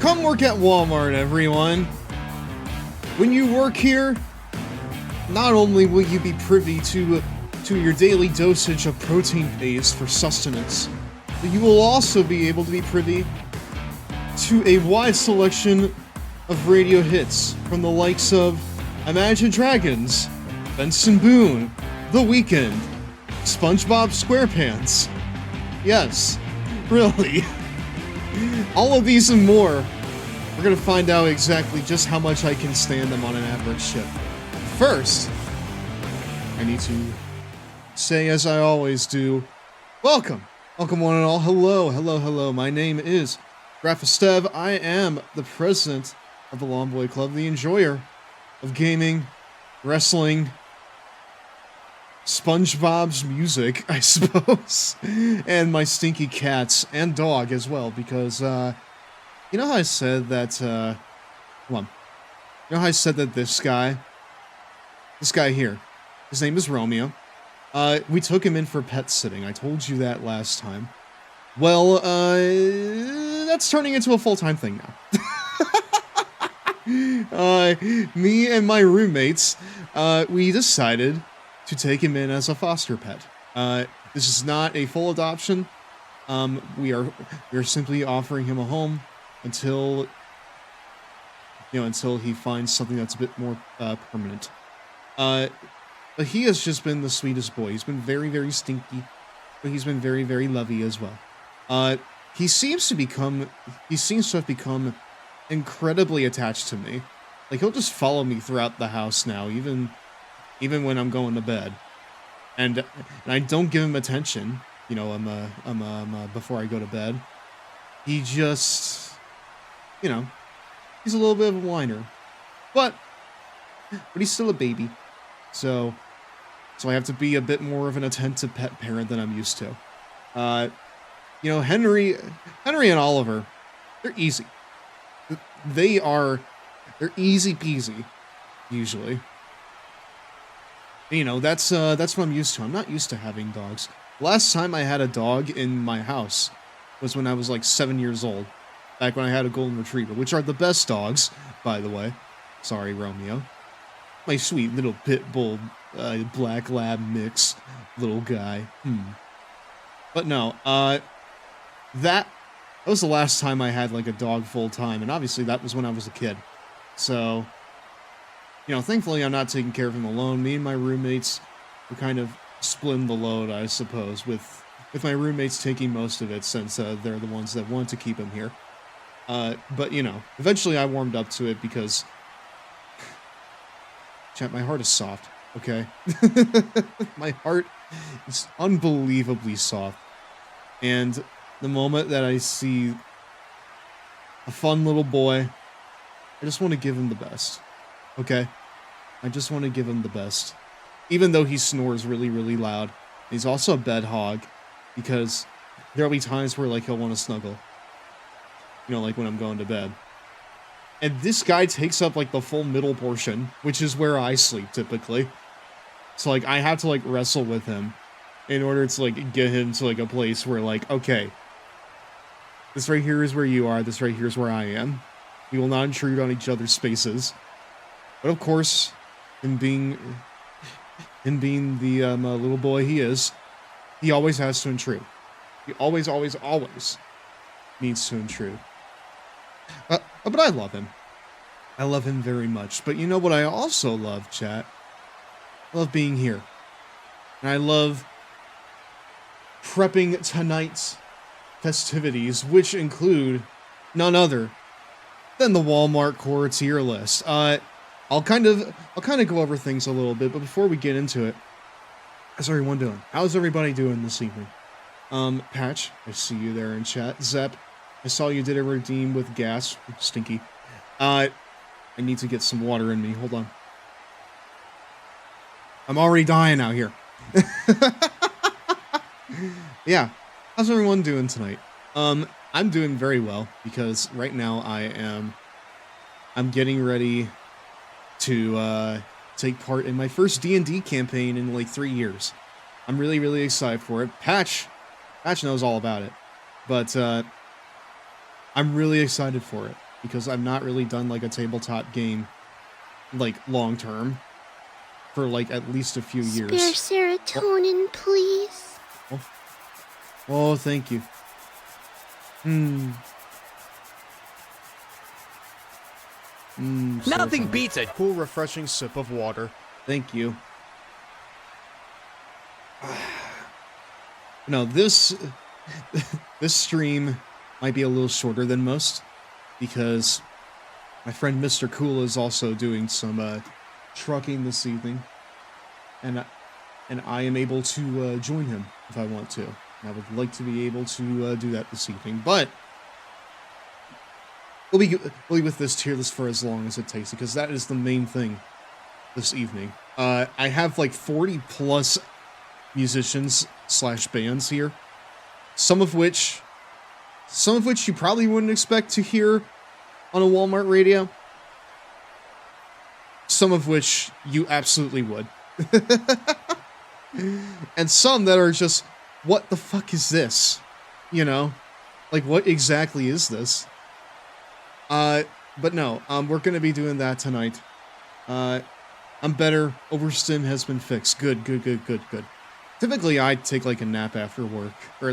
Come work at Walmart, everyone. When you work here, not only will you be privy to your daily dosage of protein base for sustenance, but you will also be able to be privy to a wide selection of radio hits from the likes of Imagine Dragons, Benson Boone, The Weeknd, SpongeBob SquarePants. Yes, really. All of these and more. We're gonna find out exactly just how much I can stand them on an average shift. First, I need to say, as I always do, welcome. Welcome one and all. Hello, hello, hello. My name is Graphistev. I am the president of the Lawn Boy Club, the enjoyer of gaming, wrestling, SpongeBob's music, I suppose, and my stinky cats and dog as well, because, you know how I said that, hold on. You know how I said that this guy here, his name is Romeo. We took him in for pet sitting. I told you that last time. Well, that's turning into a full-time thing now. Me and my roommates, we decided to take him in as a foster pet. This is not a full adoption. We are simply offering him a home until he finds something that's a bit more permanent. But he has just been the sweetest boy. He's been very, very stinky, but he's been very, very lovey as well. He seems to have become incredibly attached to me. Like, he'll just follow me throughout the house now, even when I'm going to bed. And I don't give him attention, before I go to bed. He just, he's a little bit of a whiner. But he's still a baby. So I have to be a bit more of an attentive pet parent than I'm used to. Henry and Oliver, they're easy. They're easy peasy, usually. That's what I'm used to. I'm not used to having dogs. Last time I had a dog in my house was when I was like 7 years old. Back when I had a golden retriever, which are the best dogs, by the way. Sorry, Romeo. My sweet little pit bull, black lab mix little guy. But no, that was the last time I had like a dog full time, and obviously that was when I was a kid. So, thankfully I'm not taking care of him alone. Me and my roommates were kind of splitting the load, I suppose, with my roommates taking most of it since they're the ones that want to keep him here. But eventually I warmed up to it because, chat, my heart is soft, okay? My heart is unbelievably soft. And the moment that I see a fun little boy, I just want to give him the best, okay? I just want to give him the best. Even though he snores really, really loud. He's also a bed hog, because there'll be times where, like, he'll want to snuggle. Like when I'm going to bed. And this guy takes up, like, the full middle portion, which is where I sleep, typically. So, like, I have to, like, wrestle with him in order to, like, get him to, like, a place where, like, okay, this right here is where you are, this right here is where I am. We will not intrude on each other's spaces. But, of course, him being the little boy he is, he always has to intrude. He always, always, always needs to intrude. But I love him. I love him very much. But you know what I also love, chat? I love being here. And I love prepping tonight's festivities, which include none other than the Walmart Core tier list. I'll kind of go over things a little bit, but before we get into it, how's everyone doing? How's everybody doing this evening? Patch, I see you there in chat. Zep, I saw you did a redeem with gas. Stinky. I need to get some water in me. Hold on. I'm already dying out here. Yeah. How's everyone doing tonight? I'm doing very well, because right now I'm getting ready to take part in my first D&D campaign in like 3 years. I'm really, really excited for it. Patch knows all about it, but I'm really excited for it. because I've not really done like a tabletop game like long term for like at least a few years. Spare serotonin, please. Oh, thank you. Nothing beats a cool, refreshing sip of water. Thank you. No, this stream might be a little shorter than most because my friend Mr. Cool is also doing some trucking this evening, and I am able to join him if I want to. I would like to be able to do that this evening, but we'll be with this tier list for as long as it takes, because that is the main thing this evening. I have like 40 plus musicians / bands here, some of which you probably wouldn't expect to hear on a Walmart radio, some of which you absolutely would. And some that are just, what the fuck is this? You know? Like, what exactly is this? But no, we're gonna be doing that tonight. I'm better. Overstim has been fixed. Good. Typically, I take, like, a nap after work. Or,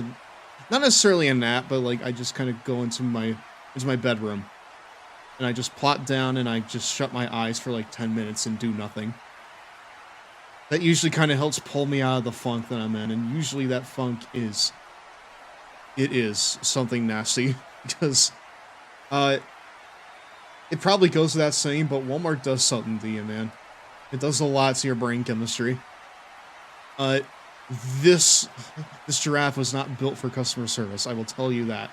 not necessarily a nap, but, like, I just kind of go into my bedroom. And I just plot down and I just shut my eyes for, like, 10 minutes and do nothing. That usually kind of helps pull me out of the funk that I'm in, and usually that funk is something nasty, because it probably goes without saying, but Walmart does something to you, man. It does a lot to your brain chemistry. This giraffe was not built for customer service, I will tell you that,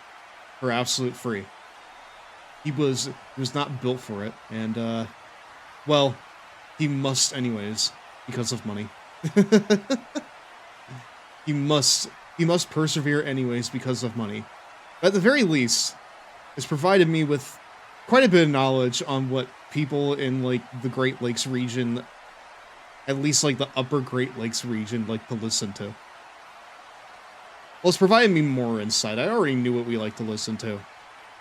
for absolute free. He was not built for it, and well, he must anyways. Because of money. He must persevere anyways because of money. But at the very least, it's provided me with quite a bit of knowledge on what people in, like, the Great Lakes region, at least, like, the upper Great Lakes region, like to listen to. Well, it's provided me more insight. I already knew what we like to listen to.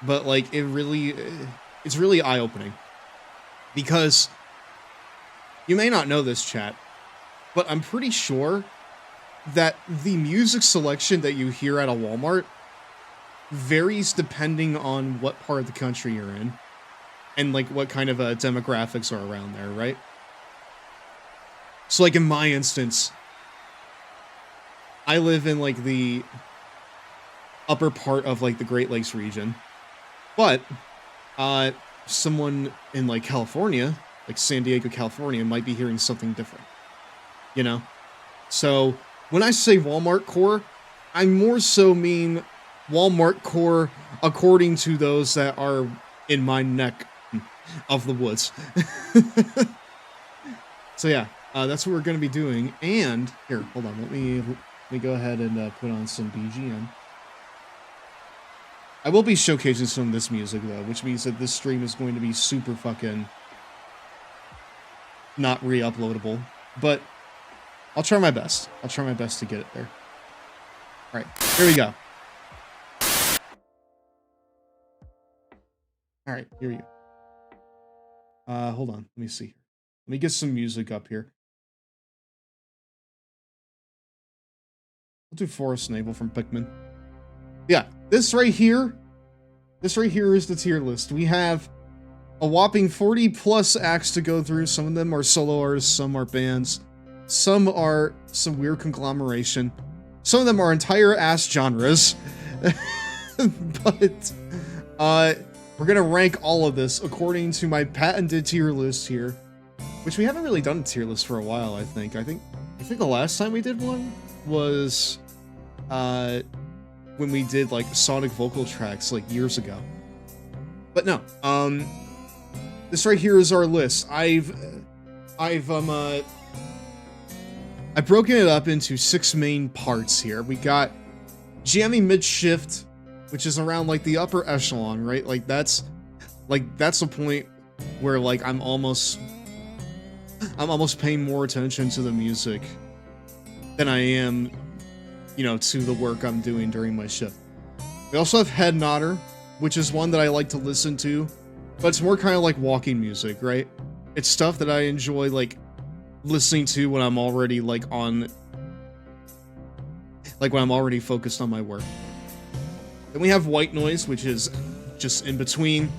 But, like, it's really eye-opening. Because you may not know this, chat, but I'm pretty sure that the music selection that you hear at a Walmart varies depending on what part of the country you're in, and, like, what kind of demographics are around there, right? So, like, in my instance, I live in, like, the upper part of, like, the Great Lakes region, but someone in, like, California, like San Diego, California, might be hearing something different, you know? So, when I say Walmart core, I more so mean Walmart core according to those that are in my neck of the woods. So yeah, that's what we're going to be doing, and, here, hold on, let me go ahead and put on some BGM. I will be showcasing some of this music, though, which means that this stream is going to be super fucking not re-uploadable, but I'll try my best. I'll try my best to get it there. Alright, here we go. Alright, here we go. Hold on, let me see. Let me get some music up here. I'll do Forest Navel from Pikmin. Yeah, this right here is the tier list. We have a whopping 40 plus acts to go through. Some of them are solo artists, some are bands, some are some weird conglomeration, some of them are entire ass genres. But we're gonna rank all of this according to my patented tier list here, which we haven't really done a tier list for a while. I think the last time we did one was when we did, like, Sonic vocal tracks, like, years ago. But no, this right here is our list. I've broken it up into 6 main parts here. We got jamming mid-shift, which is around, like, the upper echelon, right? Like, that's the point where, like, I'm almost paying more attention to the music than I am, you know, to the work I'm doing during my shift. We also have Head Nodder, which is one that I like to listen to but it's more kind of like walking music, right? It's stuff that I enjoy, like, listening to when I'm already, like, when I'm already focused on my work. Then we have white noise, which is just in between.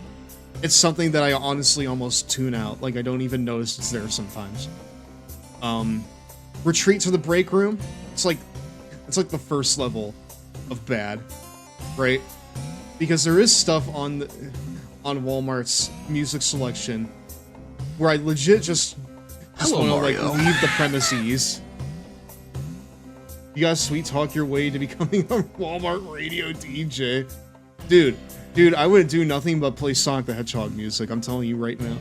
It's something that I honestly almost tune out. Like, I don't even notice it's there sometimes. Retreat to the break room. It's like the first level of bad, right? Because there is stuff on Walmart's music selection where I legit just want to like leave the premises. You gotta sweet talk your way to becoming a Walmart radio DJ. Dude, I would do nothing but play Sonic the Hedgehog music, I'm telling you right now.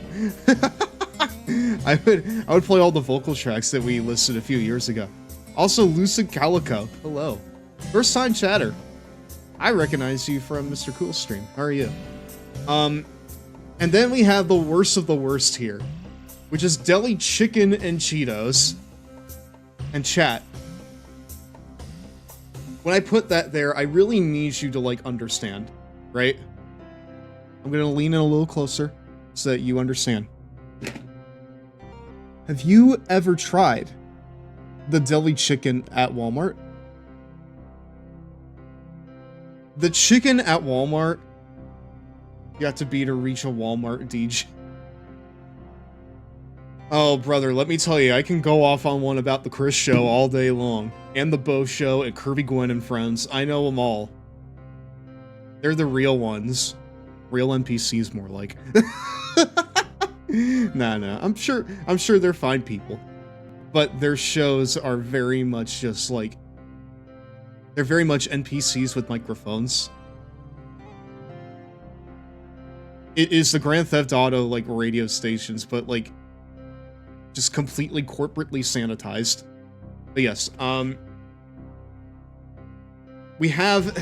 I would play all the vocal tracks that we listed a few years ago. Also, Lucid Calico, hello. First time chatter. I recognize you from Mr. Cool Stream. How are you? And then we have the worst of the worst here, which is deli chicken and Cheetos. And chat. When I put that there, I really need you to, like, understand, right? I'm gonna lean in a little closer so that you understand. Have you ever tried the deli chicken at Walmart? The chicken at Walmart, you have to be to reach a Walmart DJ. Oh, brother, let me tell you, I can go off on one about the Chris Show all day long. And the Bo Show, and Kirby Gwen and Friends. I know them all. They're the real ones. Real NPCs, more like. Nah. I'm sure they're fine people. But their shows are very much just like... They're very much NPCs with microphones. It is the Grand Theft Auto, like, radio stations, but, like, just completely corporately sanitized. But yes, we have,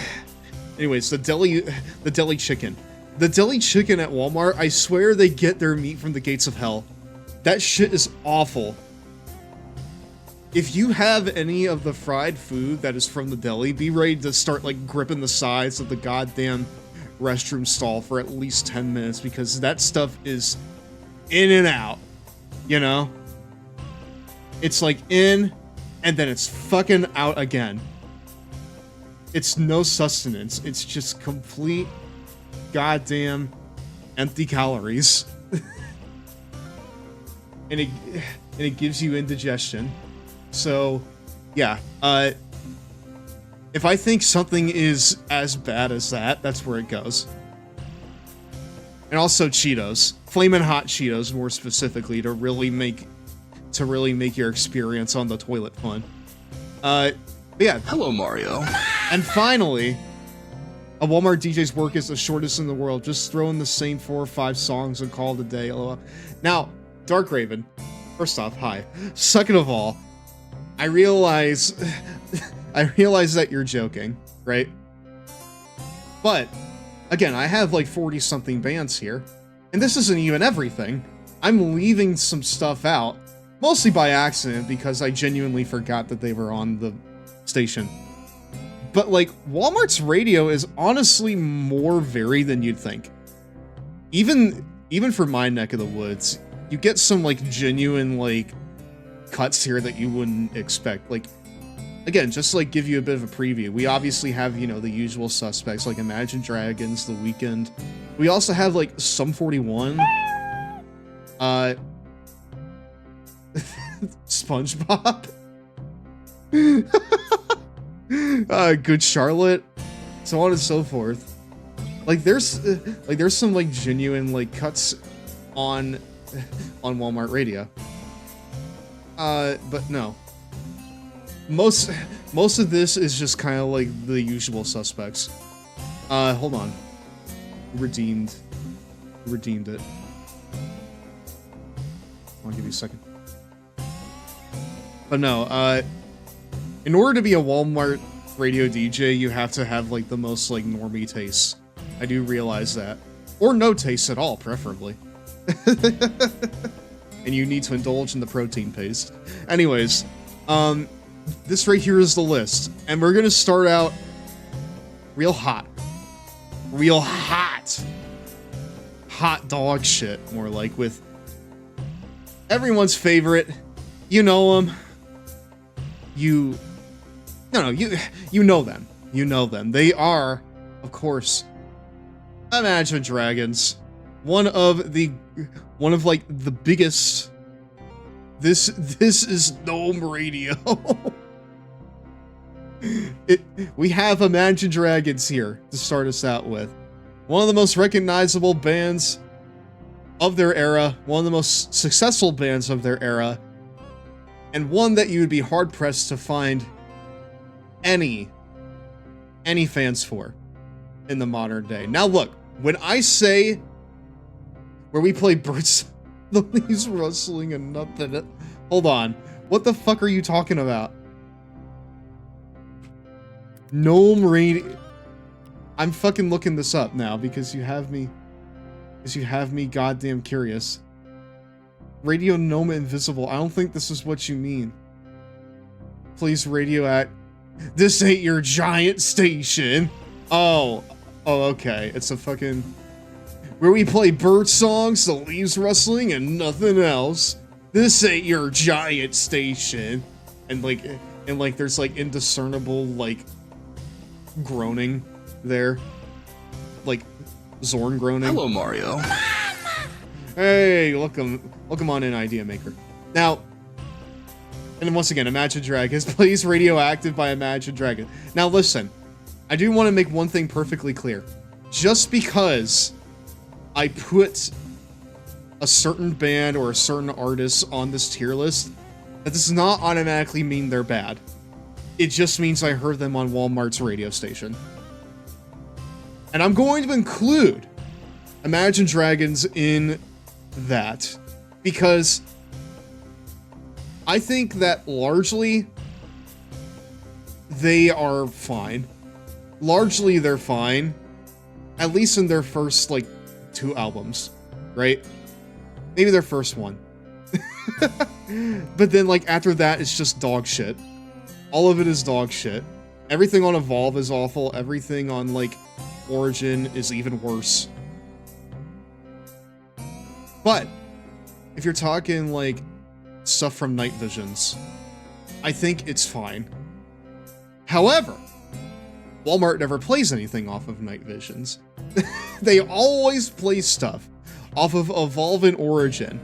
anyways, the deli chicken. The deli chicken at Walmart, I swear they get their meat from the gates of hell. That shit is awful. If you have any of the fried food that is from the deli, be ready to start, like, gripping the sides of the goddamn restroom stall for at least 10 minutes, because that stuff is in and out, you know? It's like in, and then it's fucking out again. It's no sustenance. It's just complete goddamn empty calories. and it gives you indigestion. So, yeah. If I think something is as bad as that, that's where it goes. And also Cheetos. Flamin' Hot Cheetos, more specifically, to really make your experience on the toilet fun. But yeah. Hello, Mario. And finally, a Walmart DJ's work is the shortest in the world. Just throw in the same 4 or 5 songs and call it a day. LOL. Now, Dark Raven, first off, hi. Second of all, I realize that you're joking, right? But, again, I have like 40-something bands here, and this isn't even everything. I'm leaving some stuff out, mostly by accident, because I genuinely forgot that they were on the station. But, like, Walmart's radio is honestly more varied than you'd think. Even for my neck of the woods, you get some, like, genuine, like, cuts here that you wouldn't expect. Like, again, just, like, give you a bit of a preview. We obviously have, you know, the usual suspects, like Imagine Dragons, The Weeknd. We also have, like, Sum 41. SpongeBob. Good Charlotte, so on and so forth. Like there's some like genuine like cuts on Walmart radio. But no. Most of this is just kind of like the usual suspects. Hold on. Redeemed it. I'll give you a second. But no, in order to be a Walmart radio DJ, you have to have, like, the most, like, normie tastes. I do realize that. Or no taste at all, preferably. And you need to indulge in the protein paste. Anyways, this right here is the list. And we're gonna start out real hot. Real hot. hot dog shit, more like, with everyone's favorite. You know them. You know them. You know them. They are, of course, Imagine Dragons. One of like the biggest. This is Gnome Radio. We have Imagine Dragons here to start us out with. One of the most recognizable bands of their era, one of the most successful bands of their era, and one that you would be hard-pressed to find any fans for in the modern day. Now look, when I say where we play Birds, the Leaves Rustling and nothing... Hold on. What the fuck are you talking about? Gnome Radio... I'm fucking looking this up now because you have me goddamn curious. Radio Gnome Invisible. I don't think this is what you mean. Please radio act. This ain't your giant station. Oh, okay. It's a fucking... Where we play bird songs, the leaves rustling, and nothing else. This ain't your giant station. And there's like indiscernible, like, groaning there. Like, Zorn groaning. Hello, Mario. Hey, welcome on in, Idea Maker. Now, and then once again, Imagine Dragons. Please radioactive by Imagine Dragon. Now listen, I do want to make one thing perfectly clear. Just because I put a certain band or a certain artist on this tier list, that does not automatically mean they're bad. It just means I heard them on Walmart's radio station. And I'm going to include Imagine Dragons in that, because I think that largely they are fine. Largely they're fine, at least in their first, like, 2 albums, right? Maybe their first one. But then, like, after that, it's just dog shit. All of it is dog shit. Everything on Evolve is awful. Everything on, like, Origin is even worse. But if you're talking, like, stuff from Night Visions, I think it's fine. However, Walmart never plays anything off of Night Visions. They always play stuff off of Evolve and Origin.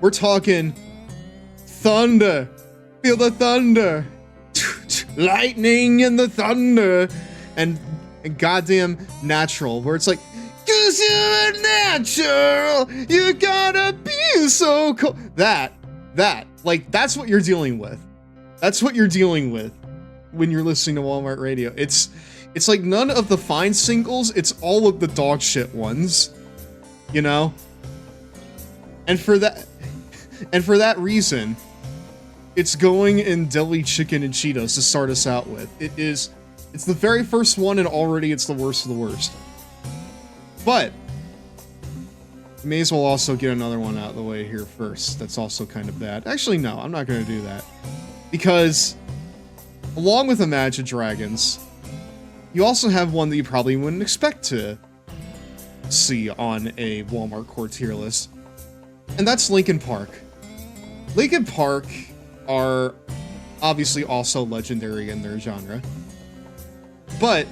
We're talking thunder. Feel the thunder. Lightning and the thunder. And goddamn Natural, where it's like, 'cause you're natural, you gotta be so cool. That, like, that's what you're dealing with. That's what you're dealing with when you're listening to Walmart Radio. It's like none of the fine singles, it's all of the dog shit ones, you know? And for that reason, it's going in Deli Chicken and Cheetos to start us out with. It's the very first one, and already it's the worst of the worst. But I may as well also get another one out of the way here first. That's also kind of bad. Actually, no, I'm not going to do that. Because along with Imagine Dragons, you also have one that you probably wouldn't expect to see on a Walmart core tier list. And that's Linkin Park. Linkin Park are obviously also legendary in their genre. But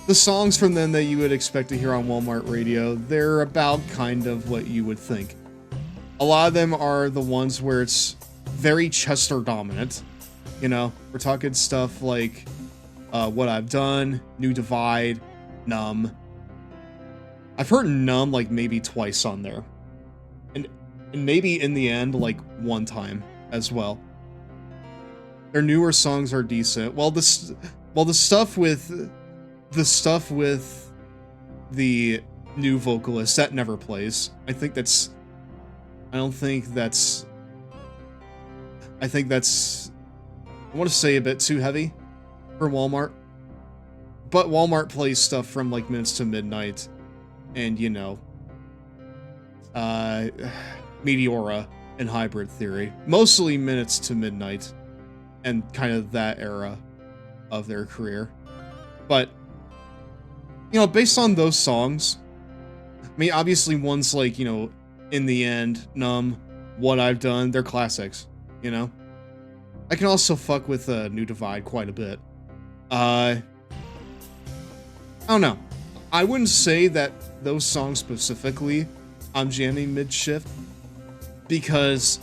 the songs from them that you would expect to hear on Walmart Radio, they're about kind of what you would think. A lot of them are the ones where it's very Chester dominant. You know, we're talking stuff like What I've Done, New Divide, Numb. I've heard Numb like maybe twice on there. And maybe in the end, like one time as well. Their newer songs are decent. Well, the stuff with the new vocalist, that never plays. I think that's I want to say a bit too heavy for Walmart. But Walmart plays stuff from like Minutes to Midnight and, you know, Meteora and Hybrid Theory. Mostly Minutes to Midnight and kind of that era of their career. But, you know, based on those songs, I mean, obviously ones like, you know, In the End, Numb, What I've Done, they're classics, you know? I can also fuck with New Divide quite a bit. I don't know. I wouldn't say that those songs specifically I'm jamming mid-shift, because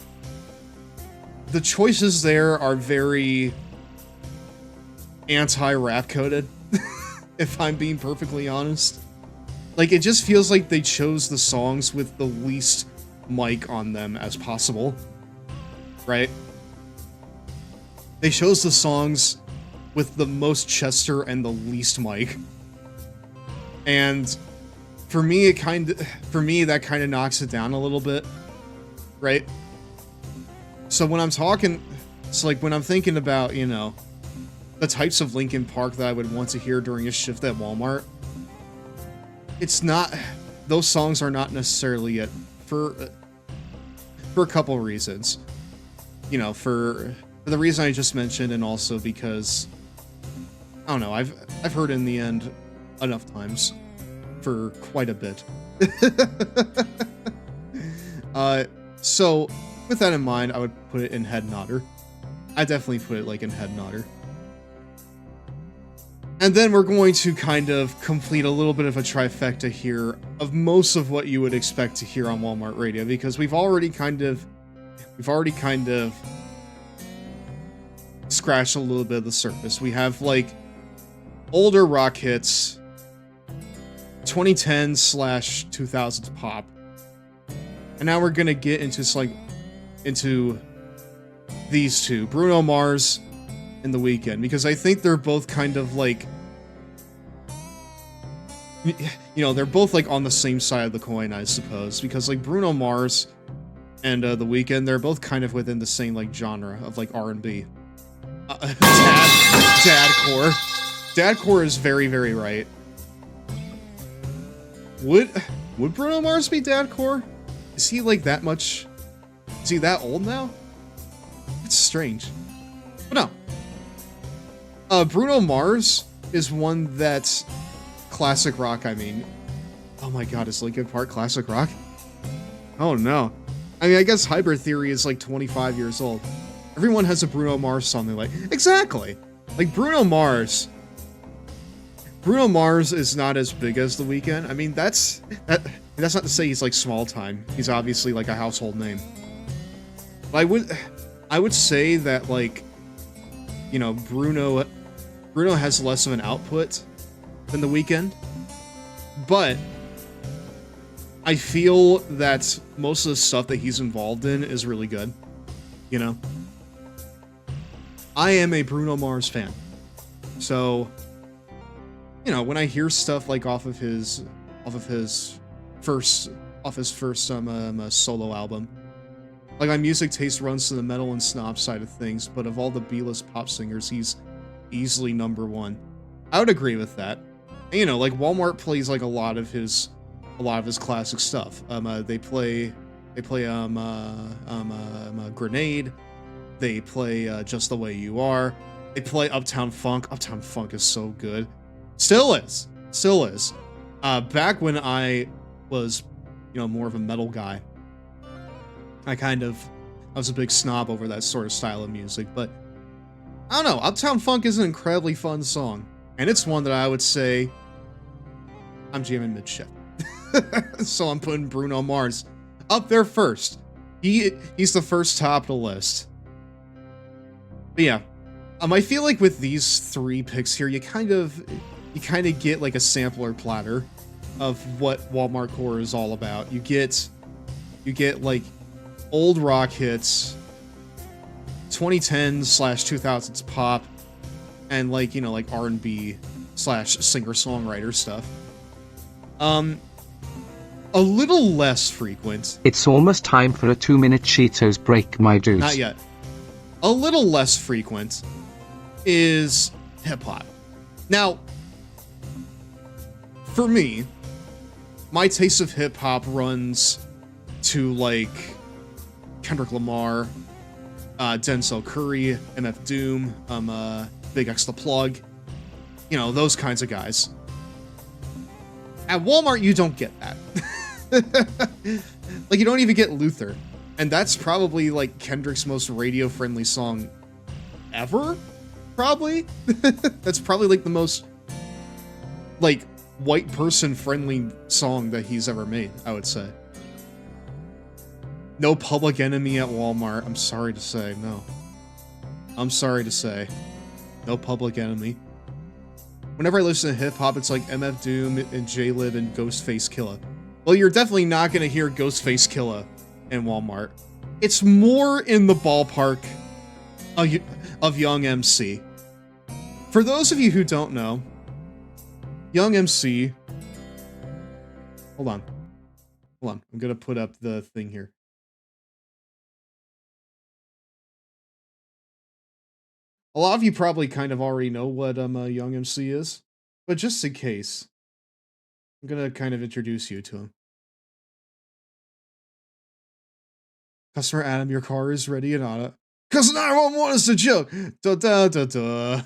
the choices there are very anti-rap coded, if I'm being perfectly honest. Like, it just feels like they chose the songs with the least mic on them as possible, right? They chose the songs with the most Chester and the least mic. And for me, that kind of knocks it down a little bit, right? So when I'm talking, it's like when I'm thinking about, you know, the types of Linkin Park that I would want to hear during a shift at Walmart, it's not, those songs are not necessarily it for a couple reasons. You know, for the reason I just mentioned, and also because, I don't know, I've heard In the End enough times for quite a bit. So with that in mind, I would put it in Head Nodder. I definitely put it like in Head Nodder. And then we're going to kind of complete a little bit of a trifecta here of most of what you would expect to hear on Walmart Radio, because we've already kind of scratched a little bit of the surface. We have like older rock hits, 2010/2000s pop, and now we're gonna get into these two, Bruno Mars and The Weeknd, because I think they're both kind of like, you know, they're both like on the same side of the coin, I suppose, because like Bruno Mars and The Weeknd, they're both kind of within the same like genre of like R&B. Dadcore. Dadcore is very, very right. Would Bruno Mars be dadcore? Is he like that much? Is he that old now? It's strange. But no. Bruno Mars is one that's classic rock, I mean. Oh my god, is Linkin Park classic rock? Oh no. I mean, I guess Hybrid Theory is like 25 years old. Everyone has a Bruno Mars song they like. Exactly! Like, Bruno Mars is not as big as The Weeknd. I mean, that's not to say he's like small time. He's obviously like a household name. But I would say that, like, you know, Bruno has less of an output than The Weeknd, but I feel that most of the stuff that he's involved in is really good. You know, I am a Bruno Mars fan, so, you know, when I hear stuff like off of his first solo album, like, my music taste runs to the metal and snob side of things, but of all the B-list pop singers, he's easily number one. I would agree with that. And, you know, like, Walmart plays like a lot of his classic stuff. They play Grenade. They play Just the Way You Are. They play Uptown Funk. Uptown Funk is so good. Still is. Back when I was, you know, more of a metal guy, I was a big snob over that sort of style of music, but I don't know, Uptown Funk is an incredibly fun song, and it's one that I would say I'm jamming mid-shift. So I'm putting Bruno Mars up there first. He's the first top of the list. But yeah, I feel like with these three picks here, you kind of get like a sampler platter of what Walmart Core is all about. You get like old rock hits, 2010/2000s pop, and like, you know, like R&B / singer-songwriter stuff. A little less frequent. It's almost time for a 2-minute Cheetos break, my dudes. Not yet. A little less frequent is hip-hop. Now, for me, my taste of hip-hop runs to, like, Kendrick Lamar, Denzel Curry, MF Doom, Big X The Plug, you know, those kinds of guys. At Walmart, you don't get that. Like, you don't even get Luther. And that's probably, like, Kendrick's most radio-friendly song ever? Probably? That's probably, like, the most, like, white person-friendly song that he's ever made, I would say. No Public Enemy at Walmart. I'm sorry to say, no. I'm sorry to say. No Public Enemy. Whenever I listen to hip-hop, it's like MF Doom and J-Lib and Ghostface Killah. Well, you're definitely not going to hear Ghostface Killah in Walmart. It's more in the ballpark of Young MC. For those of you who don't know, Young MC... Hold on. Hold on. I'm going to put up the thing here. A lot of you probably kind of already know what Young MC is, but just in case, I'm gonna kind of introduce you to him. Customer Adam, your car is ready and auto. Cause 911 is a joke. Da da da da.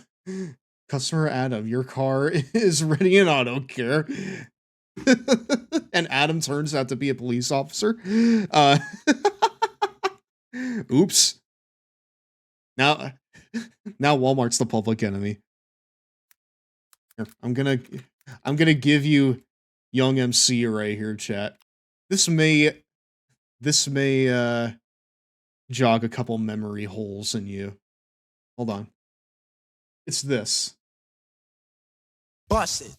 Customer Adam, your car is ready and auto care. And Adam turns out to be a police officer. Oops. Now Walmart's the Public Enemy. Here, I'm gonna give you Young MC right here, chat. This may jog a couple memory holes in you. Hold on. It's this. Bust it.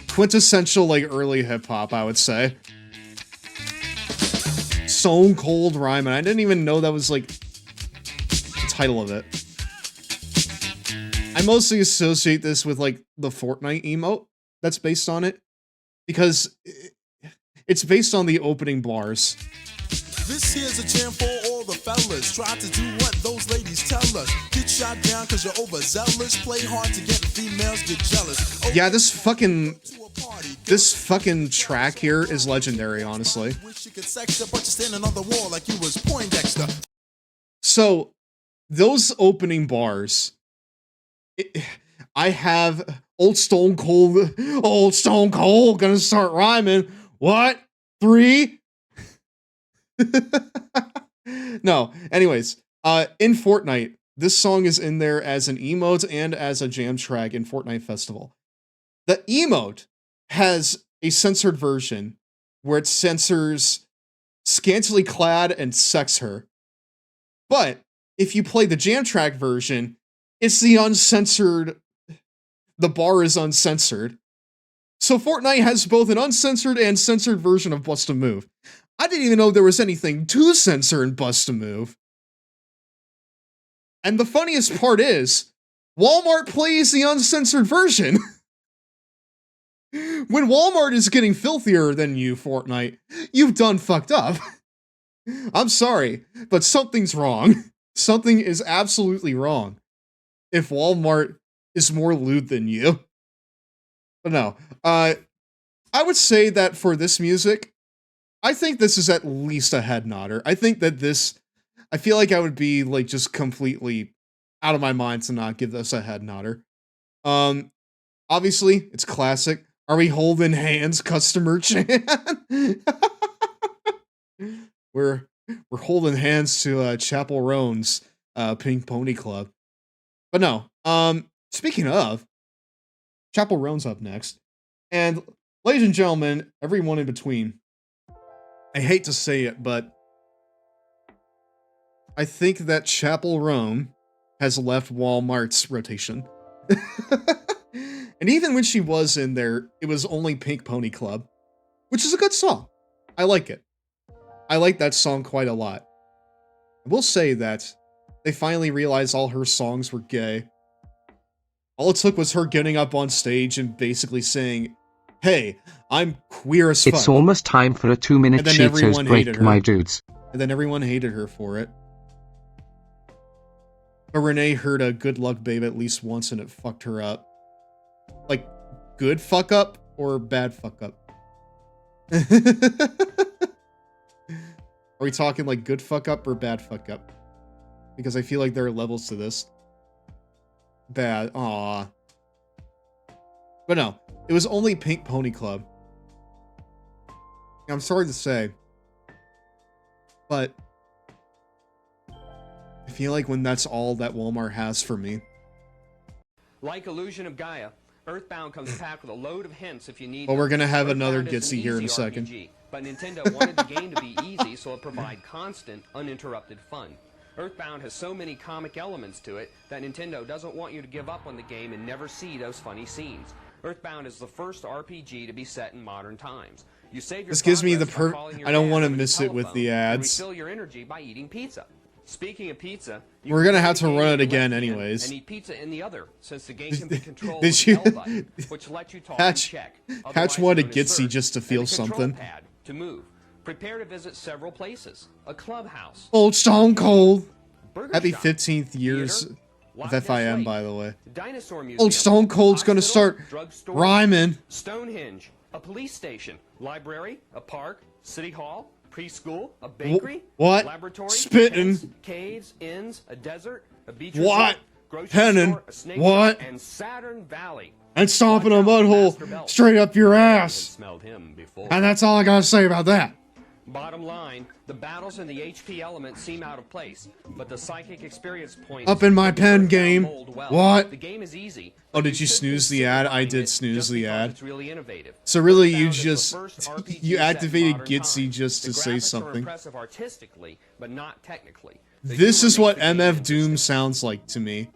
Quintessential, like, early hip-hop, I would say. Stone Cold Rhyme, and I didn't even know that was, like, the title of it. I mostly associate this with, like, the Fortnite emote that's based on it, because it's based on the opening bars. This here's a jam for all the fellas. Try to do what those ladies tell us. Get shot down cause you're overzealous. Play hard to get females, get jealous. Yeah, this fucking track here is legendary, honestly. So, those opening bars, I have old Stone Cold gonna start rhyming. What? 3? No, anyways, in Fortnite, this song is in there as an emote and as a jam track in Fortnite Festival. The emote has a censored version where it censors scantily clad and sex her. But if you play the jam track version, it's the uncensored, the bar is uncensored. So Fortnite has both an uncensored and censored version of Bust a Move. I didn't even know there was anything to censor in Bust a Move. And the funniest part is, Walmart plays the uncensored version. When Walmart is getting filthier than you, Fortnite, you've done fucked up. I'm sorry, but something's wrong. Something is absolutely wrong if Walmart is more lewd than you. But no, I would say that for this music, I think this is at least a head nodder. I think that this, I feel like I would be like just completely out of my mind to not give this a head nodder. Obviously, it's classic. Are we holding hands, customer Chan? We're holding hands to Chapel Roan's Pink Pony Club. But no, speaking of, Chapel Roan's up next. And ladies and gentlemen, everyone in between, I hate to say it, but I think that Chapel Roan has left Walmart's rotation. And even when she was in there, it was only Pink Pony Club, which is a good song. I like it. I like that song quite a lot. I will say that they finally realized all her songs were gay. All it took was her getting up on stage and basically saying, "Hey, I'm queer as fuck." It's almost time for a 2-minute Cheetos break, my dudes. And then everyone hated her for it. But Renee heard a "Good Luck Babe" at least once and it fucked her up. Like, good fuck up or bad fuck up? Are we talking like good fuck up or bad fuck up? Because I feel like there are levels to this. Bad. Aww. But no, it was only Pink Pony Club. I'm sorry to say, but I feel like when that's all that Walmart has for me. Like Illusion of Gaia, Earthbound comes packed with a load of hints if you need. Well, we're gonna have another Earthbound is an Gitsy here in a easy second. RPG, but Nintendo wanted the game to be easy, so it provide constant, uninterrupted fun. Earthbound has so many comic elements to it that Nintendo doesn't want you to give up on the game and never see those funny scenes. Earthbound is the first RPG to be set in modern times. You save your This gives me the progress by calling your I don't dad want to over miss it with telephone the and ads. refill your energy by eating pizza. Speaking of pizza, you We're can gonna play have the to game run it with the again left hand anyways. And eat pizza in the other, since the game can be controlled Did with you- the L button, which lets you talk and Hatch- check. Hatch otherwise wanted known as Gitsy search, just to and feel the control something. pad to move. Prepare to visit several places. A clubhouse. Old Stone Cold. Burger Happy shop, 15th years theater, of Loch Ness FIM, Lake, by the way. Dinosaur Museum, Old Stone Cold's gonna hospital, start drugstore, rhyming. Stonehenge, a police station, library, a park, city hall, preschool, a bakery, what? laboratory, Spittin'. tents, caves, inns, a desert, a beach What? resort, grocery Pennin'. store, a snake What? shop, and Saturn Valley. And stomping a Watch out, Master mudhole Belt. straight up your I had ass. smelled him before. And that's all I gotta say about that. Bottom line, the battles and the HP elements seem out of place, but the psychic experience points Up in my make the pen Earthbound game. mold well. What? The game is easy. Oh, but did you should snooze the consider ad? I buying did it snooze just the because ad. It's really innovative. So really, you Earthbound is the just first RPG you set in activated modern Gitsy times. just to The say graphics are something. impressive artistically, but not technically. The This humor is what makes the game MF Doom interesting. sounds like to me.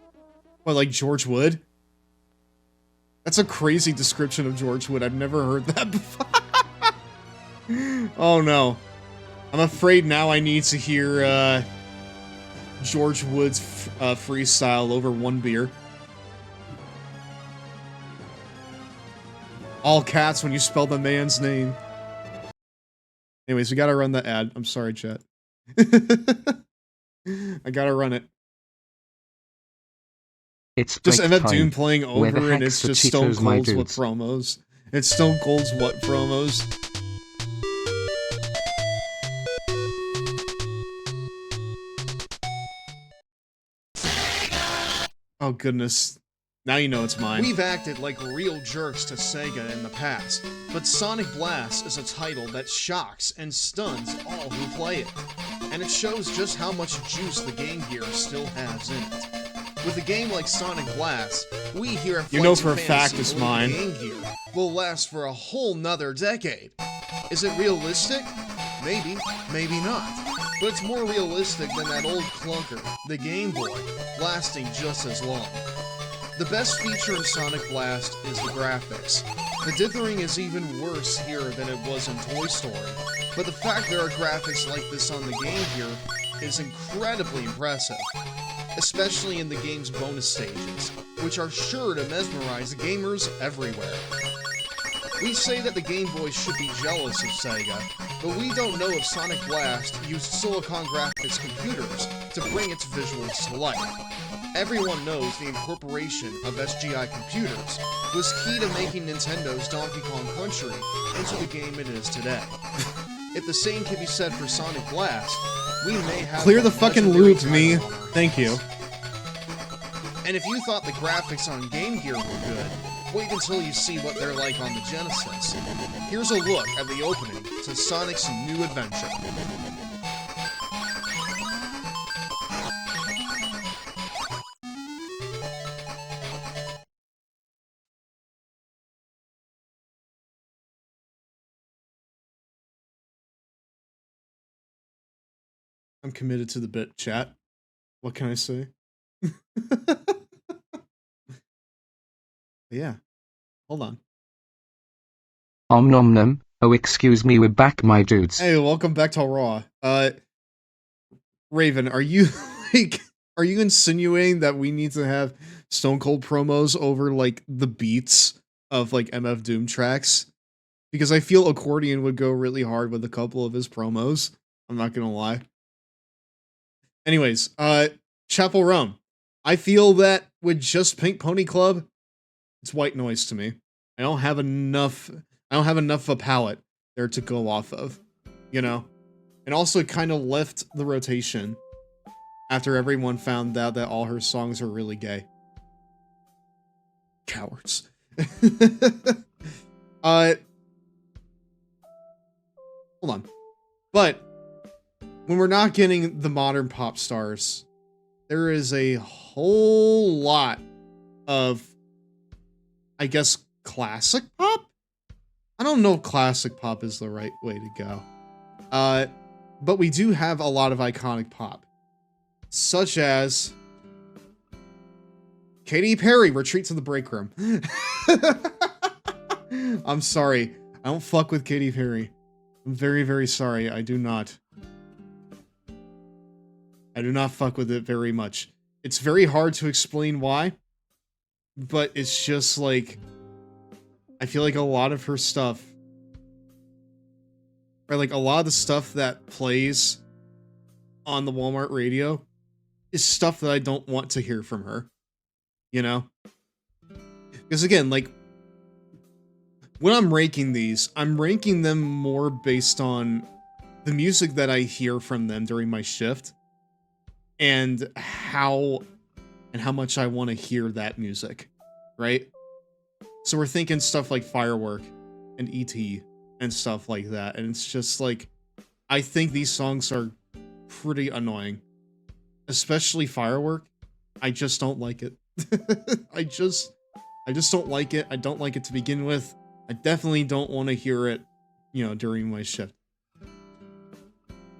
What, like George Wood? That's a crazy description of George Wood. I've never heard that before. Oh no. I'm afraid now I need to hear George Wood's freestyle over one beer. All cats when you spell the man's name. Anyways, we gotta run the ad. I'm sorry, chat. I gotta run it. It's Just break MF time. Doom playing Where the over and heck's it's the just Stone Cheetos, my Cold's what dudes? promos. It's Stone Cold's what promos. Oh goodness. Now you know it's mine. We've acted like real jerks to Sega in the past, but Sonic Blast is a title that shocks and stuns all who play it. And it shows just how much juice the Game Gear still has in it. With a game like Sonic Blast, we here at You know Flights for of a fact Fantasy it's believe mine. Game Gear will last for a whole nother decade. Is it realistic? Maybe, maybe not. But it's more realistic than that old clunker, the Game Boy, lasting just as long. The best feature in Sonic Blast is the graphics. The dithering is even worse here than it was in Toy Story, but the fact there are graphics like this on the Game Gear is incredibly impressive, especially in the game's bonus stages, which are sure to mesmerize gamers everywhere. We say that the Game Boy should be jealous of Sega, but we don't know if Sonic Blast used Silicon Graphics computers to bring its visuals to life. Everyone knows the incorporation of SGI computers was key to making Nintendo's Donkey Kong Country into the game it is today. If the same can be said for Sonic Blast, we may have Clear the a fucking legendary loop, me. title on our Thank you. hands. And if you thought the graphics on Game Gear were good, wait until you see what they're like on the Genesis. Here's a look at the opening to Sonic's New Adventure. I'm committed to the bit, chat. What can I say? Yeah. Hold on. Om nom nom. Oh, excuse me, we're back, my dudes. Hey, welcome back to Raw. Raven, are you like, are you insinuating that we need to have Stone Cold promos over like the beats of like MF Doom tracks? Because I feel Accordion would go really hard with a couple of his promos. I'm not gonna lie. Anyways, Chapel Rum. I feel that with just Pink Pony Club, it's white noise to me. I don't have enough of a palette there to go off of, you know? And also it kind of left the rotation after everyone found out that all her songs are really gay. Cowards. Hold on. But when we're not getting the modern pop stars, there is a whole lot of, I guess, classic pop? I don't know if classic pop is the right way to go. But we do have a lot of iconic pop, such as Katy Perry, Retreat to the Break Room. I'm sorry. I don't fuck with Katy Perry. I'm very, very sorry. I do not. I do not fuck with it very much. It's very hard to explain why, but it's just like, I feel like a lot of her stuff, or like a lot of the stuff that plays on the Walmart radio is stuff that I don't want to hear from her, you know? Because again, like, when I'm ranking these, I'm ranking them more based on the music that I hear from them during my shift and how much I want to hear that music, right? So we're thinking stuff like Firework and E.T. and stuff like that, and it's just like, I think these songs are pretty annoying, especially Firework. I just don't like it. I just don't like it. I don't like it to begin with. I definitely don't want to hear it, you know, during my shift.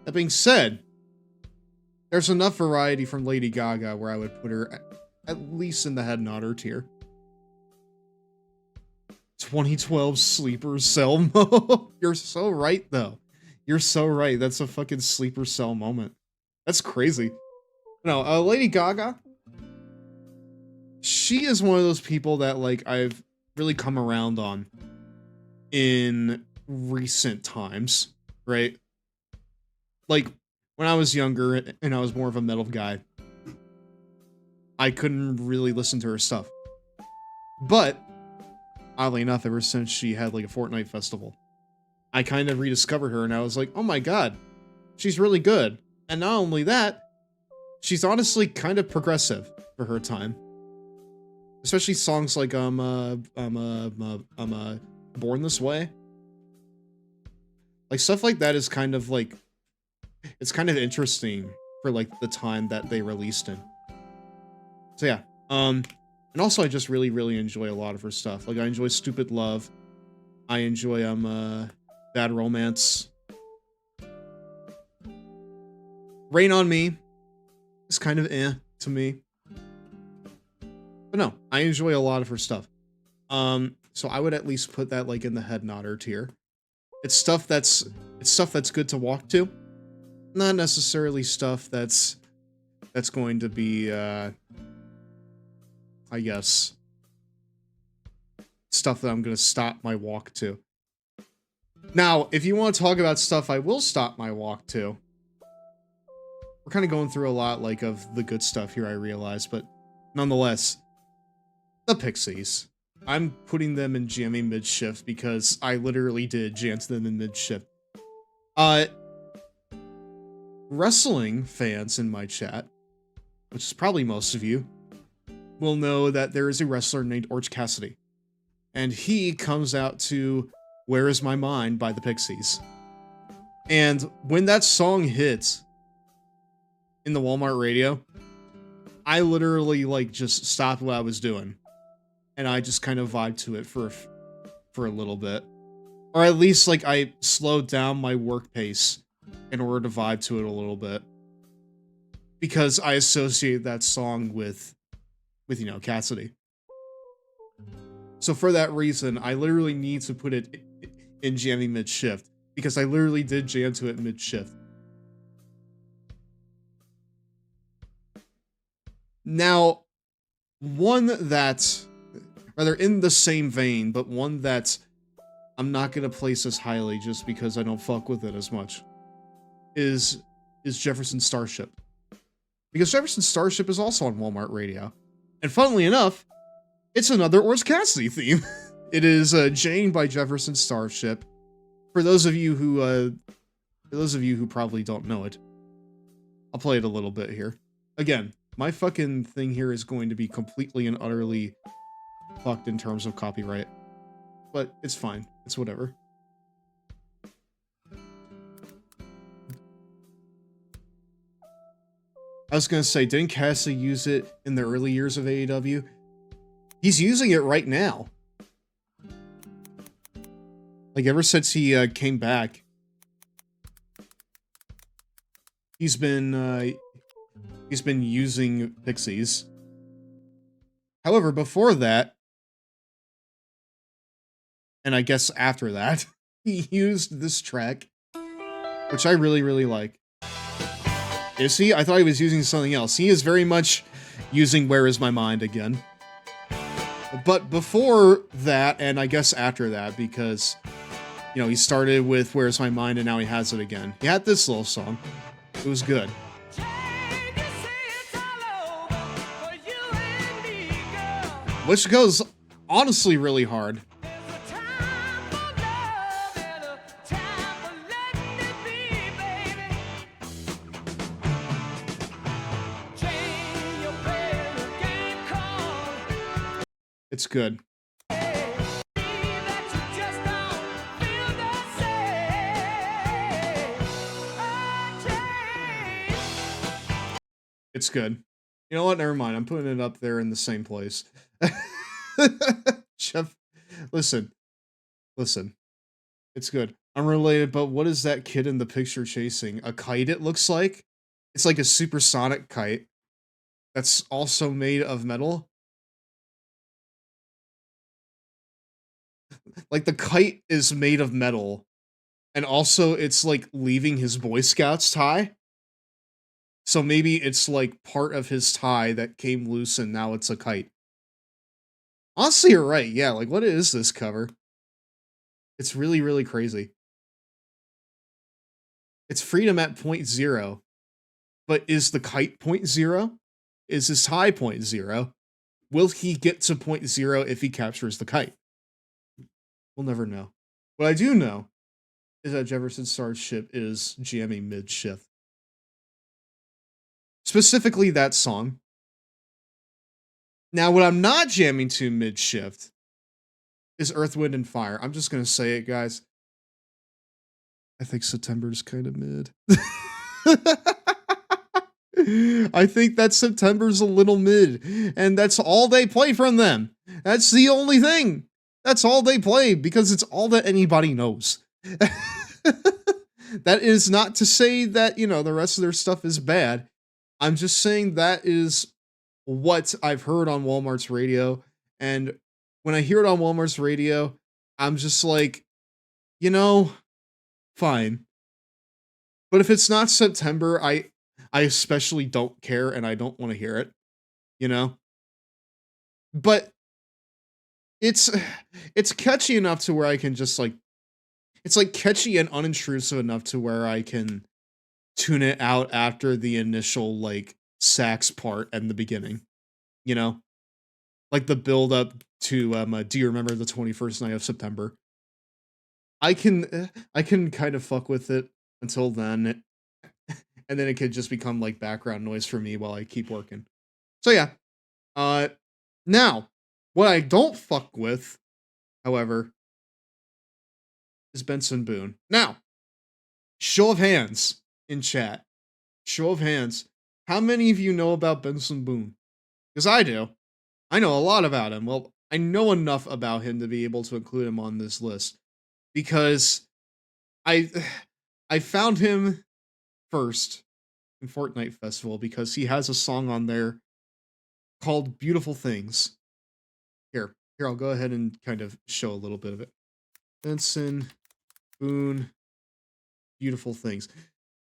That being said, there's enough variety from Lady Gaga where I would put her at least in the head nodder tier. 2012 Sleeper Cell Mo. You're so right, though. You're so right. That's a fucking Sleeper Cell moment. That's crazy. No, Lady Gaga, she is one of those people that, like, I've really come around on in recent times, right? Like, when I was younger and I was more of a metal guy, I couldn't really listen to her stuff. But, oddly enough, ever since she had, like, a Fortnite festival, I kind of rediscovered her and I was like, oh my god, she's really good. And not only that, she's honestly kind of progressive for her time. Especially songs like Born This Way. Like, stuff like that is kind of like, it's kind of interesting for like the time that they released in. So yeah, and also I just really, really enjoy a lot of her stuff. Like, I enjoy Stupid Love. I enjoy Bad Romance. Rain on Me is kind of to me. But no, I enjoy a lot of her stuff. So I would at least put that like in the head nodder tier. It's stuff that's good to walk to. Not necessarily stuff that's going to be I guess stuff that I'm going to stop my walk to. Now, if you want to talk about stuff I will stop my walk to, we're kind of going through a lot like of the good stuff here, I realize, but nonetheless, the Pixies. I'm putting them in jamming mid-shift because I literally did jam to them in mid-shift. Wrestling fans in my chat, which is probably most of you, will know that there is a wrestler named Orange Cassidy. And he comes out to Where Is My Mind by the Pixies. And when that song hits in the Walmart radio, I literally like just stopped what I was doing. And I just kind of vibed to it for a little bit. Or at least like I slowed down my work pace in order to vibe to it a little bit. Because I associate that song with you know, Cassidy. So for that reason, I literally need to put it in jamming mid-shift. Because I literally did jam to it mid-shift. Now, one that's rather in the same vein, but one that I'm not going to place as highly just because I don't fuck with it as much, is Jefferson Starship. Because Jefferson Starship is also on Walmart radio. And funnily enough, it's another Orange Cassidy theme. It is Jane by Jefferson Starship. For those of you who probably don't know it, I'll play it a little bit here. Again, my fucking thing here is going to be completely and utterly fucked in terms of copyright. But it's fine. It's whatever. I was gonna say, didn't Cassidy use it in the early years of AEW? He's using it right now. Like, ever since he came back, he's been using Pixies. However, before that, and I guess after that, he used this track, which I really, really like. Is he? I thought he was using something else. He is very much using Where Is My Mind again. But before that, and I guess after that, because, you know, he started with Where's My Mind and now he has it again. He had this little song. It was good. Which goes, honestly, really hard. It's good. It's good. You know what? Never mind. I'm putting it up there in the same place. Jeff, listen. It's good. Unrelated, but what is that kid in the picture chasing? A kite, it looks like? It's like a supersonic kite that's also made of metal. Like, the kite is made of metal, and also it's, like, leaving his Boy Scouts tie. So maybe it's, like, part of his tie that came loose and now it's a kite. Honestly, you're right. Yeah, like, what is this cover? It's really, really crazy. It's freedom at 0.0. But is the kite 0.0? Is his tie 0.0? Will he get to 0.0 if he captures the kite? We'll never know. What I do know is that Jefferson Starship is jamming mid-shift. Specifically that song. Now, what I'm not jamming to mid-shift is Earth, Wind, and Fire. I'm just going to say it, guys. I think September's kind of mid. I think that September's a little mid. And that's all they play from them. That's the only thing. That's all they play because it's all that anybody knows. That is not to say that, you know, the rest of their stuff is bad. I'm just saying that is what I've heard on Walmart's radio. And when I hear it on Walmart's radio, I'm just like, you know, fine. But if it's not September, I especially don't care and I don't want to hear it, you know? But it's catchy enough to where I can just like, it's like catchy and unintrusive enough to where I can tune it out after the initial like sax part and the beginning, you know? Like the build up to do you remember the 21st night of September? I can kind of fuck with it until then, and then it could just become like background noise for me while I keep working. So yeah. Now, what I don't fuck with, however, is Benson Boone. Now, show of hands in chat. Show of hands. How many of you know about Benson Boone? Because I do. I know a lot about him. Well, I know enough about him to be able to include him on this list. Because I found him first in Fortnite Festival because he has a song on there called Beautiful Things. Here, I'll go ahead and kind of show a little bit of it. Benson Boone, Beautiful Things.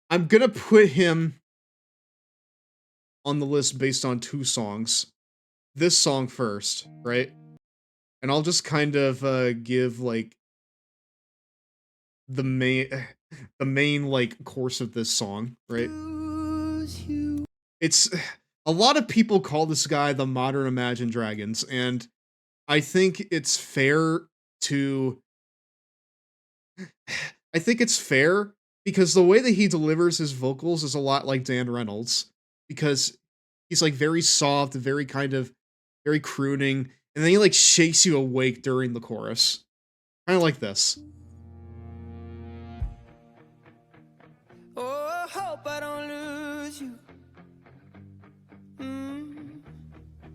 I'm gonna put him on the list based on two songs. This song first, right? And I'll just kind of give like the main like course of this song, right? It's a lot of people call this guy the modern Imagine Dragons, and I think it's fair to because the way that he delivers his vocals is a lot like Dan Reynolds, because he's like very soft, very kind of very crooning, And then he like shakes you awake during the chorus. Kind of like this. Oh, I hope I don't lose you.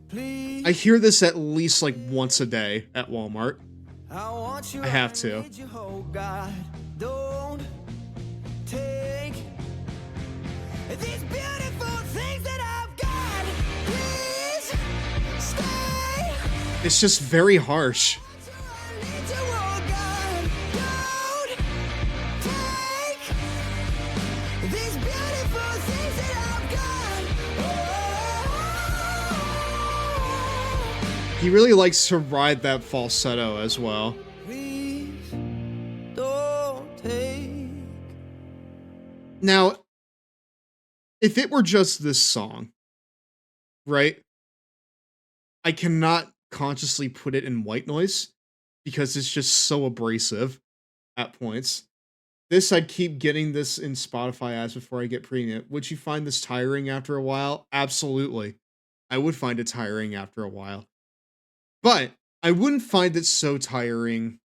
Please. I hear this at least like once a day at Walmart. I have to. Oh God, don't take these beautiful things that I've got. Please stay. It's just very harsh. He really likes to ride that falsetto as well. Please don't take. Now, if it were just this song, right? I cannot consciously put it in white noise because it's just so abrasive at points. This, I'd keep getting this in Spotify ads before I get premium. Would you find this tiring after a while? Absolutely. I would find it tiring after a while. But I wouldn't find it so tiring,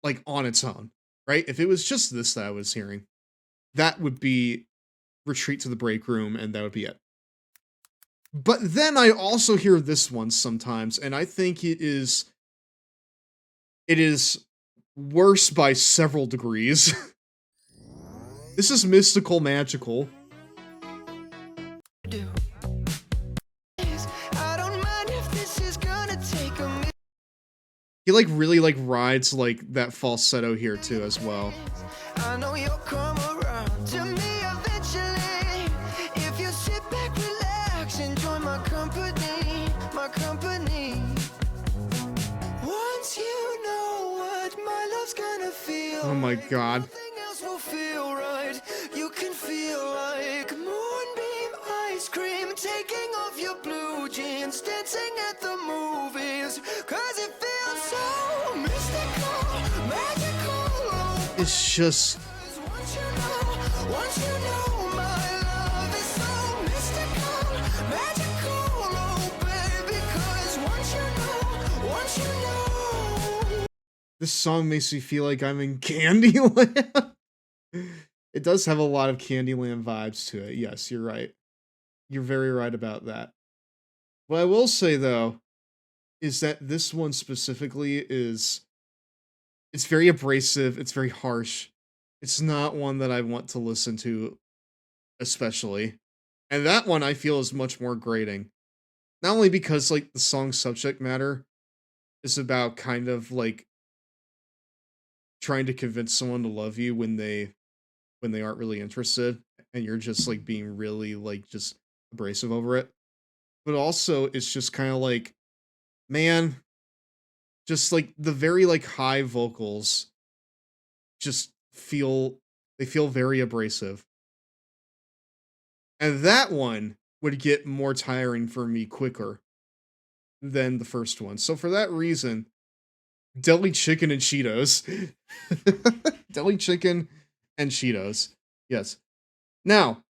like, on its own, right? If it was just this that I was hearing, that would be Retreat to the Break Room, and that would be it. But then I also hear this one sometimes, and I think it is worse by several degrees. This is Mystical Magical. He like really like rides like that falsetto here too as well. I know you'll come around to me eventually. If you sit back, relax, enjoy my company, my company. Once you know what my love's gonna feel. Oh my god. Nothing else will feel right. You can feel like moonbeam ice cream, taking off your blue jeans, dancing at the movies. Cause it feels so mystical, magical. It's just Once you know my love is so mystical, magical, oh baby. Cause once you know. this song makes me feel like I'm in Candyland. It does have a lot of Candyland vibes to it. Yes, you're right. You're very right about that. What I will say though is that this one specifically it's very abrasive, it's very harsh. It's not one that I want to listen to especially. And that one I feel is much more grating. Not only because like the song's subject matter is about kind of like trying to convince someone to love you when they aren't really interested and you're just like being really like just abrasive over it. But also it's just kind of like, man, just like the very like high vocals just feel very abrasive. And that one would get more tiring for me quicker than the first one. So for that reason, deli chicken and Cheetos. Deli chicken and Cheetos. Yes. Now,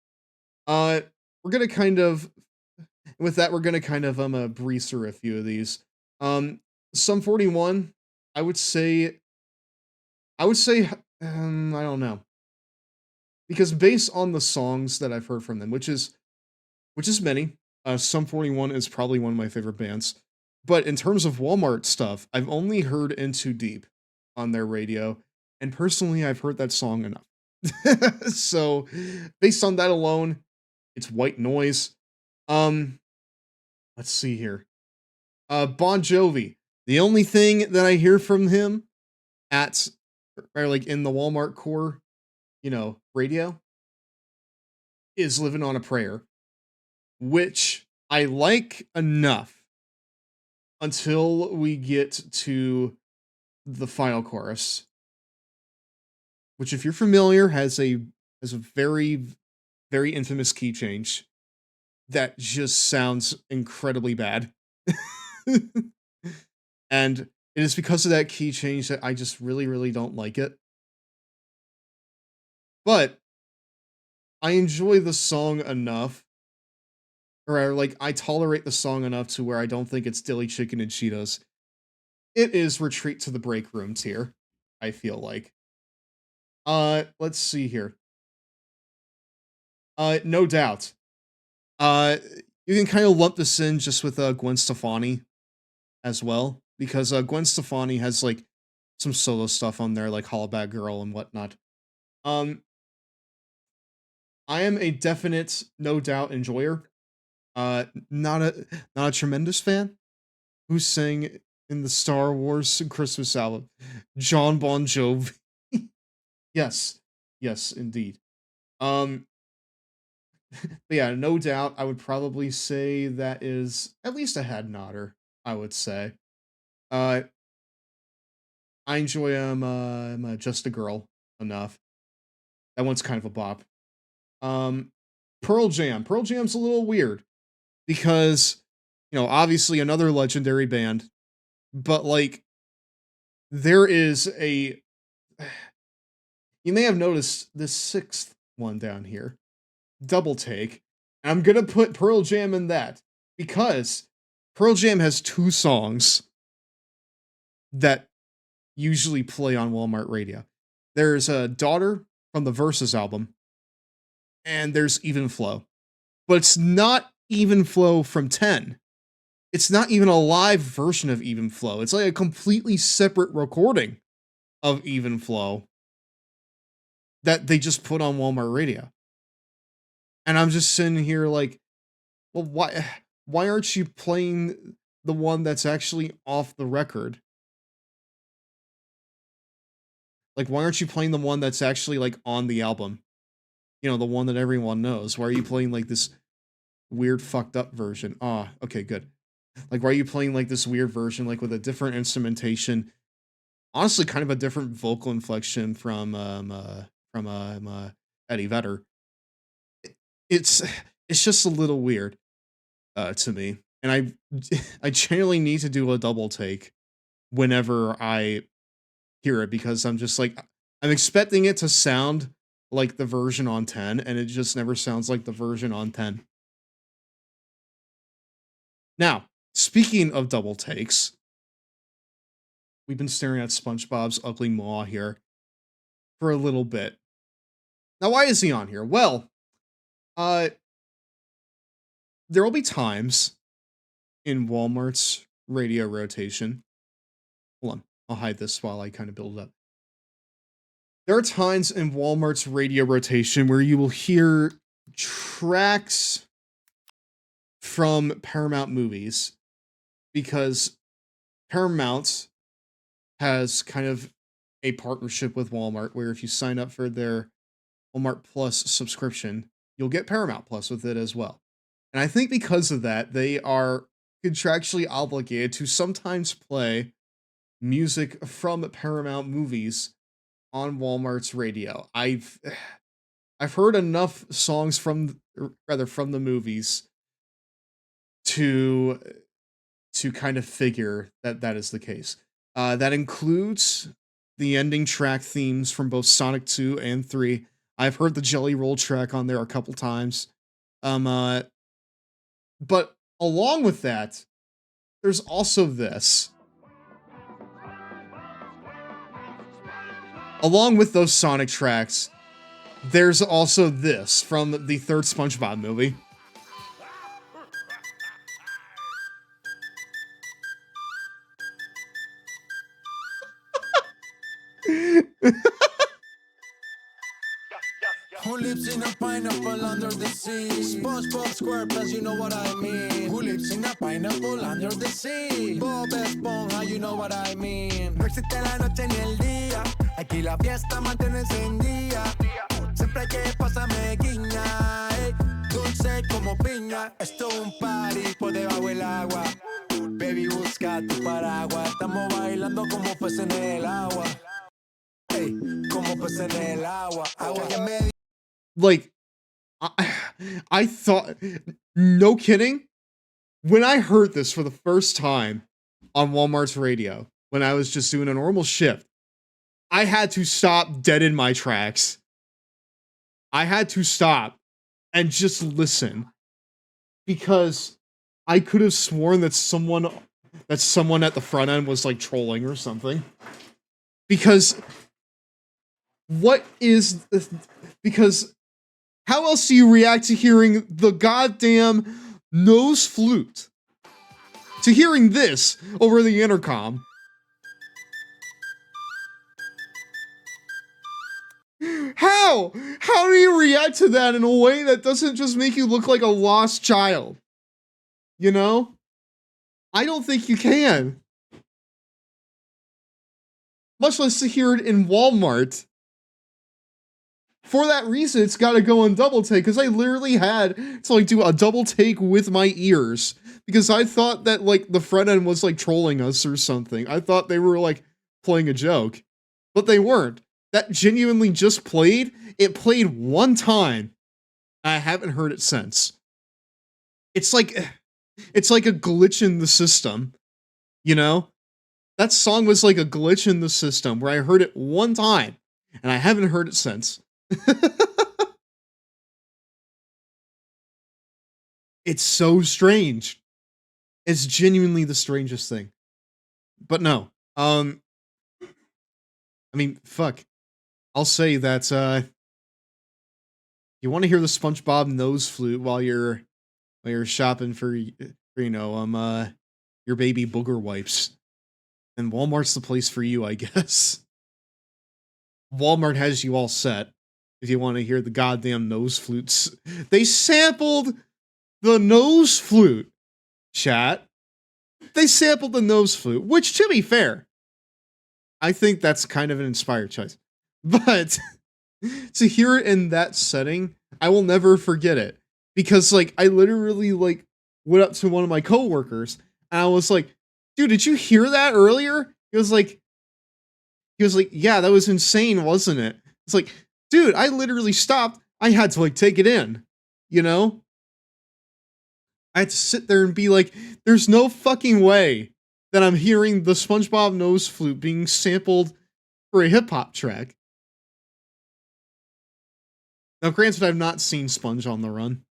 we're gonna kind of breeze through a few of these. Sum 41, I would say, I don't know. Because based on the songs that I've heard from them, which is many, Sum 41 is probably one of my favorite bands. But in terms of Walmart stuff, I've only heard In Too Deep on their radio, and personally, I've heard that song enough. So, based on that alone, it's white noise. Let's see here. Bon Jovi. The only thing that I hear from him or like in the Walmart core, radio, is Living on a Prayer, which I like enough until we get to the final chorus, which, if you're familiar, has a very, very infamous key change that just sounds incredibly bad. And it is because of that key change that I just really, really don't like it. But I enjoy the song enough or like I tolerate the song enough to where I don't think it's Dilly Chicken and Cheetos. It is Retreat to the Break Room tier, I feel like. Let's see here. No Doubt. You can kind of lump this in just with Gwen Stefani as well, because Gwen Stefani has like some solo stuff on there, like Hollaback Girl and whatnot. I am a definite No Doubt enjoyer. Not a tremendous fan. Who sang in the Star Wars Christmas album? John Bon Jovi. Yes, indeed. But yeah, No Doubt, I would probably say that is at least a head nodder, I would say. I enjoy Just a Girl enough. That one's kind of a bop. Pearl Jam. Pearl Jam's a little weird because, you know, obviously another legendary band, but like there is a, you may have noticed this sixth one down here, Double Take. I'm gonna put Pearl Jam in that because Pearl Jam has two songs that usually play on Walmart radio. There's a Daughter from the Versus album, and there's Even Flow. But it's not Even Flow from 10. It's not even a live version of Even Flow. It's like a completely separate recording of Even Flow that they just put on Walmart radio. And I'm just sitting here like, well, why aren't you playing the one that's actually off the record? Like, why aren't you playing the one that's actually like on the album? You know, the one that everyone knows. Why are you playing like this weird fucked up version? Ah, okay, good. Like, why are you playing like this weird version, like with a different instrumentation? Honestly, kind of a different vocal inflection from Eddie Vedder. It's just a little weird to me, and I generally need to do a double take whenever I hear it, because I'm just like, I'm expecting it to sound like the version on 10, and it just never sounds like the version on 10. Now, speaking of double takes, we've been staring at SpongeBob's Ugly Maw here for a little bit. Now, why is he on here? Well, there will be times in Walmart's radio rotation. Hold on, I'll hide this while I kind of build it up. There are times in Walmart's radio rotation where you will hear tracks from Paramount movies, because Paramount has kind of a partnership with Walmart where if you sign up for their Walmart Plus subscription, you'll get Paramount Plus with it as well. And I think because of that, they are contractually obligated to sometimes play music from Paramount movies on Walmart's radio. I've heard enough songs from the movies to kind of figure that that is the case. That includes the ending track themes from both Sonic 2 and 3. I've heard the Jelly Roll track on there a couple times. But along with that, there's also this. Along with those Sonic tracks, there's also this from the third SpongeBob movie. Who lives in a pineapple under the sea? SpongeBob SquarePants, you know what I mean. Who lives in a pineapple under the sea? Bob Esponja, you know what I mean. No existe la noche ni el día. Aquí la fiesta mantiene encendida. Siempre hay que pasarme guiña. Dulce como piña. Esto es un party por debajo del agua. Baby, busca tu paraguas. Estamos bailando como peces en el agua. Hey, como peces en el agua. Agua que me... Like, I thought, no kidding, when I heard this for the first time on Walmart's radio, when I was just doing a normal shift, I had to stop dead in my tracks. I had to stop and just listen. because I could have sworn that someone at the front end was like trolling or something. Because because how else do you react to hearing the goddamn nose flute? To hearing this over the intercom. How? How do you react to that in a way that doesn't just make you look like a lost child? You know? I don't think you can. Much less to hear it in Walmart. For that reason, it's got to go on double take, because I literally had to like do a double take with my ears, because I thought that like the front end was like trolling us or something. I thought they were like playing a joke, but they weren't. That genuinely just played. It played one time. I haven't heard it since. It's like a glitch in the system, you know? That song was like a glitch in the system where I heard it one time and I haven't heard it since. It's so strange. It's genuinely the strangest thing. But no. I mean, fuck. I'll say that you want to hear the SpongeBob nose flute while you're shopping for you know, your baby booger wipes. And Walmart's the place for you, I guess. Walmart has you all set if you want to hear the goddamn nose flutes. They sampled the nose flute, chat. They sampled the nose flute, which, to be fair, I think that's kind of an inspired choice. But to hear it in that setting, I will never forget it. Because, like, I literally, like, went up to one of my coworkers, and I was like, dude, did you hear that earlier? He was like, yeah, that was insane, wasn't it? It's like, dude, I literally stopped. I had to, like, take it in, you know? I had to sit there and be like, there's no fucking way that I'm hearing the SpongeBob nose flute being sampled for a hip-hop track. Now, granted, I've not seen Sponge on the Run.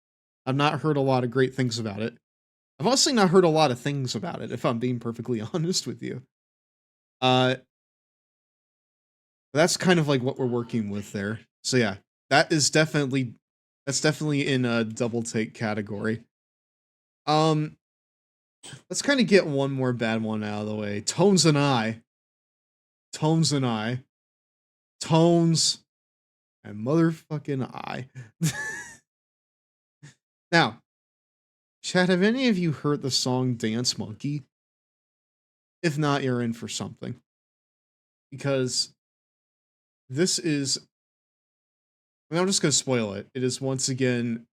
I've not heard a lot of great things about it. I've honestly not heard a lot of things about it, if I'm being perfectly honest with you. That's kind of like what we're working with there. So yeah, that's definitely in a double take category. Let's kind of get one more bad one out of the way. Tones and I. Tones and motherfucking I. Now, chat, have any of you heard the song Dance Monkey? If not, you're in for something. Because this is... I mean, I'm just going to spoil it. It is once again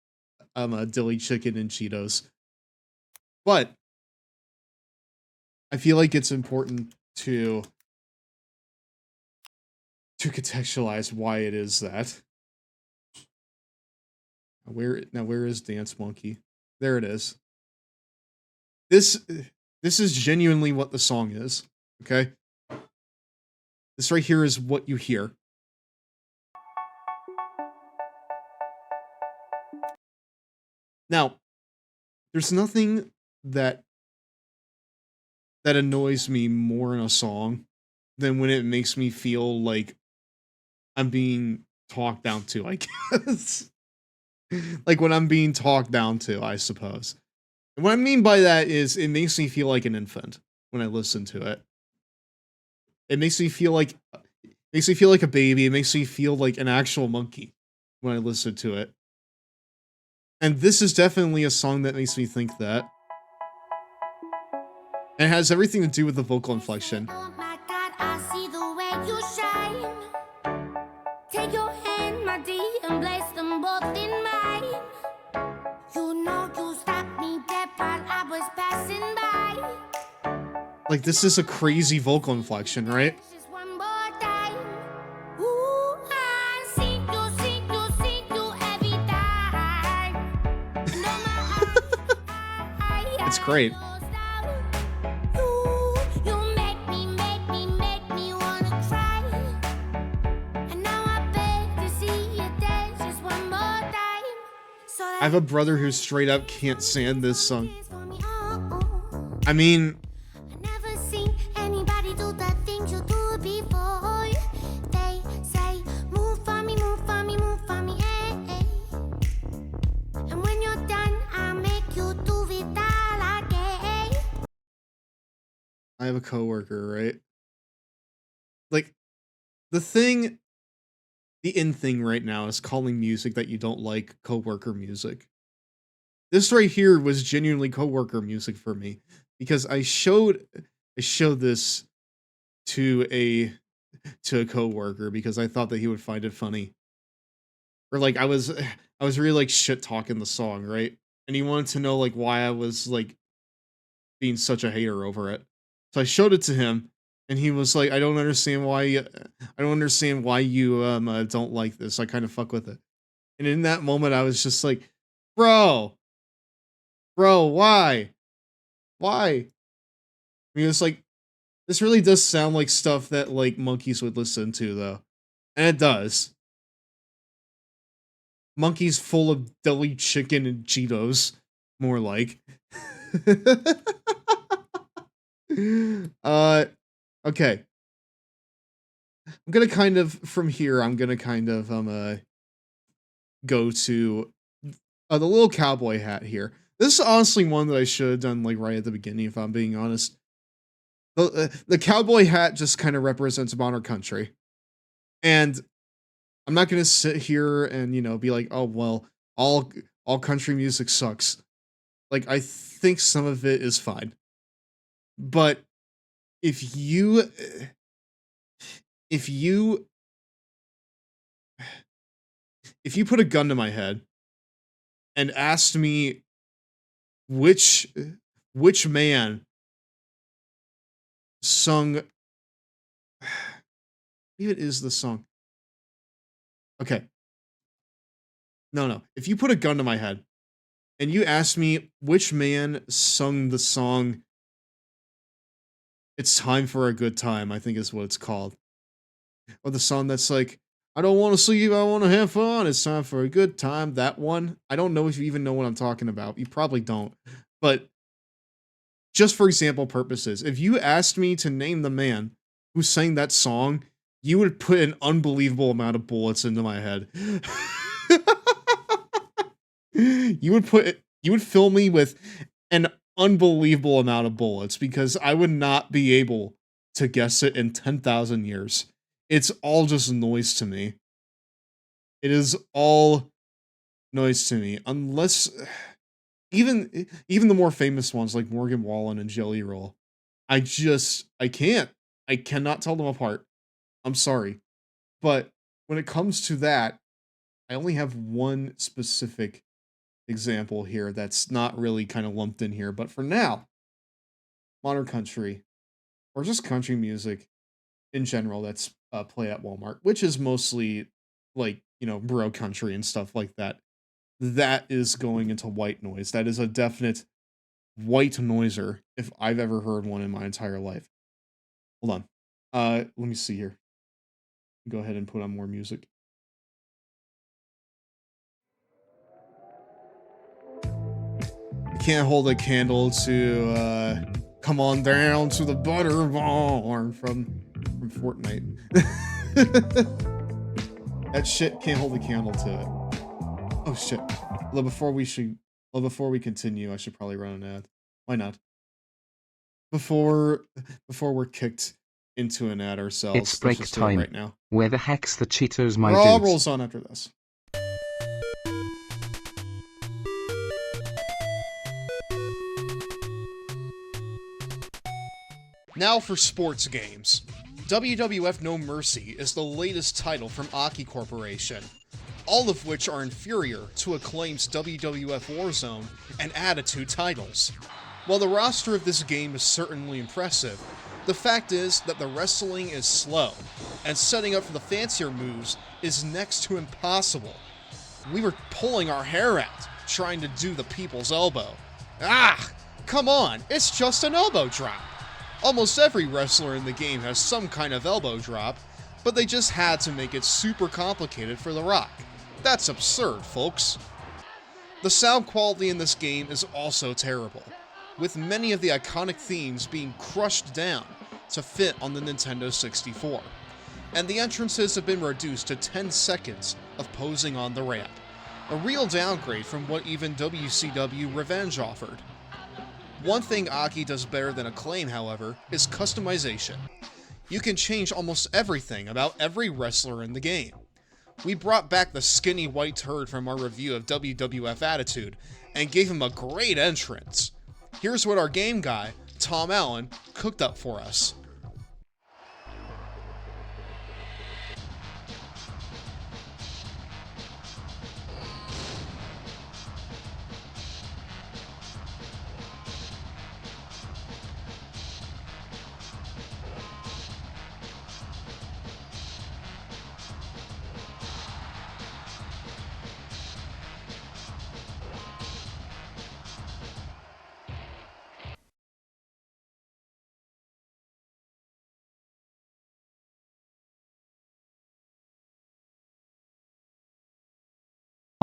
a dilly chicken and Cheetos. But I feel like it's important to contextualize why it is that. Where is Dance Monkey? There it is. This is genuinely what the song is, okay? This right here is what you hear. Now, there's nothing that annoys me more in a song than when it makes me feel like I'm being talked down to, I guess. Like when I'm being talked down to, I suppose. And what I mean by that is it makes me feel like an infant when I listen to it. It makes me feel like a baby. It makes me feel like an actual monkey when I listen to it. And this is definitely a song that makes me think that. And it has everything to do with the vocal inflection. Oh my God, I see the way you shine. Take your hand, my dear, and place them both in mine. You know you stopped me dead while I was passing by. Like, this is a crazy vocal inflection, right? Just one more time. Ooh, I see you every time. And oh my It's great. You make me wanna cry. And now I beg to see you dance just one more time. So I have a brother who straight up can't stand this song. I mean, I never seen anybody do the things you do before. They say, move for me, move for me, move for me, eh. And when you're done, I'll make you do it all again. I have a coworker, right? Like, the in thing right now is calling music that you don't like coworker music. This right here was genuinely coworker music for me because I showed this to a coworker because I thought that he would find it funny. Or like I was really like shit talking the song, right? And he wanted to know like why I was like being such a hater over it. So I showed it to him. And he was like, I don't understand why you don't like this. I kind of fuck with it. And in that moment, I was just like, bro, why? I mean, it's like, this really does sound like stuff that like monkeys would listen to, though. And it does. Monkeys full of deli chicken and Cheetos, more like. Okay. I'm gonna kind of, from here, go to the little cowboy hat here. This is honestly one that I should have done, like, right at the beginning, if I'm being honest. The cowboy hat just kind of represents modern country. And I'm not gonna sit here and, you know, be like, oh, well, all country music sucks. Like, I think some of it is fine. But if you put a gun to my head and asked me which man sung, what even is the song? Okay. No. If you put a gun to my head and you asked me which man sung the song It's Time for a Good Time, I think is what it's called. Or the song that's like, I don't want to sleep, I want to have fun, it's time for a good time. That one, I don't know if you even know what I'm talking about. You probably don't. But just for example purposes, if you asked me to name the man who sang that song, you would put an unbelievable amount of bullets into my head. You would fill me with an unbelievable amount of bullets because I would not be able to guess it in 10,000 years. It's all just noise to me. It is all noise to me. Unless even the more famous ones like Morgan Wallen and Jelly Roll. I cannot tell them apart. I'm sorry. But when it comes to that, I only have one specific example here that's not really kind of lumped in here, but for now, modern country or just country music in general that's played at Walmart, which is mostly like, you know, bro country and stuff like that. That is going into white noise. That is a definite white noiser if I've ever heard one in my entire life. Hold on. Let me see here. Go ahead and put on more music. Can't hold a candle to Come On Down to the Butter Barn from Fortnite. That shit can't hold a candle to it. Oh shit. Well, before we continue, I should probably run an ad. Why not? Before we're kicked into an ad ourselves. It's break time right now. Where the heck's the Cheetos, my Raw dudes? rolls on after this. Now for sports games. WWF No Mercy is the latest title from Aki Corporation, all of which are inferior to Acclaim's WWF Warzone and Attitude titles. While the roster of this game is certainly impressive, the fact is that the wrestling is slow, and setting up for the fancier moves is next to impossible. We were pulling our hair out trying to do the people's elbow. Ah, come on, it's just an elbow drop. Almost every wrestler in the game has some kind of elbow drop, but they just had to make it super complicated for The Rock. That's absurd, folks. The sound quality in this game is also terrible, with many of the iconic themes being crushed down to fit on the Nintendo 64, and the entrances have been reduced to 10 seconds of posing on the ramp, a real downgrade from what even WCW Revenge offered. One thing Aki does better than Acclaim, however, is customization. You can change almost everything about every wrestler in the game. We brought back the skinny white turd from our review of WWF Attitude, and gave him a great entrance. Here's what our game guy, Tom Allen, cooked up for us.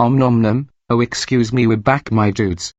Nom nom, oh excuse me, we're back my dudes.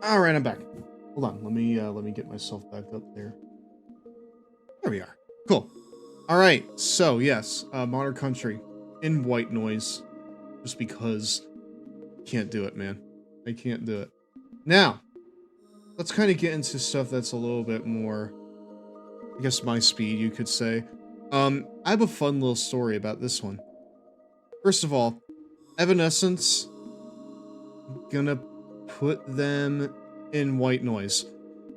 Alright, I'm back. Hold on, let me get myself back up there. There we are. Cool. Alright, so yes, Modern Country in white noise. Just because can't do it, man. I can't do it. Now, let's kind of get into stuff that's a little bit more, I guess, my speed, you could say. I have a fun little story about this one. First of all, Evanescence, I'm gonna put them in white noise.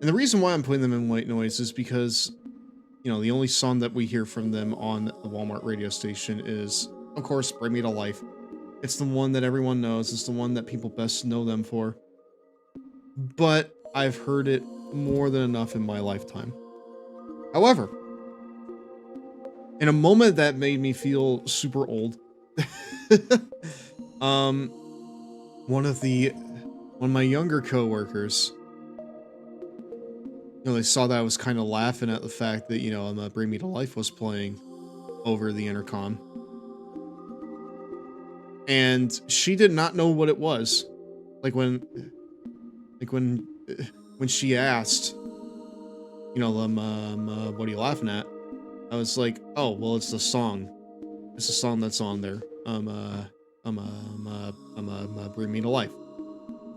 And the reason why I'm putting them in white noise is because you know, the only song that we hear from them on the Walmart radio station is, of course, Bring Me to Life. It's the one that everyone knows. It's the one that people best know them for. But I've heard it more than enough in my lifetime. However, in a moment that made me feel super old, one of my younger coworkers, you know, they saw that I was kind of laughing at the fact that, you know, Bring Me to Life was playing over the intercom. And she did not know what it was. Like when she asked, you know, what are you laughing at? I was like, oh, well, it's the song. It's the song that's on there. Bring Me to Life.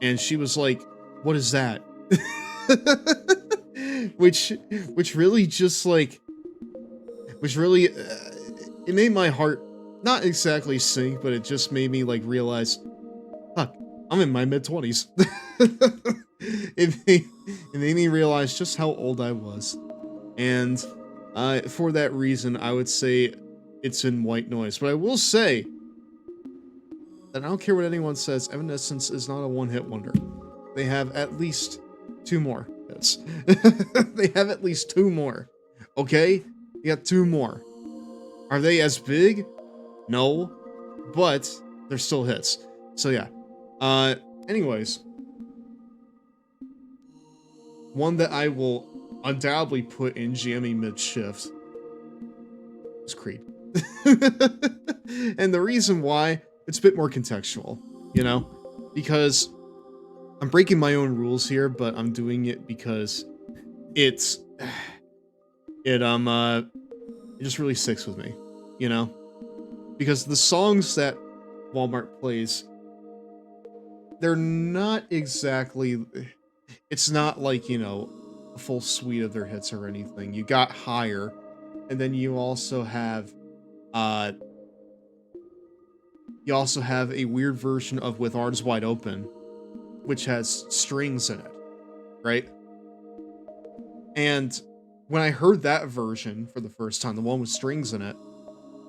And she was like, what is that? which really just like, it made my heart not exactly sink, but it just made me like realize, fuck, I'm in my mid-20s. It made me realize just how old I was. And for that reason, I would say it's in white noise. But I will say that I don't care what anyone says, Evanescence is not a one-hit wonder. They have at least 2 more hits. They have at least 2 more. Okay? You got 2 more. Are they as big? No. But they're still hits. So yeah. Anyways. One that I will undoubtedly put in jammy mid-shift is Creed. And the reason why, it's a bit more contextual, you know? Because I'm breaking my own rules here, but I'm doing it because it just really sticks with me, you know? Because the songs that Walmart plays, they're not exactly, it's not like, you know, a full suite of their hits or anything. You got Higher, and then you also have a weird version of With Arms Wide Open, which has strings in it, right? And when I heard that version for the first time, the one with strings in it,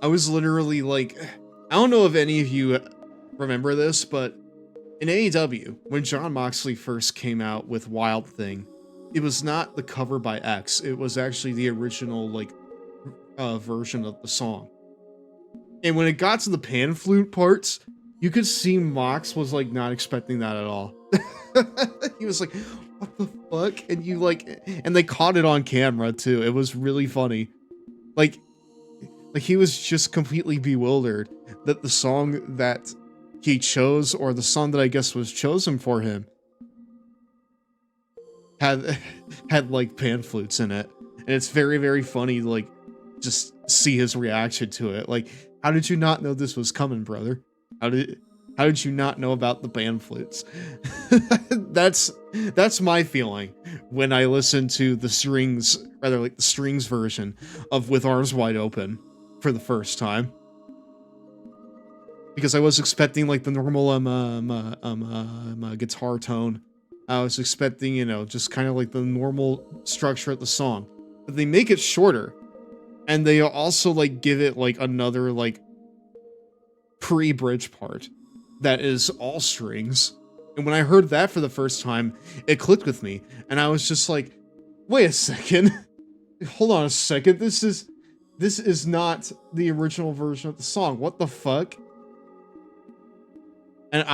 I was literally like, I don't know if any of you remember this, but in AEW, when Jon Moxley first came out with Wild Thing, it was not the cover by X, it was actually the original, like, version of the song. And when it got to the pan flute parts, you could see Mox was, like, not expecting that at all. He was like, what the fuck? And you, like, and they caught it on camera, too. It was really funny. Like he was just completely bewildered that the song that he chose, or the song that I guess was chosen for him, had like pan flutes in it. And it's very, very funny to, like, just see his reaction to it. Like, how did you not know this was coming, brother? How did you not know about the pan flutes? That's my feeling when I listen to the strings, rather like the strings version of With Arms Wide Open for the first time. Because I was expecting like the normal guitar tone. I was expecting, you know, just kind of like the normal structure of the song. But they make it shorter. And they also like give it like another like pre-bridge part that is all strings. And when I heard that for the first time, it clicked with me. And I was just like, wait a second. Hold on a second. This is not the original version of the song. What the fuck? And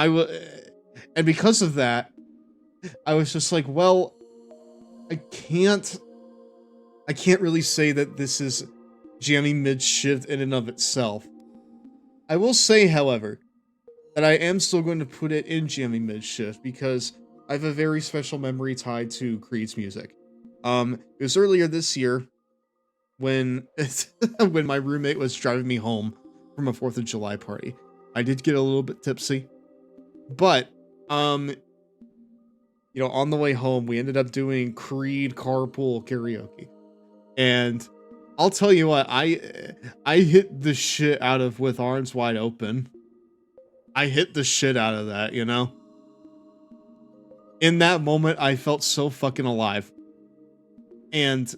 because of that, I was just like, well, I can't really say that this is jammy mid-shift in and of itself. I will say, however, that I am still going to put it in jammy mid-shift because I have a very special memory tied to Creed's music. It was earlier this year when when my roommate was driving me home from a 4th of July party. I did get a little bit tipsy, but you know, on the way home, we ended up doing Creed carpool karaoke. And I'll tell you what, I hit the shit out of With Arms Wide Open. I hit the shit out of that, you know? In that moment, I felt so fucking alive. And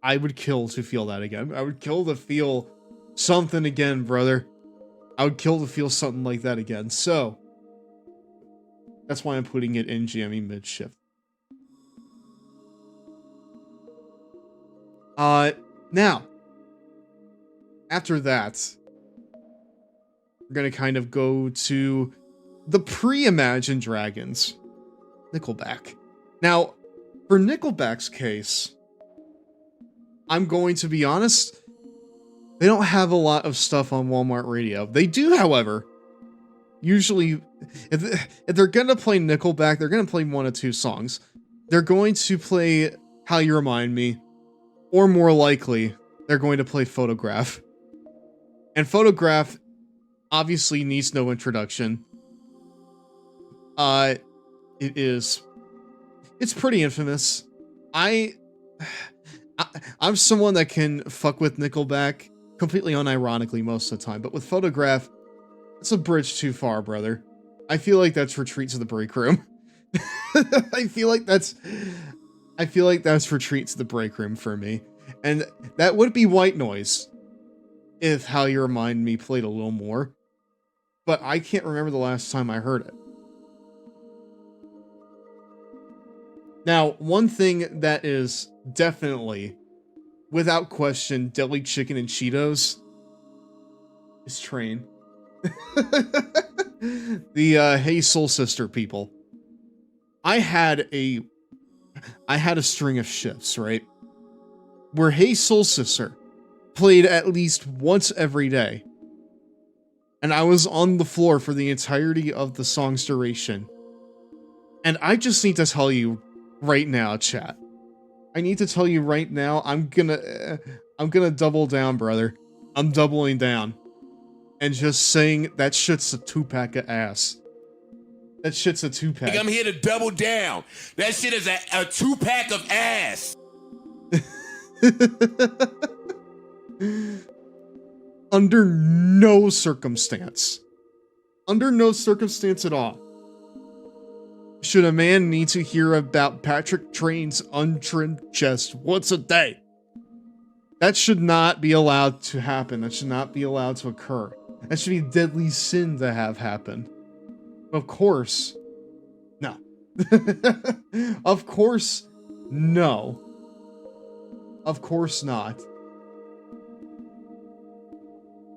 I would kill to feel that again. I would kill to feel something again, brother. I would kill to feel something like that again. So, that's why I'm putting it in jammy mid-shift. Now, after that, we're gonna kind of go to the pre-Imagine Dragons, Nickelback. Now, for Nickelback's case, I'm going to be honest, they don't have a lot of stuff on Walmart Radio. They do, however, usually, if they're gonna play Nickelback, they're gonna play one of two songs. They're going to play How You Remind Me, or more likely, they're going to play Photograph. And Photograph obviously needs no introduction. It's pretty infamous. I'm someone that can fuck with Nickelback completely unironically most of the time, but with Photograph, it's a bridge too far, brother. I feel like that's Retreat to the Break Room. I feel like that's Retreat to the Break Room for me. And that would be White Noise if How You Remind Me played a little more. But I can't remember the last time I heard it. Now, one thing that is definitely, without question, deli chicken and Cheetos is Train. The Hey Soul Sister people. I had a string of shifts, right? Where Hey Soul Sister played at least once every day. And I was on the floor for the entirety of the song's duration. And I just need to tell you right now, chat. I need to tell you right now, I'm gonna double down, brother. I'm doubling down. And just saying that shit's a 2-pack of ass. That shit's a 2-pack. I'm here to double down. That shit is a 2-pack of ass. Under no circumstance at all, should a man need to hear about Patrick Train's untrimmed chest once a day. That should not be allowed to happen. That should not be allowed to occur. That should be a deadly sin to have happen. Of course, no. Of course, no. Of course not.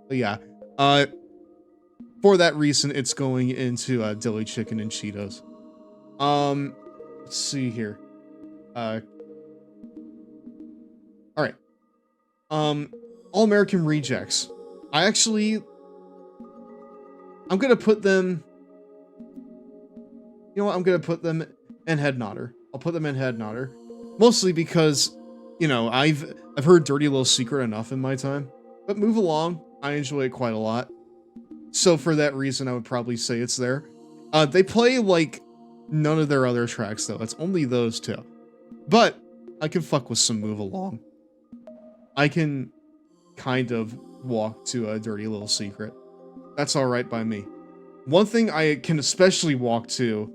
But yeah, for that reason, it's going into deli chicken and Cheetos. Let's see here. All right. All American Rejects. I'm gonna put them. You know what? I'm gonna put them in Head Nodder. I'll put them in Head Nodder, mostly because, you know, I've heard Dirty Little Secret enough in my time. But Move Along, I enjoy it quite a lot. So for that reason, I would probably say it's there. They play, like, none of their other tracks, though. It's only those two. But I can fuck with some Move Along. I can kind of walk to a Dirty Little Secret. That's alright by me. One thing I can especially walk to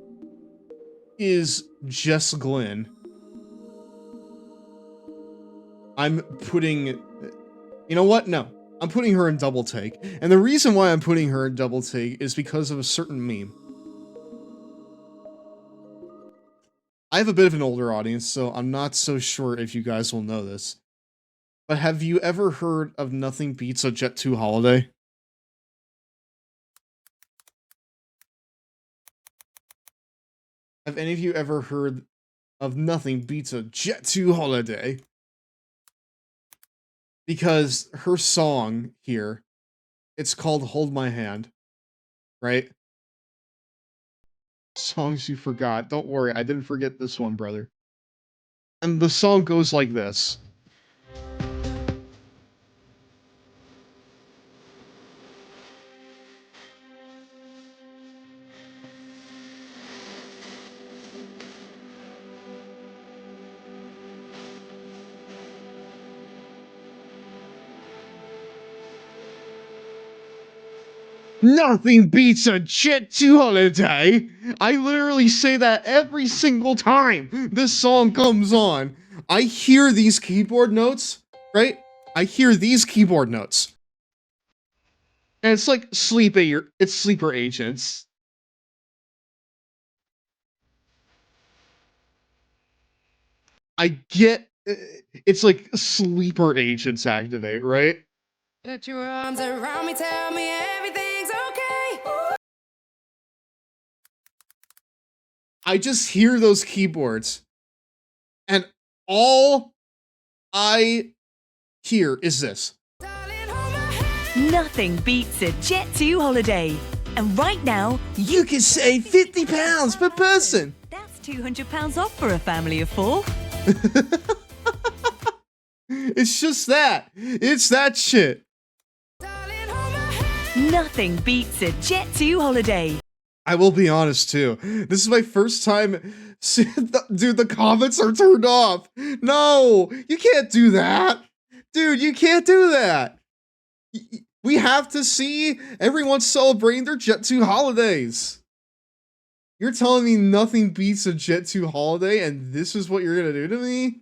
is Jess Glynn. I'm putting... You know what? No. I'm putting her in Double Take. And the reason why I'm putting her in Double Take is because of a certain meme. I have a bit of an older audience, so I'm not so sure if you guys will know this. But have you ever heard of Nothing Beats a Jet 2 Holiday? Have any of you ever heard of Nothing Beats a Jet 2 Holiday? Because her song here, it's called Hold My Hand, right? Songs you forgot. Don't worry, I didn't forget this one, brother. And the song goes like this. Nothing beats a Jet 2 Holiday. I literally say that every single time this song comes on. I hear these keyboard notes, right? I hear these keyboard notes. And it's like it's sleeper agents. I get it's like sleeper agents activate, right? Put your arms around me, tell me everything's okay. I just hear those keyboards, and all I hear is this. Darling, hold my hand. Nothing beats a Jet2 holiday. And right now, You can save 50 pounds per person. that's £200 off for a family of 4. It's just that. It's that shit. Darling, hold my hand. Nothing beats a Jet2 holiday. I will be honest too. This is my first time. Dude, the comments are turned off. No, you can't do that. Dude, you can't do that. We have to see everyone celebrating their Jet2 holidays. You're telling me nothing beats a Jet2 holiday, and this is what you're gonna do to me?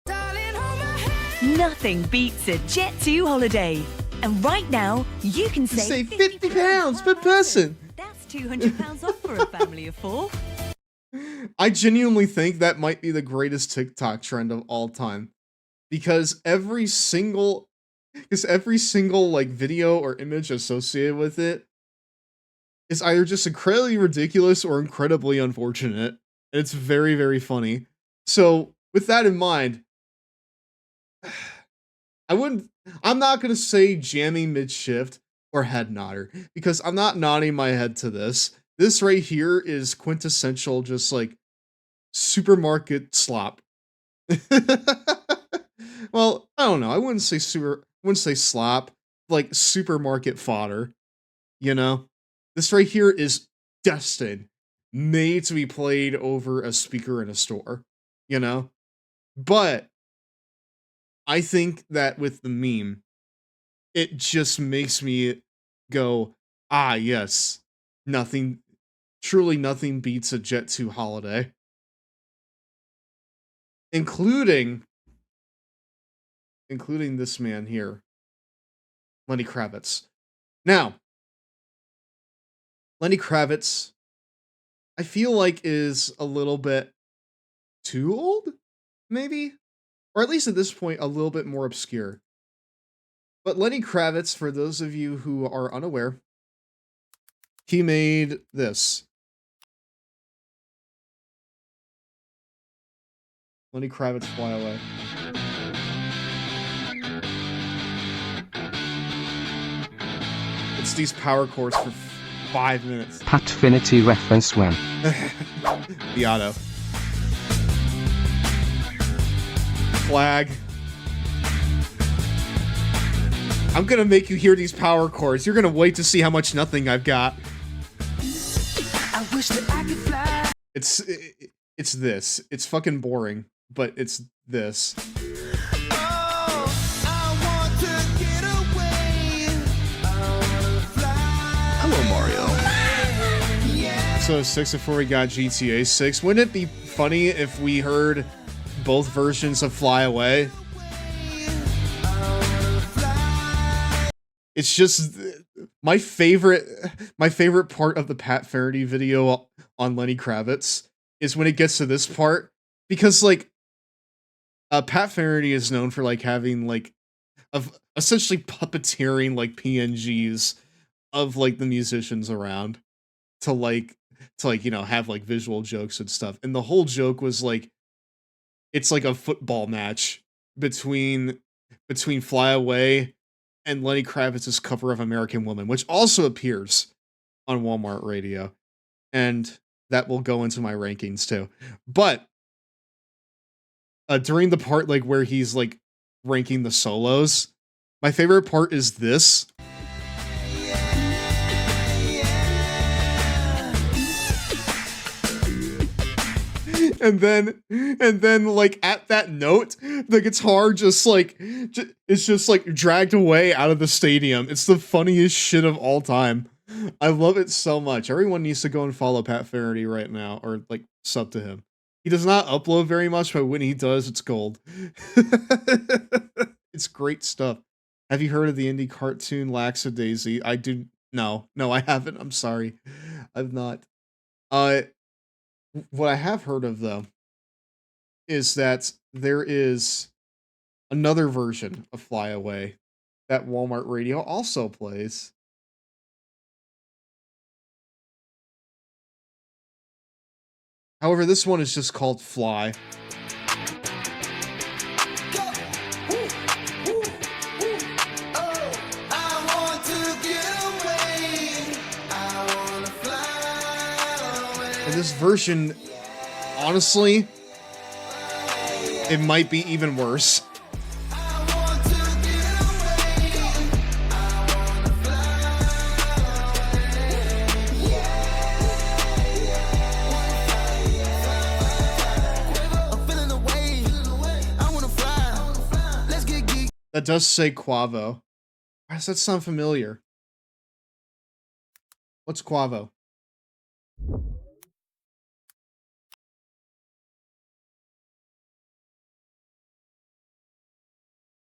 Darling, hold my hand. Nothing beats a Jet2 holiday. And right now, you can Save save 50 pounds per person. That's £200 off for a family of 4. I genuinely think that might be the greatest TikTok trend of all time. Because every single like video or image associated with it is either just incredibly ridiculous or incredibly unfortunate. And it's very, very funny. So with that in mind, I'm not gonna say jamming mid-shift or head nodder, because I'm not nodding my head to this. This right here is quintessential, just like supermarket slop. Well, I don't know. I wouldn't say slop, like supermarket fodder. You know, this right here is destined, made to be played over a speaker in a store. You know, but I think that with the meme, it just makes me go, ah, yes, truly nothing beats a Jet2 holiday. Including this man here, Lenny Kravitz. Now, Lenny Kravitz, I feel like is a little bit too old, maybe? Or at least at this point, a little bit more obscure. But Lenny Kravitz, for those of you who are unaware, he made this. Lenny Kravitz, Fly Away. It's these power chords for 5 minutes. Patfinity reference when. The auto. Flag. I'm gonna make you hear these power chords. You're gonna wait to see how much nothing I've got. I wish that I could fly. It's this. It's fucking boring, but it's this. Oh, I want to get away. I wanna fly. Hello, Mario. So 6 before we got GTA 6. Wouldn't it be funny if we heard both versions of Fly Away? It's just my favorite part of the Pat Faraday video on Lenny Kravitz is when it gets to this part, because like Pat Faraday is known for like having like essentially puppeteering like PNGs of like the musicians around to you know have like visual jokes and stuff. And the whole joke was like it's like a football match between Fly Away and Lenny Kravitz's cover of American Woman, which also appears on Walmart Radio. And that will go into my rankings too. But during the part like where he's like ranking the solos, my favorite part is this. And then like at that note, the guitar just like it's just like dragged away out of the stadium. It's the funniest shit of all time. I love it so much. Everyone needs to go and follow Pat Faraday right now, or like sub to him. He does not upload very much, but when he does, it's gold. It's great stuff. Have you heard of the indie cartoon Laxadaisy? I do. No, I haven't. I'm sorry. I've not. What I have heard of, though, is that there is another version of Fly Away that Walmart Radio also plays. However, this one is just called Fly. And this version, honestly, it might be even worse. That does say Quavo. Why does that sound familiar? What's Quavo?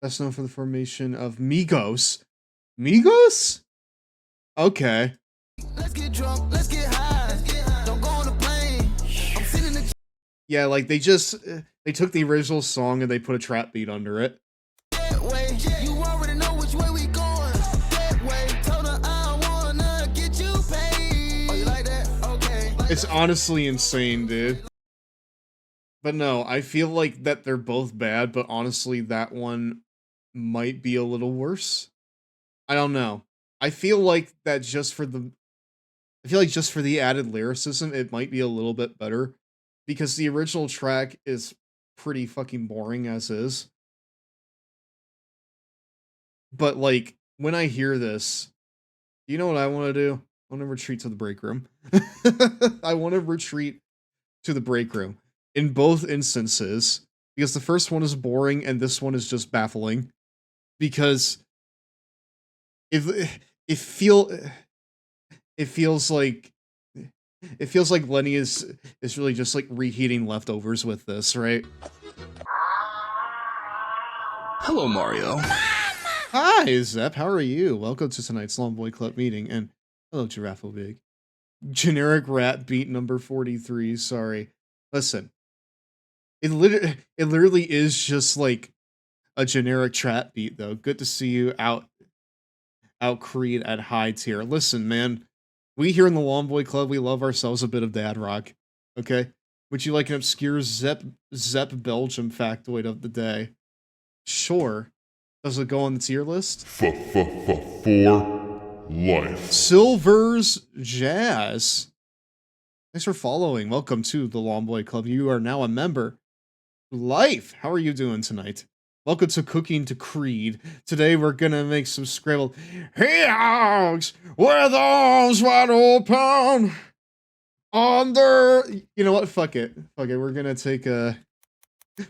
That's known for the formation of Migos. Migos? Okay. Let's get drunk, let's get high. Don't go on the plane. I'm sitting in the Yeah, like they took the original song and they put a trap beat under it. way. You already know which way we going. That way. Told her I wanna get you paid. Oh, you like that? Okay. It's honestly insane, dude. But no, I feel like that they're both bad, but honestly, that one might be a little worse. I don't know. I feel like just for the added lyricism, it might be a little bit better. Because the original track is pretty fucking boring as is. But, like, when I hear this, you know what I want to do? I want to retreat to the break room. I want to retreat to the break room. In both instances, because the first one is boring and this one is just baffling. Because it feels like Lenny is really just like reheating leftovers with this, right? Hello, Mario. Hi, Zep. How are you? Welcome to tonight's Long Boy Club meeting, and hello, Giraffe Big. Generic rat beat number 43. Sorry. Listen, it literally is just like a generic trap beat, though. Good to see you out Creed at high tier. Listen, man, we here in the Long Boy Club, we love ourselves a bit of dad rock. Okay, would you like an obscure Zep Belgium factoid of the day? Sure. Does it go on the tier list? For life. Silver's Jazz. Thanks for following. Welcome to the Long Boy Club. You are now a member. Life. How are you doing tonight? Welcome to Cooking to Creed. Today we're gonna make some scrambled hogs with arms wide open. Under. You know what? Fuck it. We're gonna take a.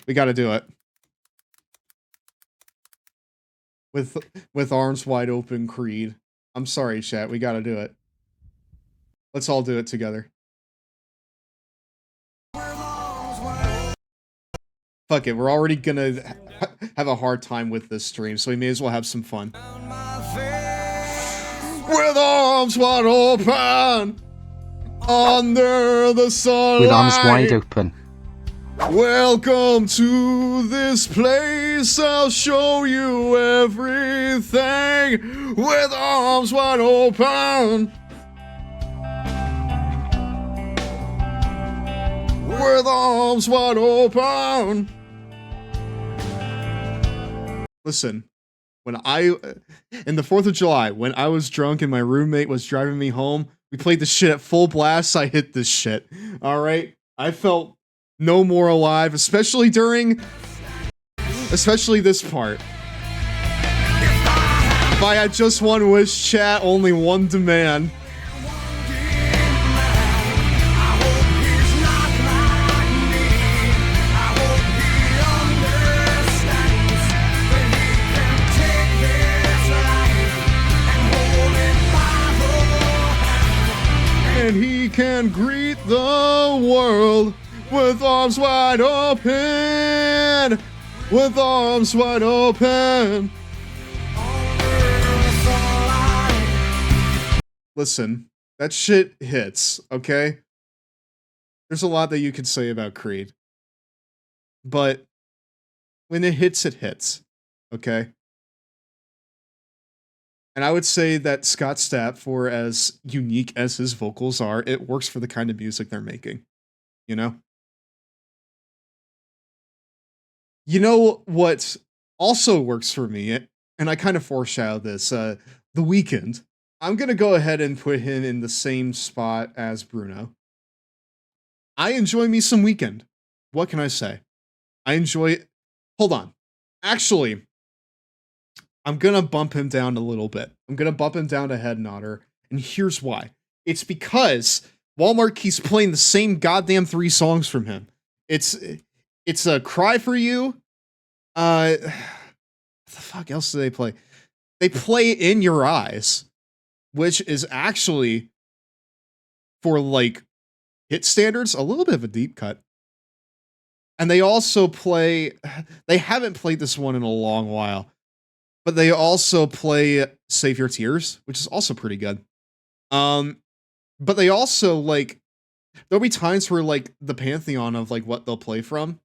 We gotta do it. With arms wide open, Creed. I'm sorry, chat. We gotta do it. Let's all do it together. Fuck it. We're already gonna have a hard time with this stream, so we may as well have some fun. With arms wide open, under the sunlight. With arms wide open. Welcome to this place, I'll show you everything. With arms wide open. With arms wide open. Listen, in the 4th of July, when I was drunk and my roommate was driving me home, we played this shit at full blast. I hit this shit. Alright? I felt no more alive, especially this part. If I had just one wish, chat, only one demand. And he can greet the world with with arms wide open, with arms wide open. Listen, that shit hits, okay? There's a lot that you could say about Creed. But when it hits, okay? And I would say that Scott Stapp, for as unique as his vocals are, it works for the kind of music they're making. You know? You know what also works for me, and I kind of foreshadow this, The Weeknd. I'm gonna go ahead and put him in the same spot as Bruno. I enjoy me some Weeknd. What can I say? I enjoy... Hold on. Actually, I'm gonna bump him down a little bit. I'm gonna bump him down to Head Nodder, and here's why. It's because Walmart keeps playing the same goddamn 3 songs from him. It's a Cry For You. What the fuck else do they play? They play In Your Eyes, which is actually, for like hit standards, a little bit of a deep cut. And they also play, they haven't played this one in a long while, but they also play Save Your Tears, which is also pretty good. But they also, like, there'll be times where, like, the pantheon of, like, what they'll play from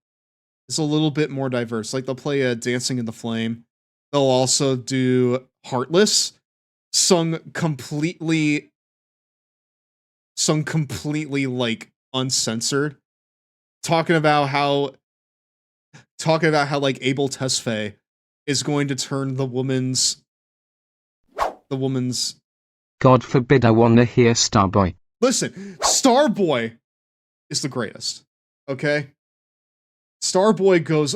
is a little bit more diverse. Like, they'll play Dancing in the Flame. They'll also do Heartless, sung completely, like, uncensored. Talking about how, like, Abel Tesfaye is going to turn the woman's... God forbid I wanna hear Starboy. Listen, Starboy is the greatest, okay? Starboy goes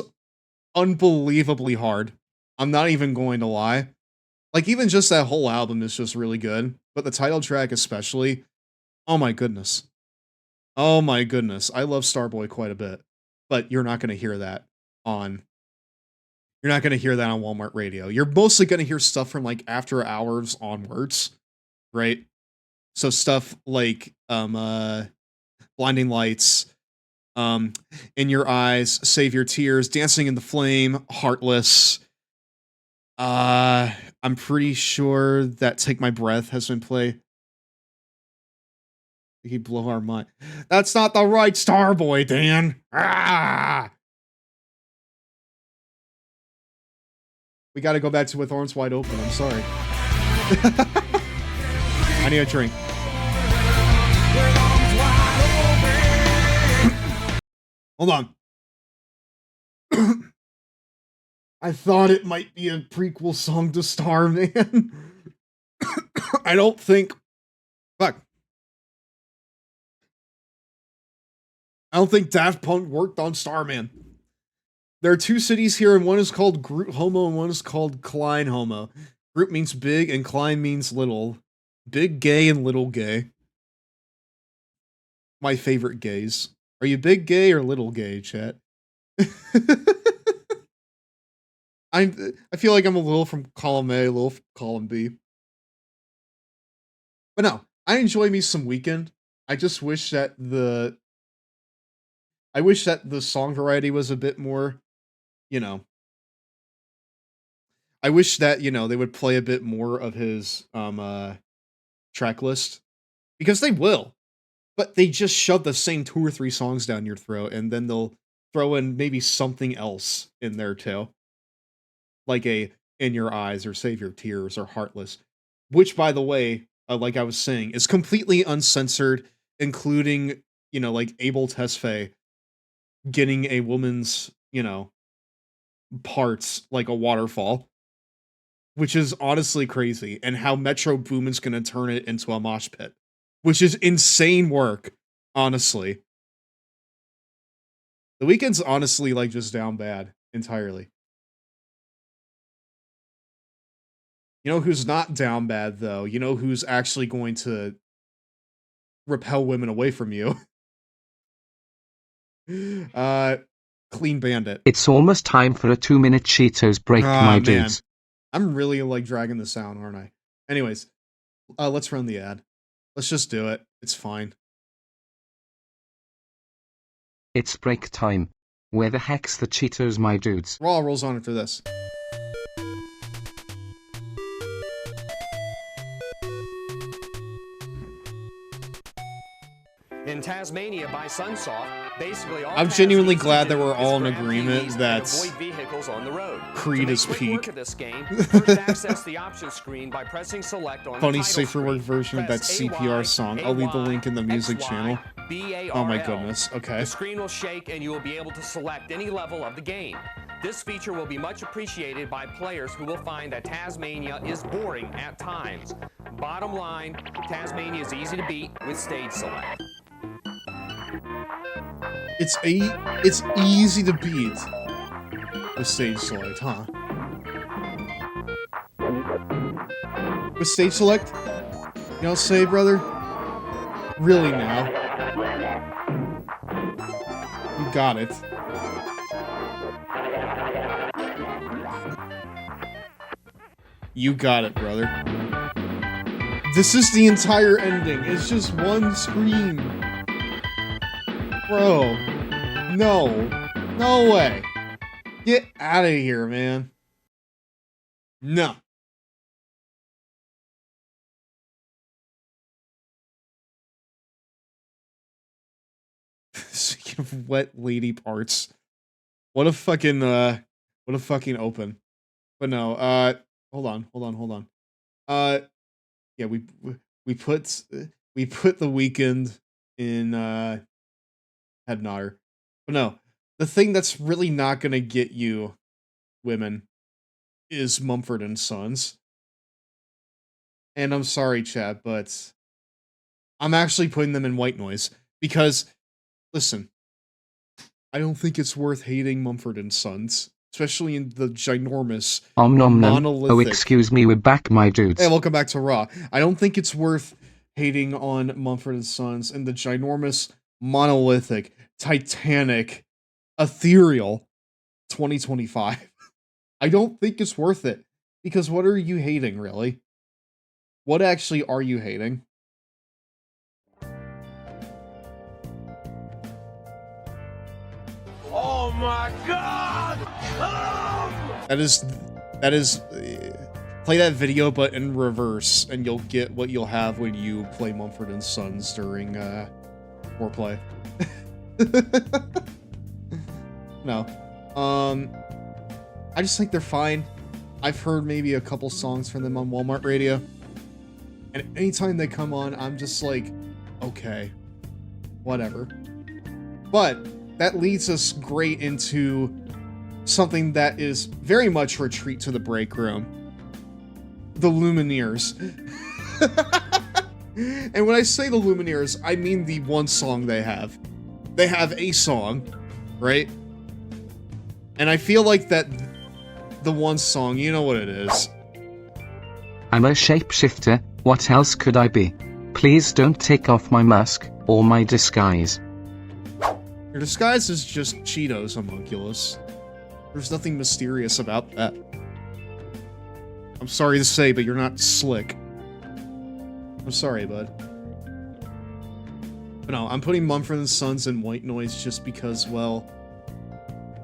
unbelievably hard. I'm not even going to lie. Like, even just that whole album is just really good, but the title track especially, oh my goodness. Oh my goodness, I love Starboy quite a bit, but you're not going to hear that on... You're not going to hear that on Walmart Radio. You're mostly going to hear stuff from, like, After Hours onwards, right? So stuff like, Blinding Lights, In Your Eyes, Save Your Tears, Dancing in the Flame, Heartless. I'm pretty sure that Take My Breath has been played. He blow our mind. That's not the right Starboy, Dan. Ah! We gotta go back to With Arms Wide Open. I'm sorry. I need a drink. Hold on. I thought it might be a prequel song to Starman. I don't think... Fuck. I don't think Daft Punk worked on Starman. There are 2 cities here, and one is called Groot Homo, and one is called Klein Homo. Groot means big, and Klein means little. Big gay and little gay. My favorite gays. Are you big gay or little gay, chat? I feel like I'm a little from column A, a little from column B. But no, I enjoy me some Weeknd. I just wish that the song variety was a bit more, you know. I wish that, you know, they would play a bit more of his track list. Because they will. But they just shove the same 2 or 3 songs down your throat, and then they'll throw in maybe something else in there too. Like a In Your Eyes, or Save Your Tears, or Heartless. Which, by the way, like I was saying, is completely uncensored, including, you know, like Abel Tesfaye getting a woman's, you know, parts like a waterfall. Which is honestly crazy, and how Metro Boomin's gonna turn it into a mosh pit. Which is insane work, honestly. The Weeknd's honestly, like, just down bad, entirely. You know who's not down bad, though? You know who's actually going to repel women away from you? Clean Bandit. It's almost time for a 2-minute Cheetos break, my dudes. I'm really, like, dragging this out, aren't I? Anyways, let's run the ad. Let's just do it. It's fine. It's break time. Where the heck's the Cheetos, my dudes? Raw rolls on after this. In Tasmania by Sunsoft, basically all I'm genuinely Tasmanians glad do that we're is all in grab agreement TVs that and avoid vehicles on the road. Creed To make is quick peak. work of this game, first access the options screen by pressing select on Funny the title safer work screen. version of that Press CPR song. I'll leave the link in the music channel. Oh my goodness, okay. The screen will shake and you will be able to select any level of the game. This feature will be much appreciated by players who will find that Tasmania is boring at times. Bottom line, Tasmania is easy to beat with stage select. It's easy to beat with stage select, huh? With stage select? You don't say, brother? Really now? You got it. You got it, brother. This is the entire ending. It's just one screen. Bro. No. No way. Get out of here, man. No. Speaking of wet lady parts. What a fucking open. But no, hold on. Yeah, we put The Weeknd in Head Nodder. But no, the thing that's really not gonna get you women is Mumford & Sons. And I'm sorry, chat, but I'm actually putting them in white noise because, listen, I don't think it's worth hating Mumford & Sons, especially in the ginormous monolithic... Oh, excuse me, we're back, my dudes. Hey, welcome back to Raw. I don't think it's worth hating on Mumford & Sons in the ginormous, monolithic, titanic, ethereal 2025. I don't think it's worth it. Because what are you hating, really? What actually are you hating? Oh my god! That is, play that video, but in reverse, and you'll get what you'll have when you play Mumford & Sons during, foreplay. No. I just think they're fine. I've heard maybe a couple songs from them on Walmart Radio. And anytime they come on, I'm just like, okay, whatever. But that leads us great into something that is very much retreat to the break room. The Lumineers. And when I say the Lumineers, I mean the one song they have. They have a song, right? And I feel like that the one song, you know what it is. I'm a shapeshifter, what else could I be? Please don't take off my mask, or my disguise. Your disguise is just Cheetos, homunculus. There's nothing mysterious about that. I'm sorry to say, but you're not slick. I'm sorry, bud. But no, I'm putting Mumford & Sons in white noise just because, well,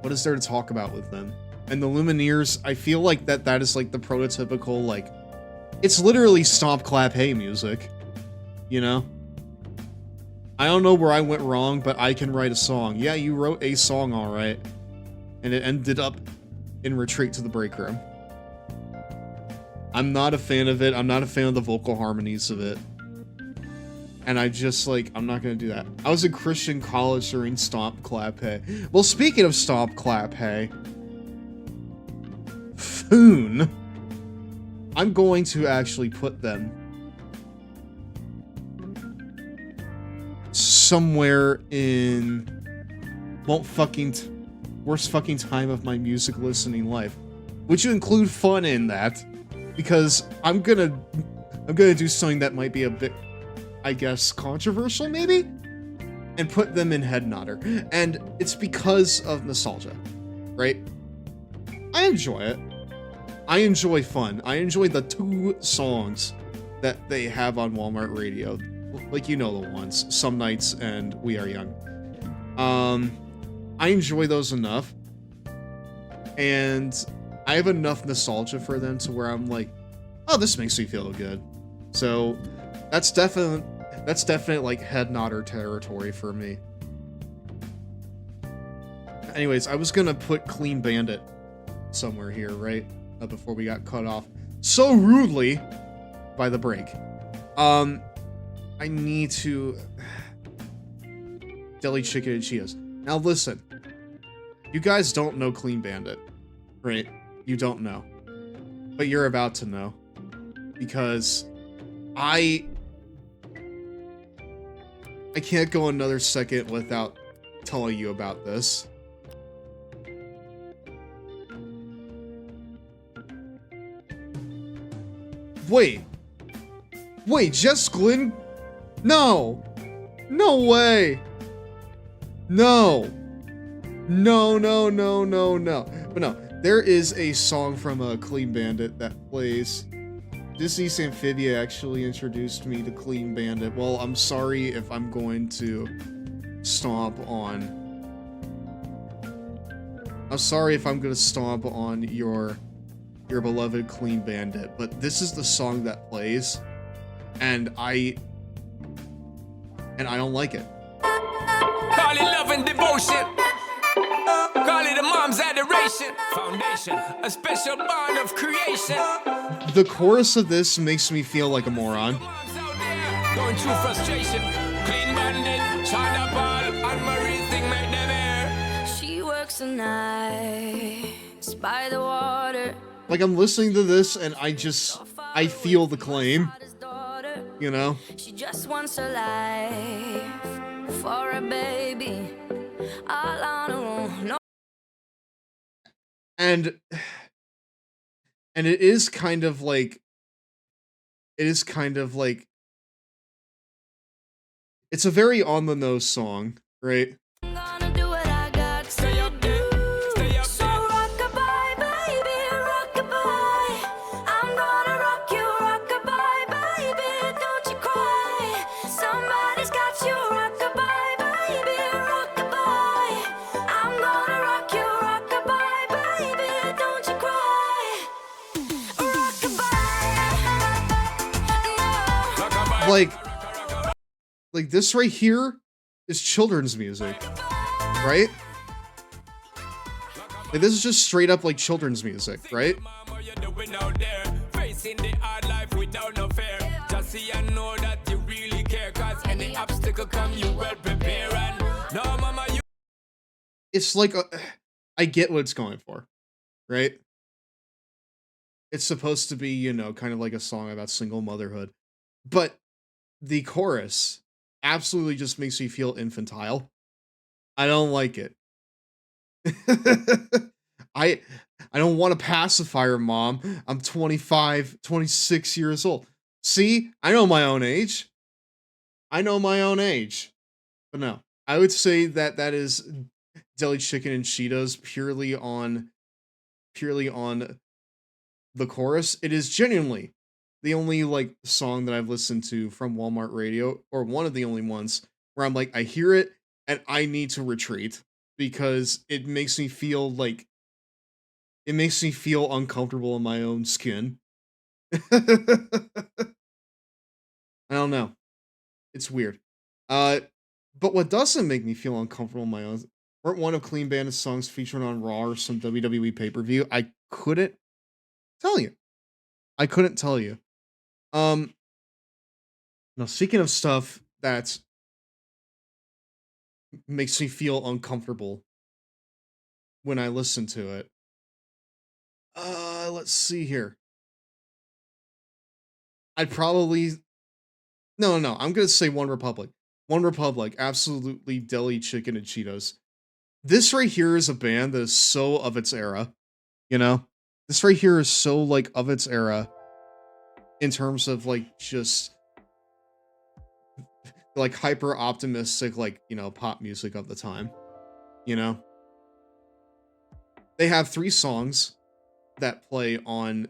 what is there to talk about with them? And the Lumineers, I feel like that is like the prototypical, like, it's literally stomp, clap, hey music. You know? I don't know where I went wrong, but I can write a song. Yeah, you wrote a song, alright. And it ended up in Retreat to the Break Room. I'm not a fan of it. I'm not a fan of the vocal harmonies of it. And I just, like, I'm not gonna do that. I was in Christian college during Stomp, Clap, Hey. Well, speaking of Stomp, Clap, Hey, Foon, I'm going to actually put them somewhere in worst fucking time of my music listening life. Would you include fun in that? Because I'm gonna do something that might be a bit, I guess, controversial, maybe? And put them in Head Nodder. And it's because of nostalgia, right? I enjoy it. I enjoy fun. I enjoy the 2 songs that they have on Walmart Radio. Like, you know the ones. Some Nights and We Are Young. I enjoy those enough, and I have enough nostalgia for them to where I'm like, oh, this makes me feel good. So that's definite like head nodder territory for me. Anyways, I was gonna put Clean Bandit somewhere here, right? Before we got cut off so rudely by the break. I need to Deli Chicken and Cheetos. Now listen, you guys don't know Clean Bandit, right? You don't know, but you're about to know, because I can't go another second without telling you about this. Wait, Jess Glynn? No! No way! No! No. But no, there is a song from Clean Bandit that plays. Disney's Amphibia actually introduced me to Clean Bandit. Well, I'm sorry if I'm going to stomp on... I'm sorry if I'm going to stomp on your beloved Clean Bandit, but this is the song that plays, and I don't like it. Call it love and devotion. Call it a mom's adoration. Foundation, a special bond of creation. The chorus of this makes me feel like a moron. Going through frustration. Clean Bandit, China Ball, and Marie thing make them air. She works the nights by the water. Like, I'm listening to this and I feel the claim, you know? She just wants a life for a baby, all on her own. No. And it is kind of like, it's a very on the nose song, right? Like this right here is children's music, right? Like, this is just straight up like children's music, right? It's like I get what it's going for, right? It's supposed to be, you know, kind of like a song about single motherhood, but the chorus absolutely just makes me feel infantile. I don't like it. I don't want a pacifier, Mom. I'm 25, 26 years old. See, I know my own age. But no, I would say that is Deli Chicken and Cheetos purely on the chorus. It is genuinely the only like song that I've listened to from Walmart Radio, or one of the only ones where I'm like, I hear it and I need to retreat because it makes me feel uncomfortable in my own skin. I don't know. It's weird. But what doesn't make me feel uncomfortable in my own, weren't one of Clean Bandit's songs featured on Raw or some WWE pay-per-view. I couldn't tell you. Now, speaking of stuff that makes me feel uncomfortable when I listen to it, let's see here. I'd probably... No, I'm gonna say One Republic. One Republic, absolutely Deli Chicken and Cheetos. This right here is a band that is so of its era, you know? This right here is so, like, of its era in terms of, like, just, like, hyper-optimistic, like, you know, pop music of the time, you know? They have 3 songs that play on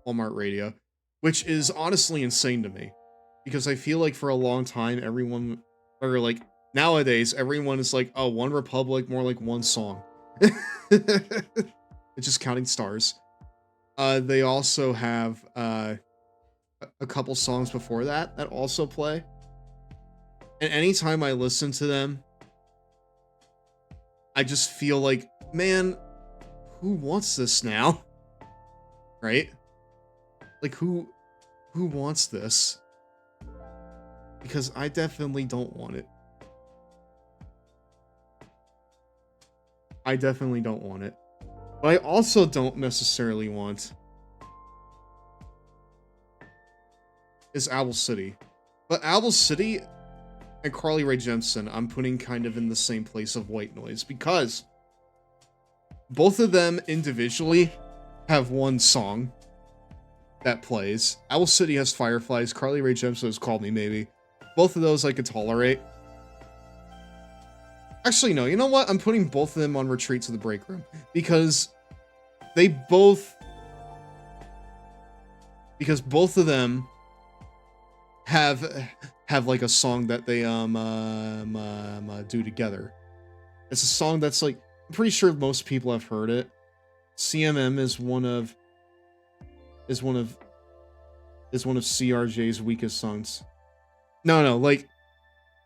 Walmart Radio, which is honestly insane to me. Because I feel like for a long time, everyone, or like Nowadays, everyone is like, oh, One Republic, more like one song. It's just counting stars. They also have a couple songs before that also play. And anytime I listen to them, I just feel like, man, who wants this now? Right? Like, who wants this? Because I definitely don't want it. I definitely don't want it. But I also don't necessarily want is Owl City. But Owl City and Carly Rae Jepsen, I'm putting kind of in the same place of White Noise, because both of them individually have one song that plays. Owl City has Fireflies, Carly Rae Jepsen has Call Me Maybe. Both of those I could tolerate. Actually, no, you know what? I'm putting both of them on Retreat to the Break Room, because both of them have like a song that they do together. It's a song that's like, I'm pretty sure most people have heard it. CMM is one of CRJ's weakest songs. No, like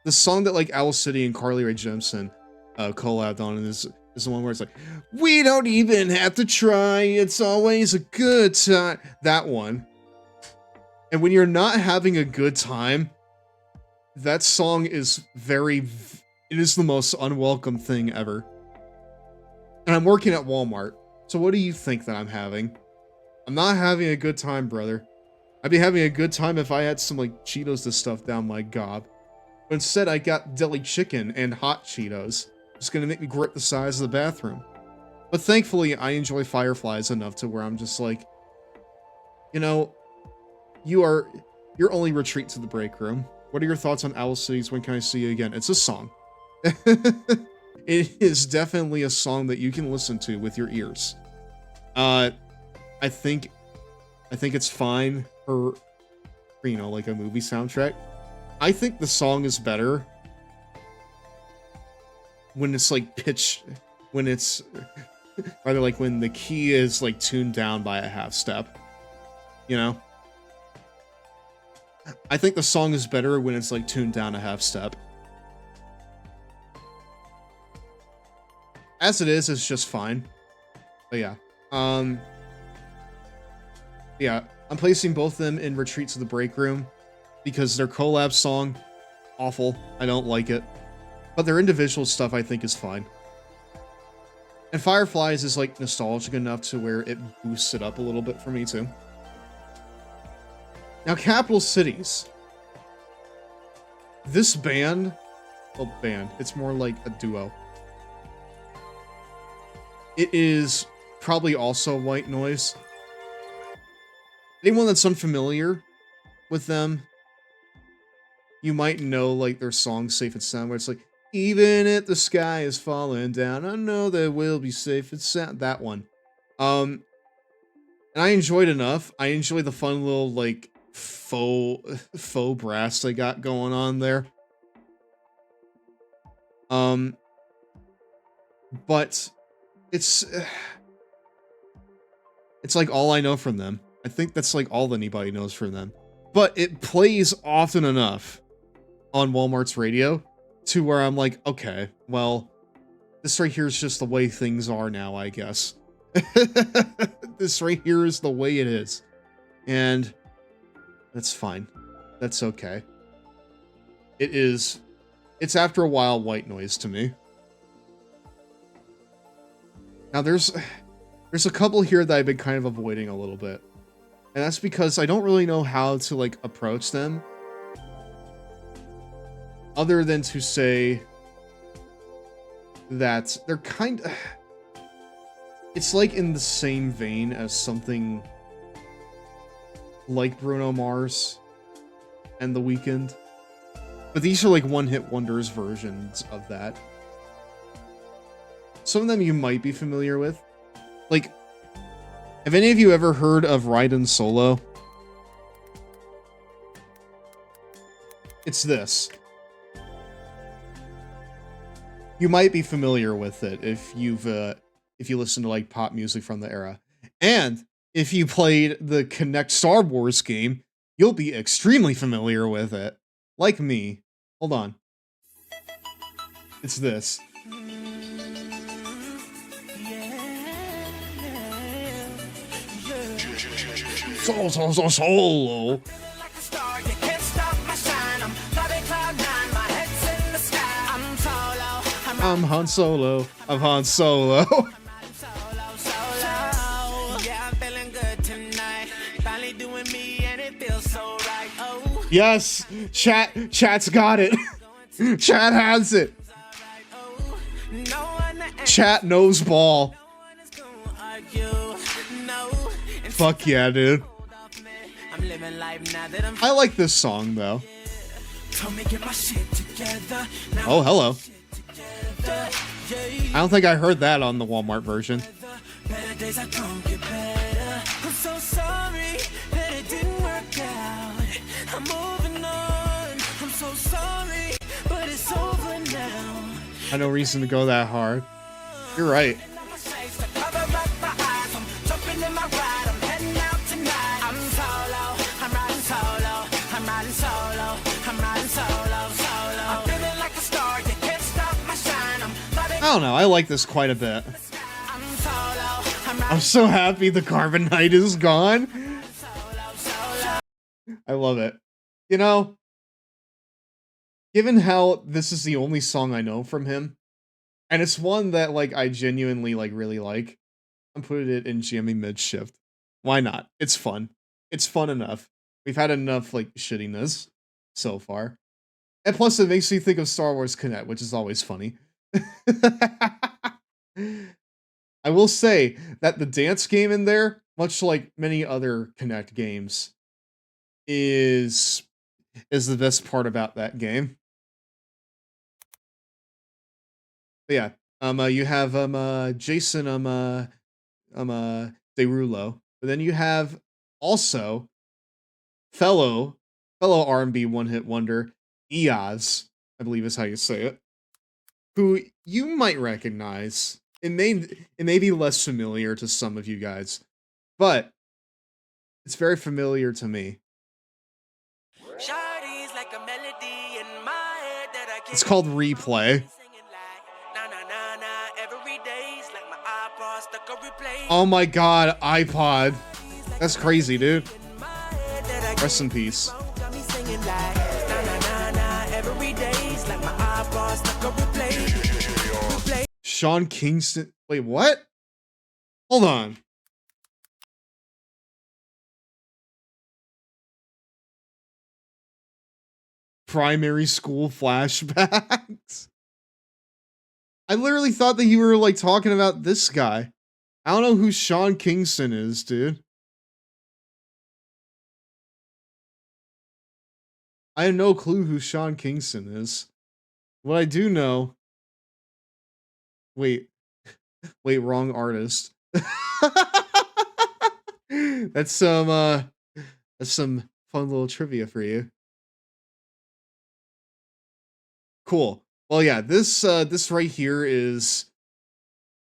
the song that like Owl City and Carly Rae Jepsen collabed on is the one where it's like, we don't even have to try, it's always a good time. That one. And when you're not having a good time, that song is it is the most unwelcome thing ever. And I'm working at Walmart, so what do you think that I'm having? I'm not having a good time, brother. I'd be having a good time if I had some like Cheetos to stuff down my gob. But instead I got deli chicken and hot Cheetos. It's gonna make me grip the size of the bathroom. But thankfully I enjoy Fireflies enough to where I'm just like, you know, you're only Retreat to the Break Room. What are your thoughts on Owl City's When Can I See You Again? It's a song. It is definitely a song that you can listen to with your ears. I think it's fine for, you know, like a movie soundtrack. I think the song is better when it's like when the key is like tuned down by a half step. You know? I think the song is better when it's like tuned down a half step. As it is, it's just fine. But yeah. Yeah, I'm placing both of them in Retreat to the Break Room because their collab song, awful. I don't like it. But their individual stuff I think is fine. And Fireflies is like nostalgic enough to where it boosts it up a little bit for me too. Now, Capital Cities. This band, well, it's more like a duo. It is probably also White Noise. Anyone that's unfamiliar with them, you might know like their song Safe and Sound, where it's like, even if the sky is falling down, I know that we'll be safe and sound. That one. And I enjoyed enough. I enjoy the fun little like faux brass they got going on there. But it's like all I know from them. I think that's like all anybody knows from them. But it plays often enough on Walmart's radio to where I'm like, okay, well, this right here is just the way things are now, I guess. This right here is the way it is. And that's fine. That's okay. It's after a while White Noise to me. Now there's a couple here that I've been kind of avoiding a little bit. And that's because I don't really know how to like approach them. Other than to say that they're kind of... It's like in the same vein as something like Bruno Mars and The Weeknd. But these are like one-hit wonders versions of that. Some of them you might be familiar with. Like, have any of you ever heard of Raiden Solo? It's this. you might be familiar with it if you listen to like pop music from the era. And if you played the Kinect Star Wars game, you'll be extremely familiar with it. Like me. Hold on. It's this. Solo. I'm Han Solo. I'm Han Solo. Yes, chat's got it. Chat has it. Chat knows ball. Fuck yeah, dude. I like this song though. Oh, hello. I don't think I heard that on the Walmart version. I'm so sorry that it didn't work out. I'm moving on. I'm so sorry, but it's over now. I no reason to go that hard. You're right. I don't know, I like this quite a bit. I'm so happy the Carbonite is gone. I love it. You know, given how this is the only song I know from him, and it's one that like I genuinely like really like, I'm putting it in Jammy Mid-Shift. Why not? It's fun. It's fun enough. We've had enough like shittiness so far. And plus it makes me think of Star Wars Kinect, which is always funny. I will say that the dance game in there, much like many other Kinect games, is the best part about that game. But yeah, you have Jason Derulo, but then you have also fellow R&B one-hit wonder Eoz, I believe is how you say it, who you might recognize. It may be less familiar to some of you guys, but it's very familiar to me. It's called Replay. Oh my god, iPod. That's crazy, dude. Rest in peace. Sean Kingston. Wait, what? Hold on. Primary school flashbacks. I literally thought that you were like talking about this guy. I don't know who Sean Kingston is, dude. I have no clue who Sean Kingston is. What I do know... Wait, wrong artist. That's some fun little trivia for you. Cool. Well, yeah, this right here is,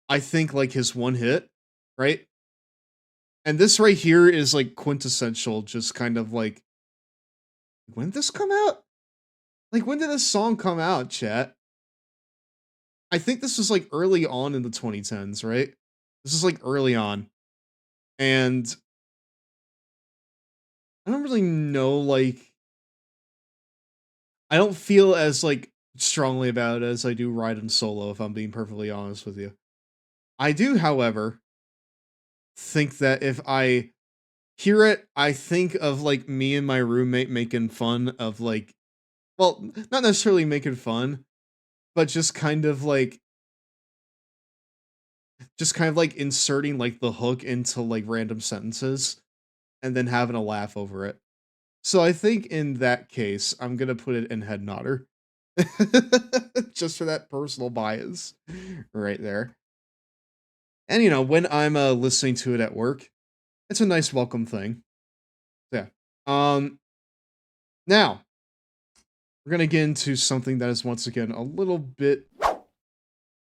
I think, like his one hit, right? And this right here is like quintessential, just kind of like, when did this come out? Like, when did this song come out, chat? I think this was like early on in the 2010s, right? This is like early on. And I don't really know, like, I don't feel as like strongly about it as I do Raiden Solo, if I'm being perfectly honest with you. I do, however, think that if I hear it, I think of like me and my roommate making fun of like, well, not necessarily making fun, but just kind of like inserting like the hook into like random sentences and then having a laugh over it. So I think in that case, I'm gonna put it in Head Nodder. Just for that personal bias right there. And you know, when I'm listening to it at work, it's a nice welcome thing. Yeah. Now we're gonna get into something that is once again a little bit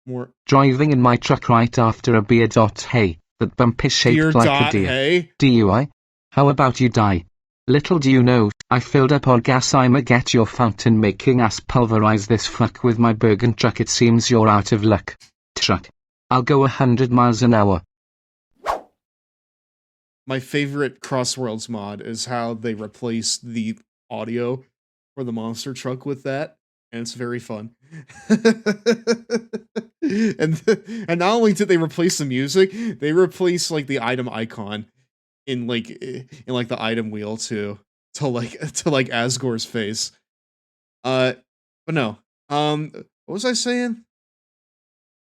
More Driving in my truck right after a beer. Hey, that bump is shaped deer like dot a deer. hey. DUI? How about you die? Little do you know, I filled up on gas. I'ma get your fountain making ass pulverize this fuck with my Bergen truck. It seems you're out of luck. Truck. I'll go 100 miles an hour. My favorite Crossworlds mod is how they replace the audio for the monster truck with that, and it's very fun. and not only did they replace the music, they replaced like the item icon in like the item wheel to Asgore's face. But no. What was I saying?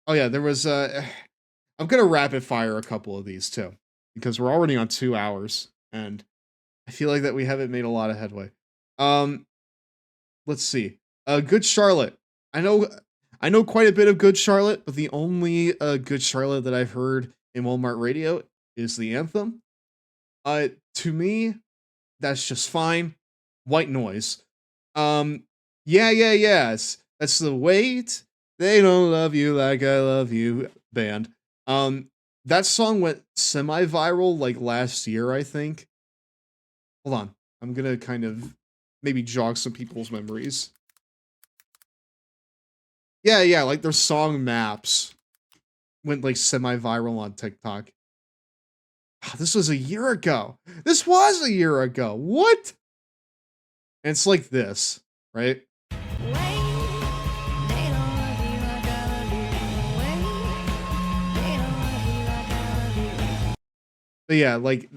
Oh yeah, there was I'm gonna rapid fire a couple of these too, because we're already on 2 hours, and I feel like that we haven't made a lot of headway. Let's see. Good Charlotte. I know quite a bit of Good Charlotte, but the only Good Charlotte that I've heard in Walmart Radio is the anthem. To me, that's just fine. White Noise. Yes. That's the wait. They don't love you like I love you band. That song went semi-viral like last year, I think. Hold on. I'm gonna kind of maybe jog some people's memories. Yeah, like their song Maps went like semi-viral on TikTok. This was a year ago. This was a year ago. What? And it's like this, right? But yeah, like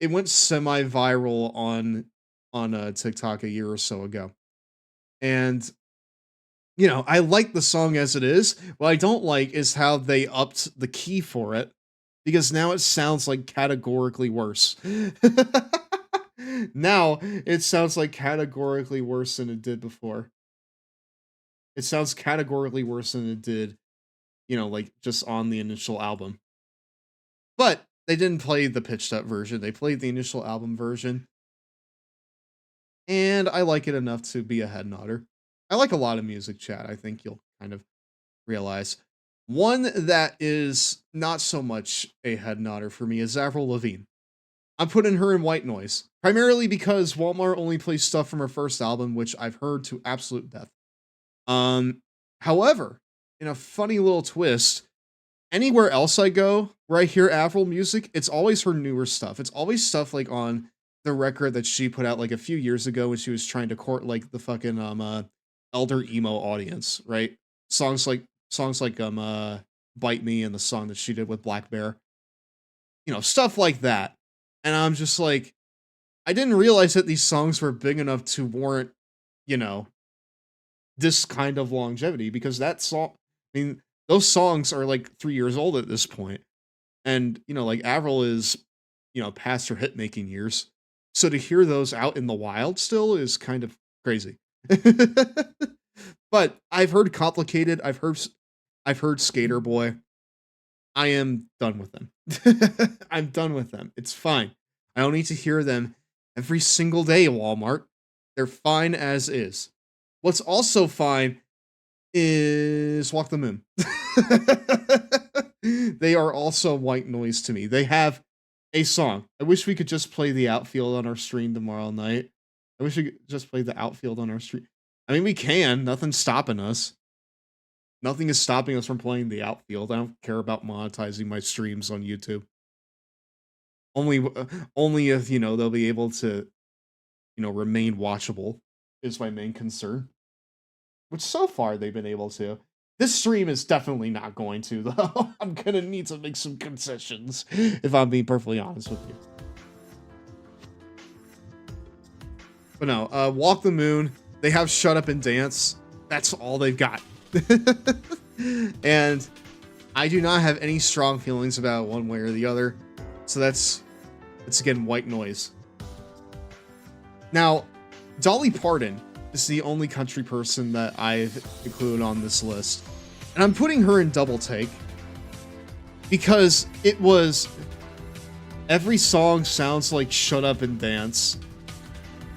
it went semi-viral on TikTok a year or so ago. And you know, I like the song as it is. What I don't like is how they upped the key for it, because now it sounds like categorically worse. Now it sounds like categorically worse than it did before. It sounds categorically worse than it did, you know, like just on the initial album. But they didn't play the pitched up version. They played the initial album version. And I like it enough to be a head nodder. I like a lot of music, chat. I think you'll kind of realize. One that is not so much a head nodder for me is Avril Lavigne. I'm putting her in White Noise, primarily because Walmart only plays stuff from her first album, which I've heard to absolute death. However, in a funny little twist, anywhere else I go where I hear Avril music, it's always her newer stuff. It's always stuff like on the record that she put out like a few years ago when she was trying to court like the fucking elder emo audience, right? Songs like Bite Me and the song that she did with Black Bear. You know, stuff like that. And I'm just like, I didn't realize that these songs were big enough to warrant, you know, this kind of longevity, because that song, I mean, those songs are like 3 years old at this point. And, you know, like Avril is, you know, past her hit making years. So to hear those out in the wild still is kind of crazy. But I've heard Complicated. I've heard Skater Boy. I am done with them. I'm done with them. It's fine. I don't need to hear them every single day, Walmart. They're fine as is. What's also fine is Walk the Moon. They are also White Noise to me. They have a song. I wish we could just play the outfield on our stream tomorrow night. I wish we could just play the outfield on our stream. I mean, we can. Nothing's stopping us. Nothing is stopping us from playing the outfield. I don't care about monetizing my streams on YouTube. Only if, you know, they'll be able to, you know, remain watchable is my main concern. Which so far they've been able to. This stream is definitely not going to, though. I'm gonna need to make some concessions, if I'm being perfectly honest with you. But no, Walk the Moon, they have Shut Up and Dance. That's all they've got. And I do not have any strong feelings about one way or the other. So it's again White Noise. Now, Dolly Parton is the only country person that I've included on this list. And I'm putting her in double take because it was every song sounds like Shut Up and Dance.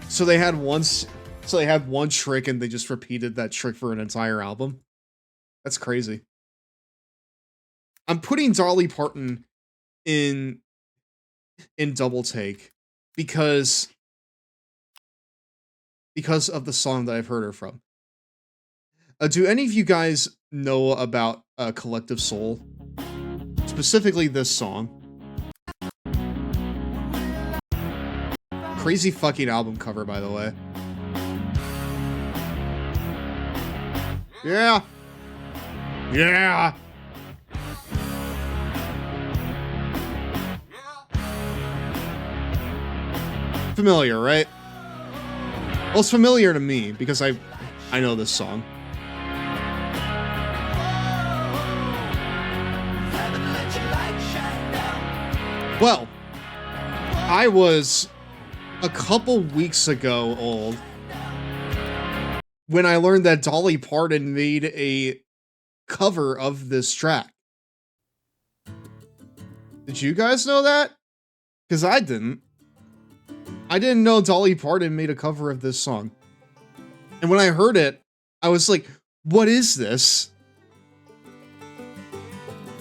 So they had one trick and they just repeated that trick for an entire album. That's crazy. I'm putting Dolly Parton in double take because of the song that I've heard her from. Do any of you guys know about Collective Soul? Specifically this song. Crazy fucking album cover, by the way. Yeah. Yeah. Familiar, right? Well, it's familiar to me because I know this song. Well, I was a couple weeks ago old when I learned that Dolly Parton made a cover of this track. Did you guys know that? Because I didn't. I didn't know Dolly Parton made a cover of this song. And when I heard it, I was like, what is this?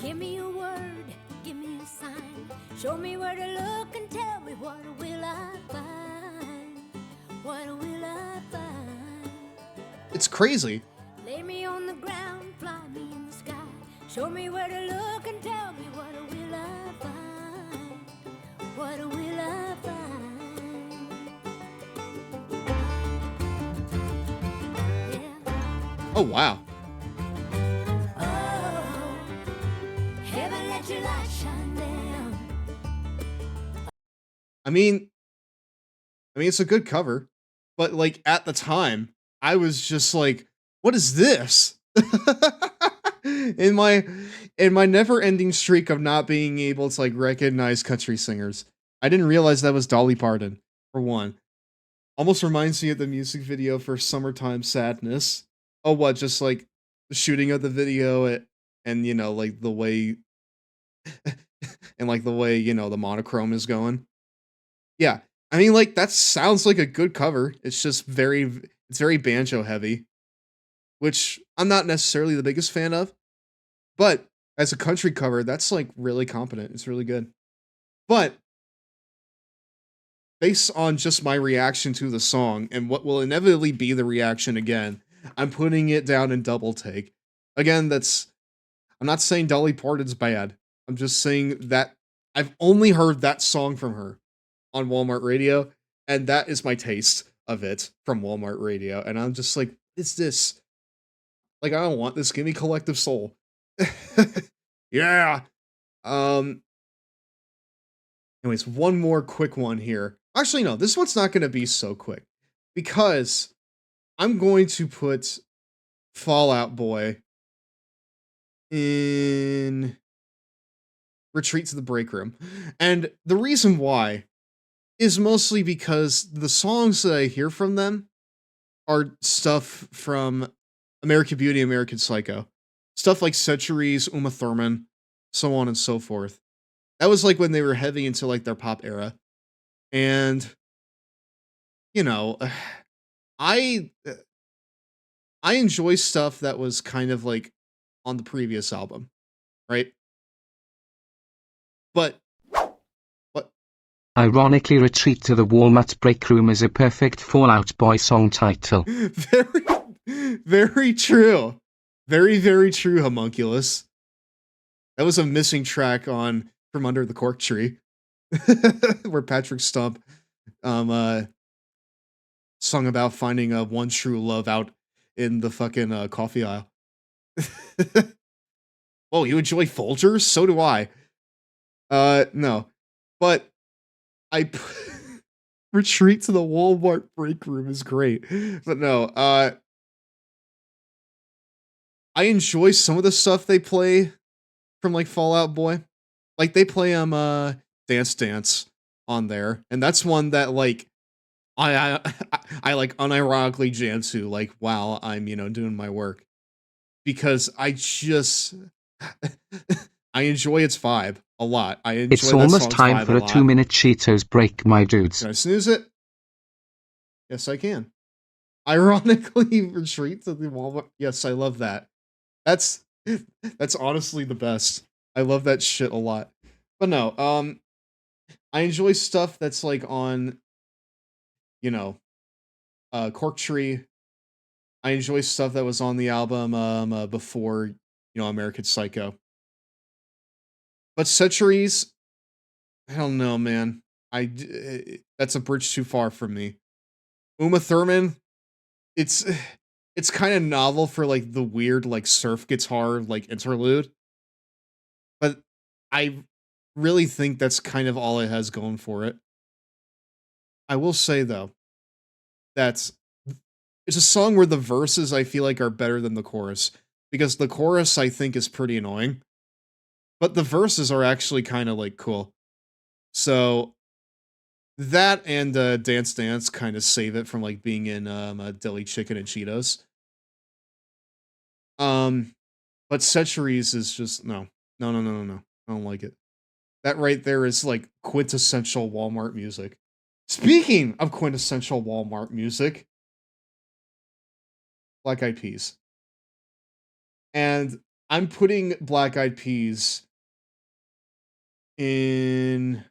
Give me a word, give me a sign. Show me where to look and tell me what will I find? What will I find? It's crazy. Lay me on the ground, fly me in the sky. Show me where to look and tell me what will I find? What will I find? Oh, wow. Oh, heaven let your light shine down. I mean, it's a good cover, but like at the time, I was just like, what is this? in my never-ending streak of not being able to like recognize country singers, I didn't realize that was Dolly Parton, for one. Almost reminds me of the music video for Summertime Sadness. Oh, what? Just like the shooting of the video and you know, like the way and like the way, you know, the monochrome is going. Yeah. I mean, like that sounds like a good cover. It's just very banjo heavy, which I'm not necessarily the biggest fan of, but as a country cover, that's like really competent. It's really good. But based on just my reaction to the song and what will inevitably be the reaction again, I'm putting it down in double take. Again, I'm not saying Dolly Parton's bad. I'm just saying that I've only heard that song from her on Walmart Radio, and that is my taste of it from Walmart Radio. And I'm just like, what is this? Like, I don't want this. Give me Collective Soul. Yeah. Anyways, one more quick one here. Actually, no, this one's not going to be so quick because I'm going to put Fall Out Boy in Retreat to the Break Room. And the reason why is mostly because the songs that I hear from them are stuff from American Beauty, American Psycho. Stuff like Centuries, Uma Thurman, so on and so forth. That was like when they were heavy into like their pop era. And, you know, I enjoy stuff that was kind of like on the previous album, right? But ironically, Retreat to the Walmart Break Room is a perfect Fall Out Boy song title. Very true. Very, very true, Homunculus. That was a missing track on From Under the Cork Tree. Where Patrick Stump sung about finding one true love out in the fucking coffee aisle. Oh, you enjoy Folgers? So do I. No. But Retreat to the Walmart Break Room is great. But no, I enjoy some of the stuff they play from like Fall Out Boy. Like they play Dance Dance on there, and that's one that like I like unironically jam to like while I'm, you know, doing my work, because I just I enjoy its vibe a lot. I enjoy It's almost time for a 2-minute Cheetos break, my dudes. Can I snooze it? Yes, I can. Ironically, Retreat to the Walmart. Yes, I love that. That's honestly the best. I love that shit a lot. But no, I enjoy stuff that's like on, you know, Cork Tree. I enjoy stuff that was on the album before, American Psycho. But Centuries, I don't know, man. That's a bridge too far for me. Uma Thurman, it's it's kind of novel for like the weird like surf guitar like interlude, but I really think that's kind of all it has going for it. I will say though that it's a song where the verses I feel like are better than the chorus because the chorus I think is pretty annoying, but the verses are actually kind of like cool. So that and Dance Dance kind of save it from like being in Deli Chicken and Cheetos. Um, but Centuries is just no, no, no, no, no, no. I don't like it. That right there is like quintessential Walmart music. Speaking of quintessential Walmart music, Black Eyed Peas. And I'm putting Black Eyed Peas in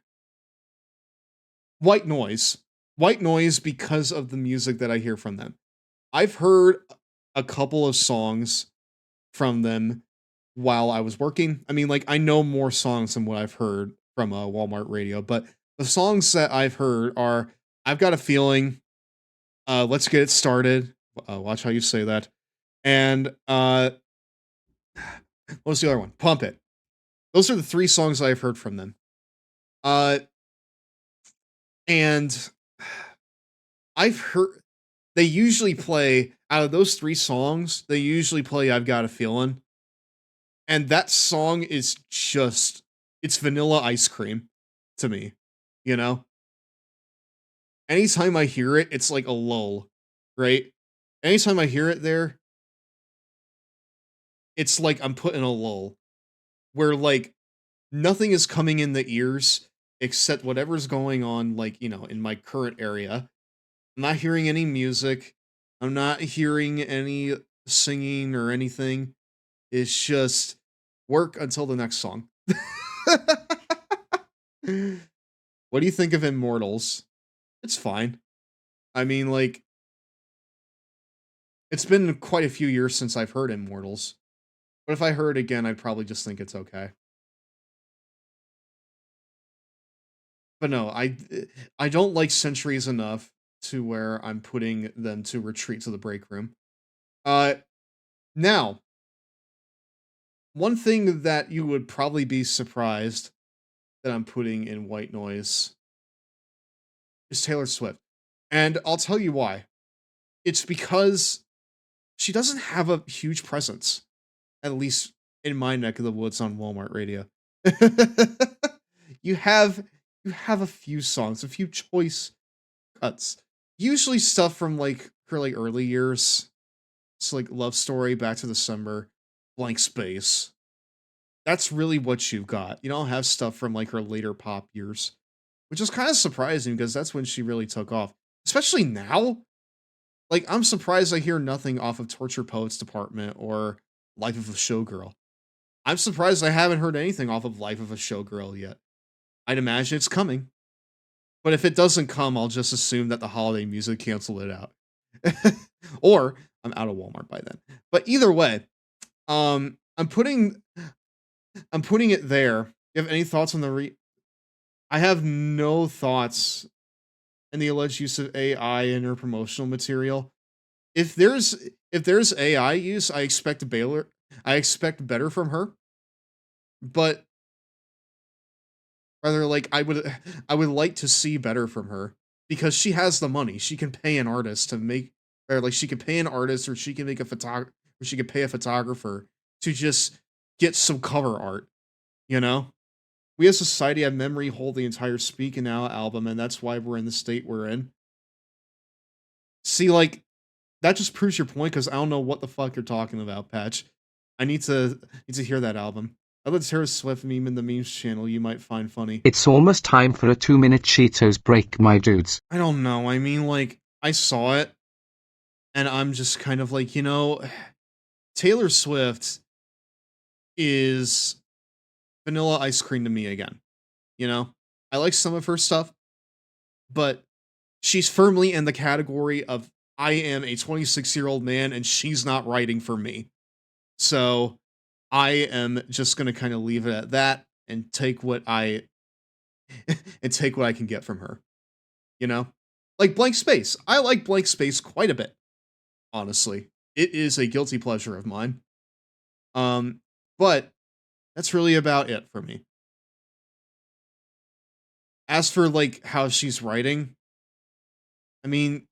White Noise. White Noise because of the music that I hear from them. I've heard a couple of songs from them while I was working. I mean, like, I know more songs than what I've heard from Walmart Radio, but the songs that I've heard are I've Got a Feeling, Let's Get It Started, watch how you say that, and what was the other one? Pump It. Those are the 3 songs I've heard from them. And I've heard they usually play out of those 3 songs, they usually play I've Got a Feeling. And that song is just it's vanilla ice cream to me, you know? Anytime I hear it, it's like a lull, right? Anytime I hear it there, it's like I'm put in a lull where like nothing is coming in the ears except whatever's going on, like, in my current area. I'm not hearing any music. I'm not hearing any singing or anything. It's just work until the next song. What do you think of Immortals? It's fine. I mean, like, it's been quite a few years since I've heard Immortals. But if I heard it again, I'd probably just think it's okay. But no, I don't like Centuries enough to where I'm putting them to Retreat to the Break Room. Now, one thing that you would probably be surprised that I'm putting in White Noise is Taylor Swift. And I'll tell you why. It's because she doesn't have a huge presence, at least in my neck of the woods on Walmart Radio. you have a few songs, a few choice cuts. Usually stuff from like her like early years. So like Love Story, Back to December, Blank Space. That's really what you've got. You don't have stuff from like her later pop years, which is kind of surprising because that's when she really took off. Especially now. Like, I'm surprised I hear nothing off of Torture Poets Department or Life of a Showgirl. I'm surprised I haven't heard anything off of Life of a Showgirl yet. I'd imagine it's coming. But if it doesn't come, I'll just assume that the holiday music canceled it out. Or I'm out of Walmart by then. But either way, I'm putting it there. You have any thoughts on I have no thoughts in the alleged use of AI in her promotional material. If there's AI use, I expect better from her. But rather, like, I would like to see better from her because she has the money. She can pay an artist to make, or like she can pay an artist, or she can make or she can pay a photographer to just get some cover art. You know, we as society have memory hold the entire Speaking Now album, and that's why we're in the state we're in. See, like, that just proves your point because I don't know what the fuck you're talking about, Patch. I need to hear that album. Other Taylor Swift meme in the memes channel you might find funny. It's almost time for a 2-minute Cheetos break, my dudes. I don't know. I mean, like, I saw it, and I'm just kind of like, Taylor Swift is Vanilla Ice Cream to me again. You know? I like some of her stuff, but she's firmly in the category of I am a 26-year-old man and she's not writing for me. So I am just going to kind of leave it at that and take what I can get from her. You know? Like Blank Space. I like Blank Space quite a bit. Honestly. It is a guilty pleasure of mine. But that's really about it for me. As for like how she's writing, I mean,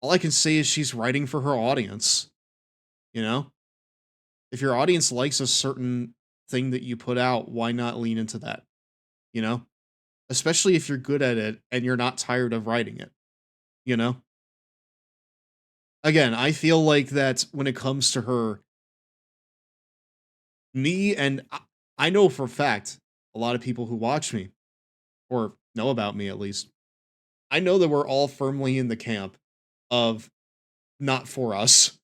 all I can say is she's writing for her audience. You know? If your audience likes a certain thing that you put out, why not lean into that? You know? Especially if you're good at it and you're not tired of writing it. You know? Again, I feel like that when it comes to her, me and I know for a fact, a lot of people who watch me, or know about me at least, I know that we're all firmly in the camp of not for us.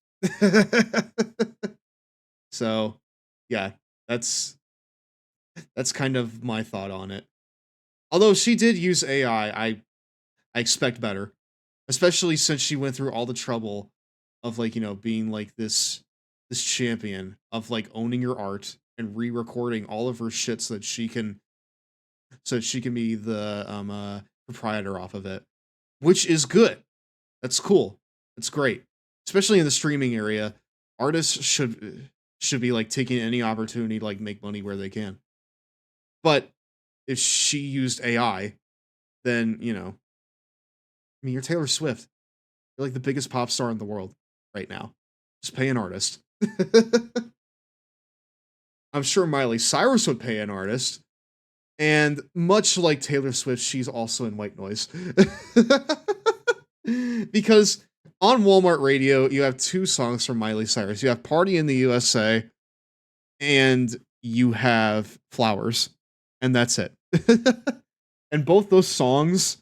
So, yeah, that's kind of my thought on it. Although she did use AI, I expect better. Especially since she went through all the trouble of like, you know, being like this champion of like owning your art and re-recording all of her shit so that she can be the proprietor off of it. Which is good. That's cool. It's great. Especially in the streaming area, artists should be like taking any opportunity to like make money where they can. But if she used AI, then, you know, I mean, you're Taylor Swift. You're like the biggest pop star in the world right now. Just pay an artist. I'm sure Miley Cyrus would pay an artist. And much like Taylor Swift, she's also in white noise. Because on Walmart Radio, you have two songs from Miley Cyrus. You have Party in the USA and you have Flowers. And that's it. And both those songs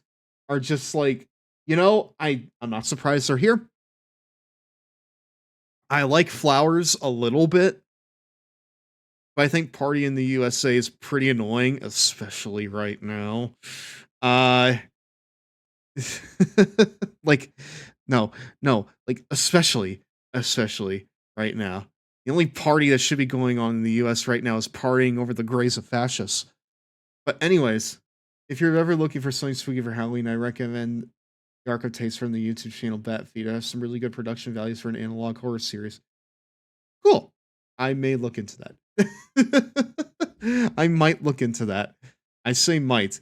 are just like, you know, I'm not surprised they're here. I like Flowers a little bit. But I think Party in the USA is pretty annoying, especially right now. Like, no, like, especially right now. The only party that should be going on in the US right now is partying over the graves of fascists. But anyways, if you're ever looking for something spooky for Halloween, I recommend the Arc of Taste from the YouTube channel Batfeed. I have some really good production values for an analog horror series. Cool. I may look into that. I might look into that. I say might.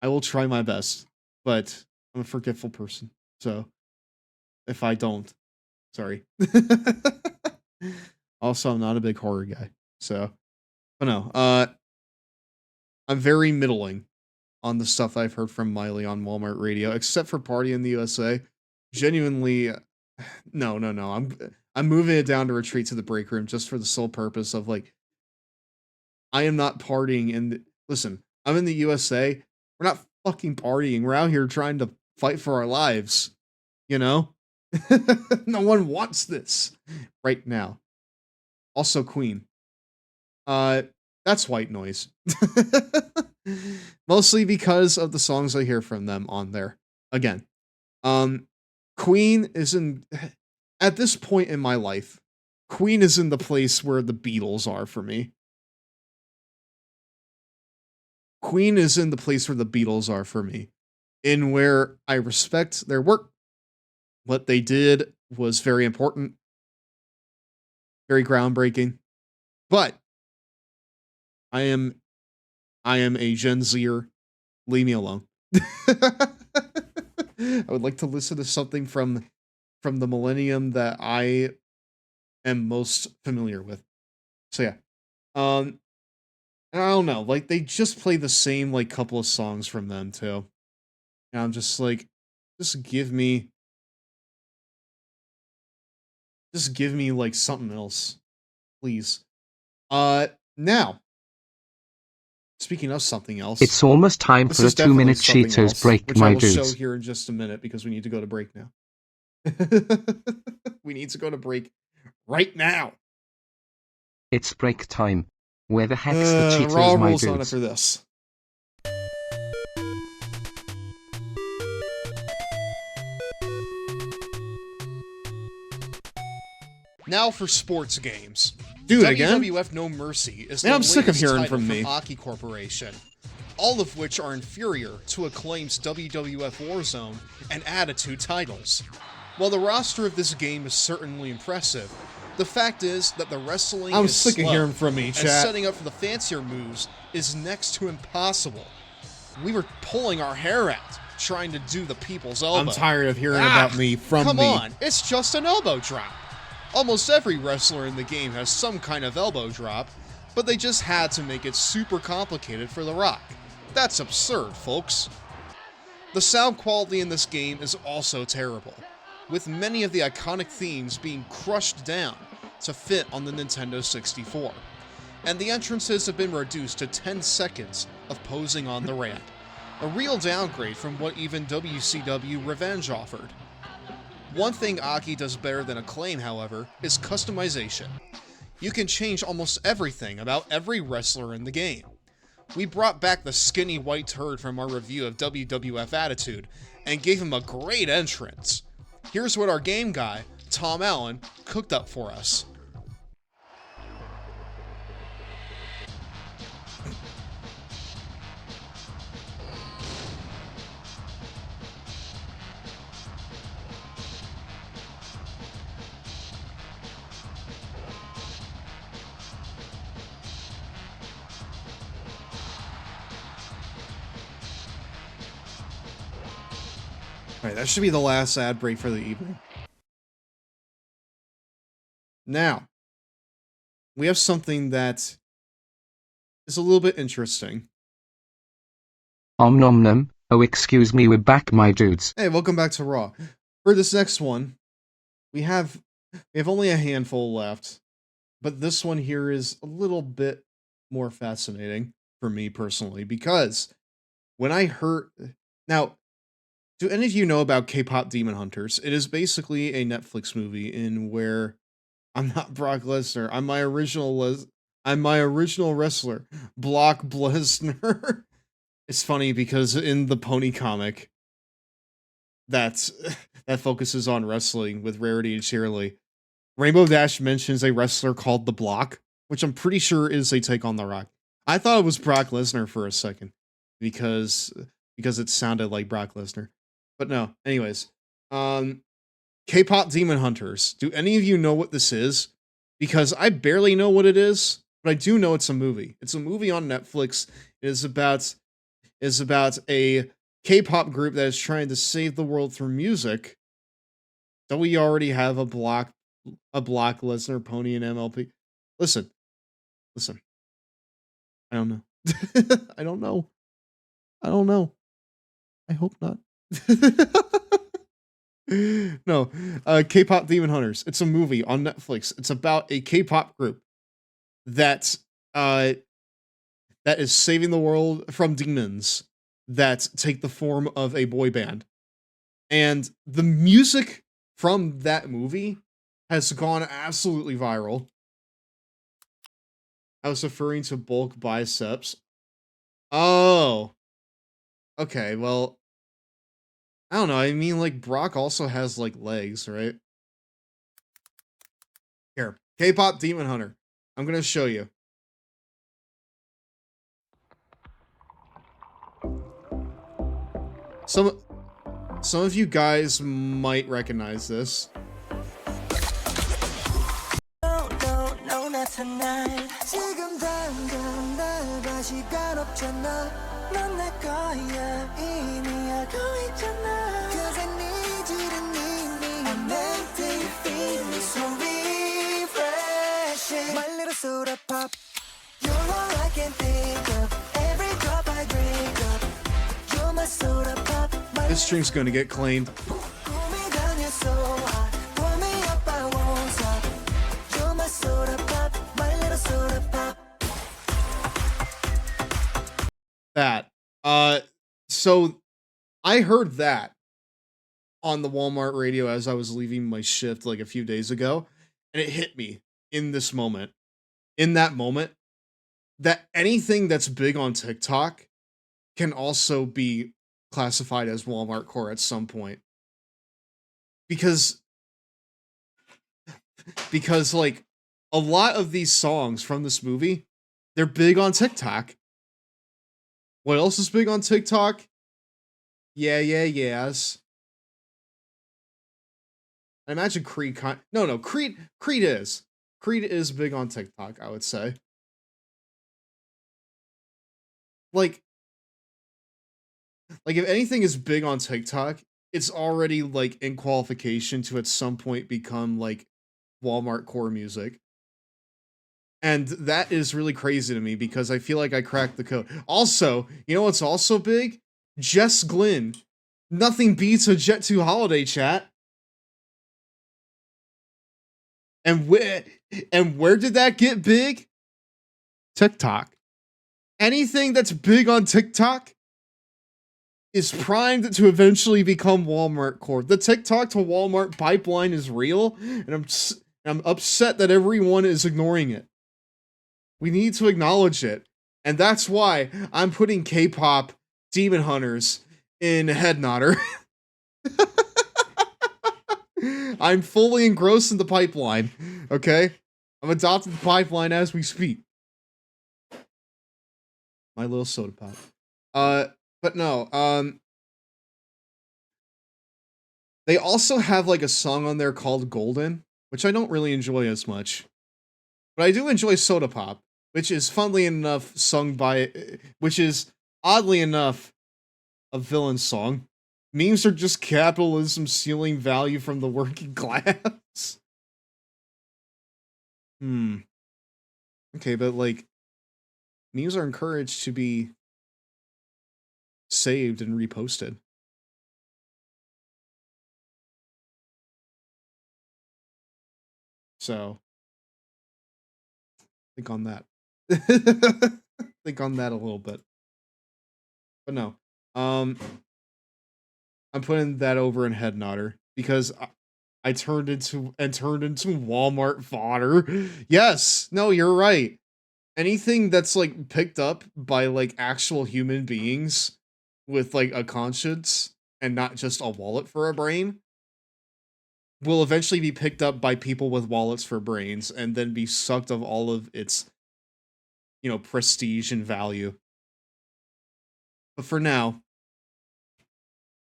I will try my best, but I'm a forgetful person. So if I don't, sorry. Also, I'm not a big horror guy. So, but no, I'm very middling on the stuff I've heard from Miley on Walmart Radio, except for Party in the USA. Genuinely, no. I'm moving it down to Retreat to the Break Room just for the sole purpose of like, I am not partying listen, I'm in the USA. We're not fucking partying. We're out here trying to fight for our lives. You know? No one wants this right now. Also Queen. That's white noise. Mostly because of the songs I hear from them on there. Again. Queen is at this point in my life, Queen is in the place where the Beatles are for me. Queen is in the place where the Beatles are for me. In where I respect their work. What they did was very important. Very groundbreaking. But I am a Gen Zer. Leave me alone. I would like to listen to something from the millennium that I am most familiar with. So yeah. I don't know, like they just play the same like couple of songs from them too. And I'm just like, just give me like something else, please. Now, speaking of something else, it's almost time for a 2-minute Cheetos break, which my I will dudes. show here in just a minute because we need to go to break now. We need to go to break right now. It's break time. Where the heck's the cheaters, Raw my rules on it dudes? for this. Now for sports games. Do it again? WWF No Mercy is Man, the I'm sick of latest hearing title from me. Aki Corporation, all of which are inferior to Acclaim's WWF Warzone and Attitude titles. While the roster of this game is certainly impressive, the fact is that the wrestling I'm is sick of slow, hearing from me, and chat. setting up for the fancier moves is next to impossible. We were pulling our hair out trying to do the people's elbow. I'm tired of hearing about me from come me. on, it's just an elbow drop. Almost every wrestler in the game has some kind of elbow drop, but they just had to make it super complicated for The Rock. That's absurd, folks. The sound quality in this game is also terrible, with many of the iconic themes being crushed down to fit on the Nintendo 64. And the entrances have been reduced to 10 seconds of posing on the ramp. A real downgrade from what even WCW Revenge offered. One thing Aki does better than Acclaim, however, is customization. You can change almost everything about every wrestler in the game. We brought back the skinny white turd from our review of WWF Attitude and gave him a great entrance. Here's what our game guy, Tom Allen, cooked up for us. Alright, that should be the last ad break for the evening. Now, we have something that is a little bit interesting. Om nom nom. Oh, excuse me, we're back, my dudes. Hey, welcome back to Raw. For this next one, we have only a handful left, but this one here is a little bit more fascinating for me personally, because when I heard... Now, do any of you know about K-Pop Demon Hunters? It is basically a Netflix movie in where I'm not Brock Lesnar. I'm my original wrestler, Brock Lesnar. It's funny because in the Pony comic that focuses on wrestling with Rarity and Shirley, Rainbow Dash mentions a wrestler called The Block, which I'm pretty sure is a take on The Rock. I thought it was Brock Lesnar for a second because it sounded like Brock Lesnar. But no, anyways. K-Pop Demon Hunters. Do any of you know what this is? Because I barely know what it is, but I do know it's a movie. It's a movie on Netflix. It is about a K-pop group that is trying to save the world through music. Don't we already have a Brock Lesnar, Pony, and MLP? Listen. I don't know. I don't know. I hope not. No, K-Pop Demon Hunters. It's a movie on Netflix. It's about a K-pop group that is saving the world from demons that take the form of a boy band. And the music from that movie has gone absolutely viral. I was referring to bulk biceps. Oh. Okay, well, I don't know. I mean, like, Brock also has, like, legs, right? Here. K-Pop Demon Hunter. I'm gonna show you. Some of you guys might recognize this. No, not tonight. 지금 당장 날 봐 시간 없잖아. 넌 내 거야 이미 알고 있잖아. 'Cause I need you to need me. I'm empty, feeling so refreshing. My little soda pop. You're all I can think of. Every drop I drink up. You're my soda pop. This stream's gonna get claimed. Cool me down, you're so hot. Pull me up, I won't stop. You're my soda pop, my little soda pop. That. So I heard that on the Walmart radio as I was leaving my shift like a few days ago, and it hit me in this moment. In that moment, that anything that's big on TikTok can also be classified as Walmart core at some point. Because like a lot of these songs from this movie, they're big on TikTok. What else is big on TikTok? Yes. I imagine Creed Creed is. Creed is big on TikTok, I would say. Like if anything is big on TikTok, it's already like in qualification to at some point become like Walmart core music. And that is really crazy to me because I feel like I cracked the code. Also, you know what's also big? Jess Glynn. Nothing beats a Jet 2 holiday, chat. And where did that get big? TikTok. Anything that's big on TikTok is primed to eventually become Walmart core. The TikTok to Walmart pipeline is real, and I'm upset that everyone is ignoring it. We need to acknowledge it, and that's why I'm putting K-pop Demon Hunters in Head Nodder. I'm fully engrossed in the pipeline, okay? I'm adopting the pipeline as we speak. My little soda pop. But no, they also have like a song on there called Golden, which I don't really enjoy as much. But I do enjoy Soda Pop, which is funnily enough which is oddly enough a villain song. Memes are just capitalism stealing value from the working class. Okay, but like, memes are encouraged to be saved and reposted. So, think on that. Think on that a little bit. But no. I'm putting that over in Head Nodder because I turned into Walmart fodder. Yes, no, you're right. Anything that's like picked up by like actual human beings with like a conscience and not just a wallet for a brain will eventually be picked up by people with wallets for brains and then be sucked of all of its, prestige and value. But for now,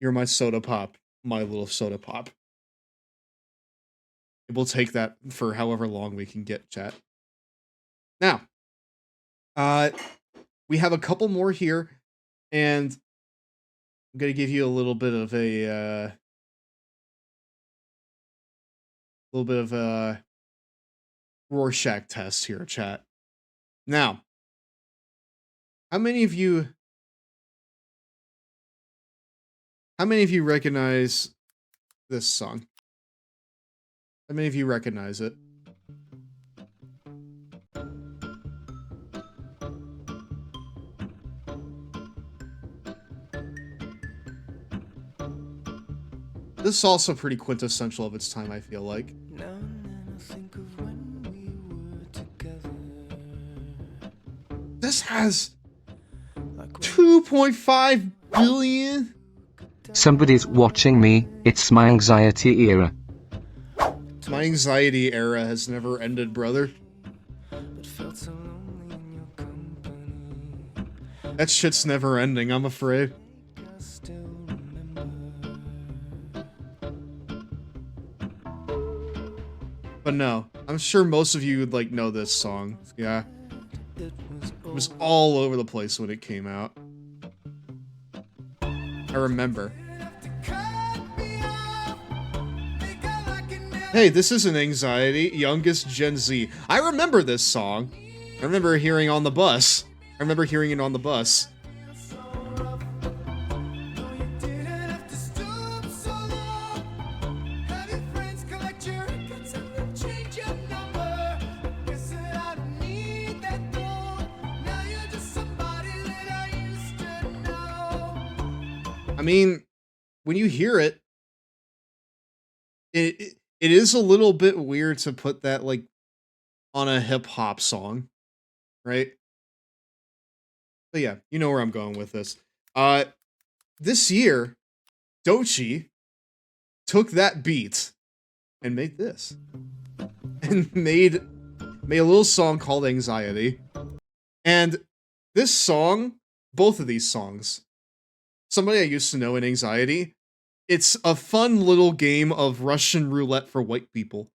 you're my soda pop, my little soda pop. We'll take that for however long we can get, chat. Now, we have a couple more here, and I'm gonna give you a little bit of a Rorschach test here, chat. Now, how many of you recognize this song? How many of you recognize it? This is also pretty quintessential of its time, I feel like. This has 2.5 billion. Somebody's watching me, it's my anxiety era. My anxiety era has never ended, brother. That shit's never ending, I'm afraid. But no, I'm sure most of you would like know this song. Yeah. It was all over the place when it came out. I remember. Hey, this isn't Anxiety, Youngest Gen Z. I remember this song. I remember hearing it on the bus. I mean, when you hear it, it is a little bit weird to put that like on a hip hop song, right? But yeah, you know where I'm going with this. This year, Doechii took that beat and made this. And made a little song called Anxiety. And this song, both of these songs, Somebody I Used to Know and Anxiety, it's a fun little game of Russian roulette for white people.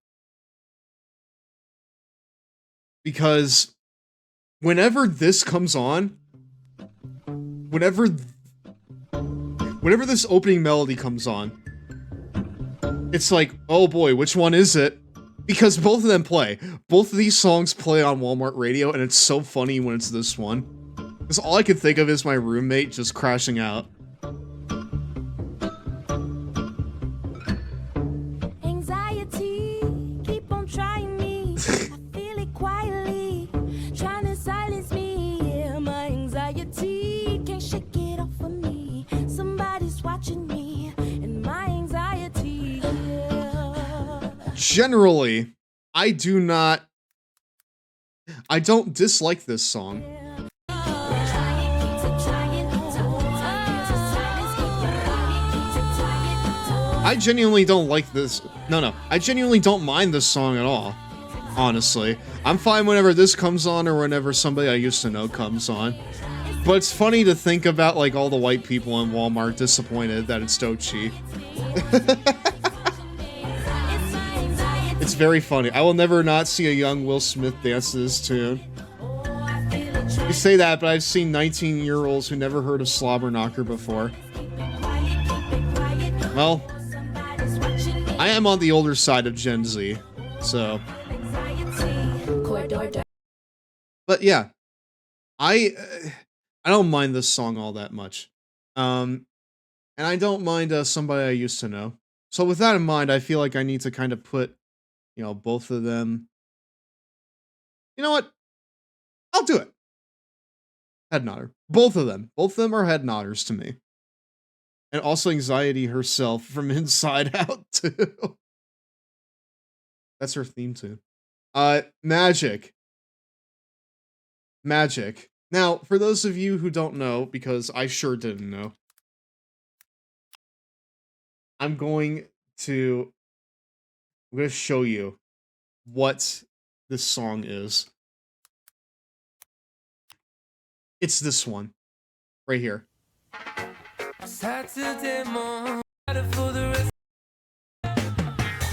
Because whenever this comes on, whenever this opening melody comes on, it's like, oh boy, which one is it? Because both of them play. Both of these songs play on Walmart radio, and it's so funny when it's this one. Because all I could think of is my roommate just crashing out. Anxiety, keep on trying me. I feel it quietly, trying to silence me. Yeah, my anxiety can't shake it off of me. Somebody's watching me, and my anxiety. Yeah. Generally, I don't dislike this song. I genuinely don't like this. No. I genuinely don't mind this song at all. Honestly. I'm fine whenever this comes on or whenever Somebody I Used to Know comes on. But it's funny to think about, like, all the white people in Walmart disappointed that it's Doechii. It's very funny. I will never not see a young Will Smith dance to this tune. You say that, but I've seen 19-year-olds who never heard of Slobber Knocker before. Well, I am on the older side of Gen Z, so. But yeah, I don't mind this song all that much. And I don't mind Somebody I Used to Know. So with that in mind, I feel like I need to kind of put, you know, both of them. You know what? I'll do it. Head nodder. Both of them. Both of them are head nodders to me. And also Anxiety herself from Inside Out too. That's her theme tune. Magic. Now, for those of you who don't know, because I sure didn't know, I'm going to show you what this song is. It's this one. Right here. Saturday morning for the rest.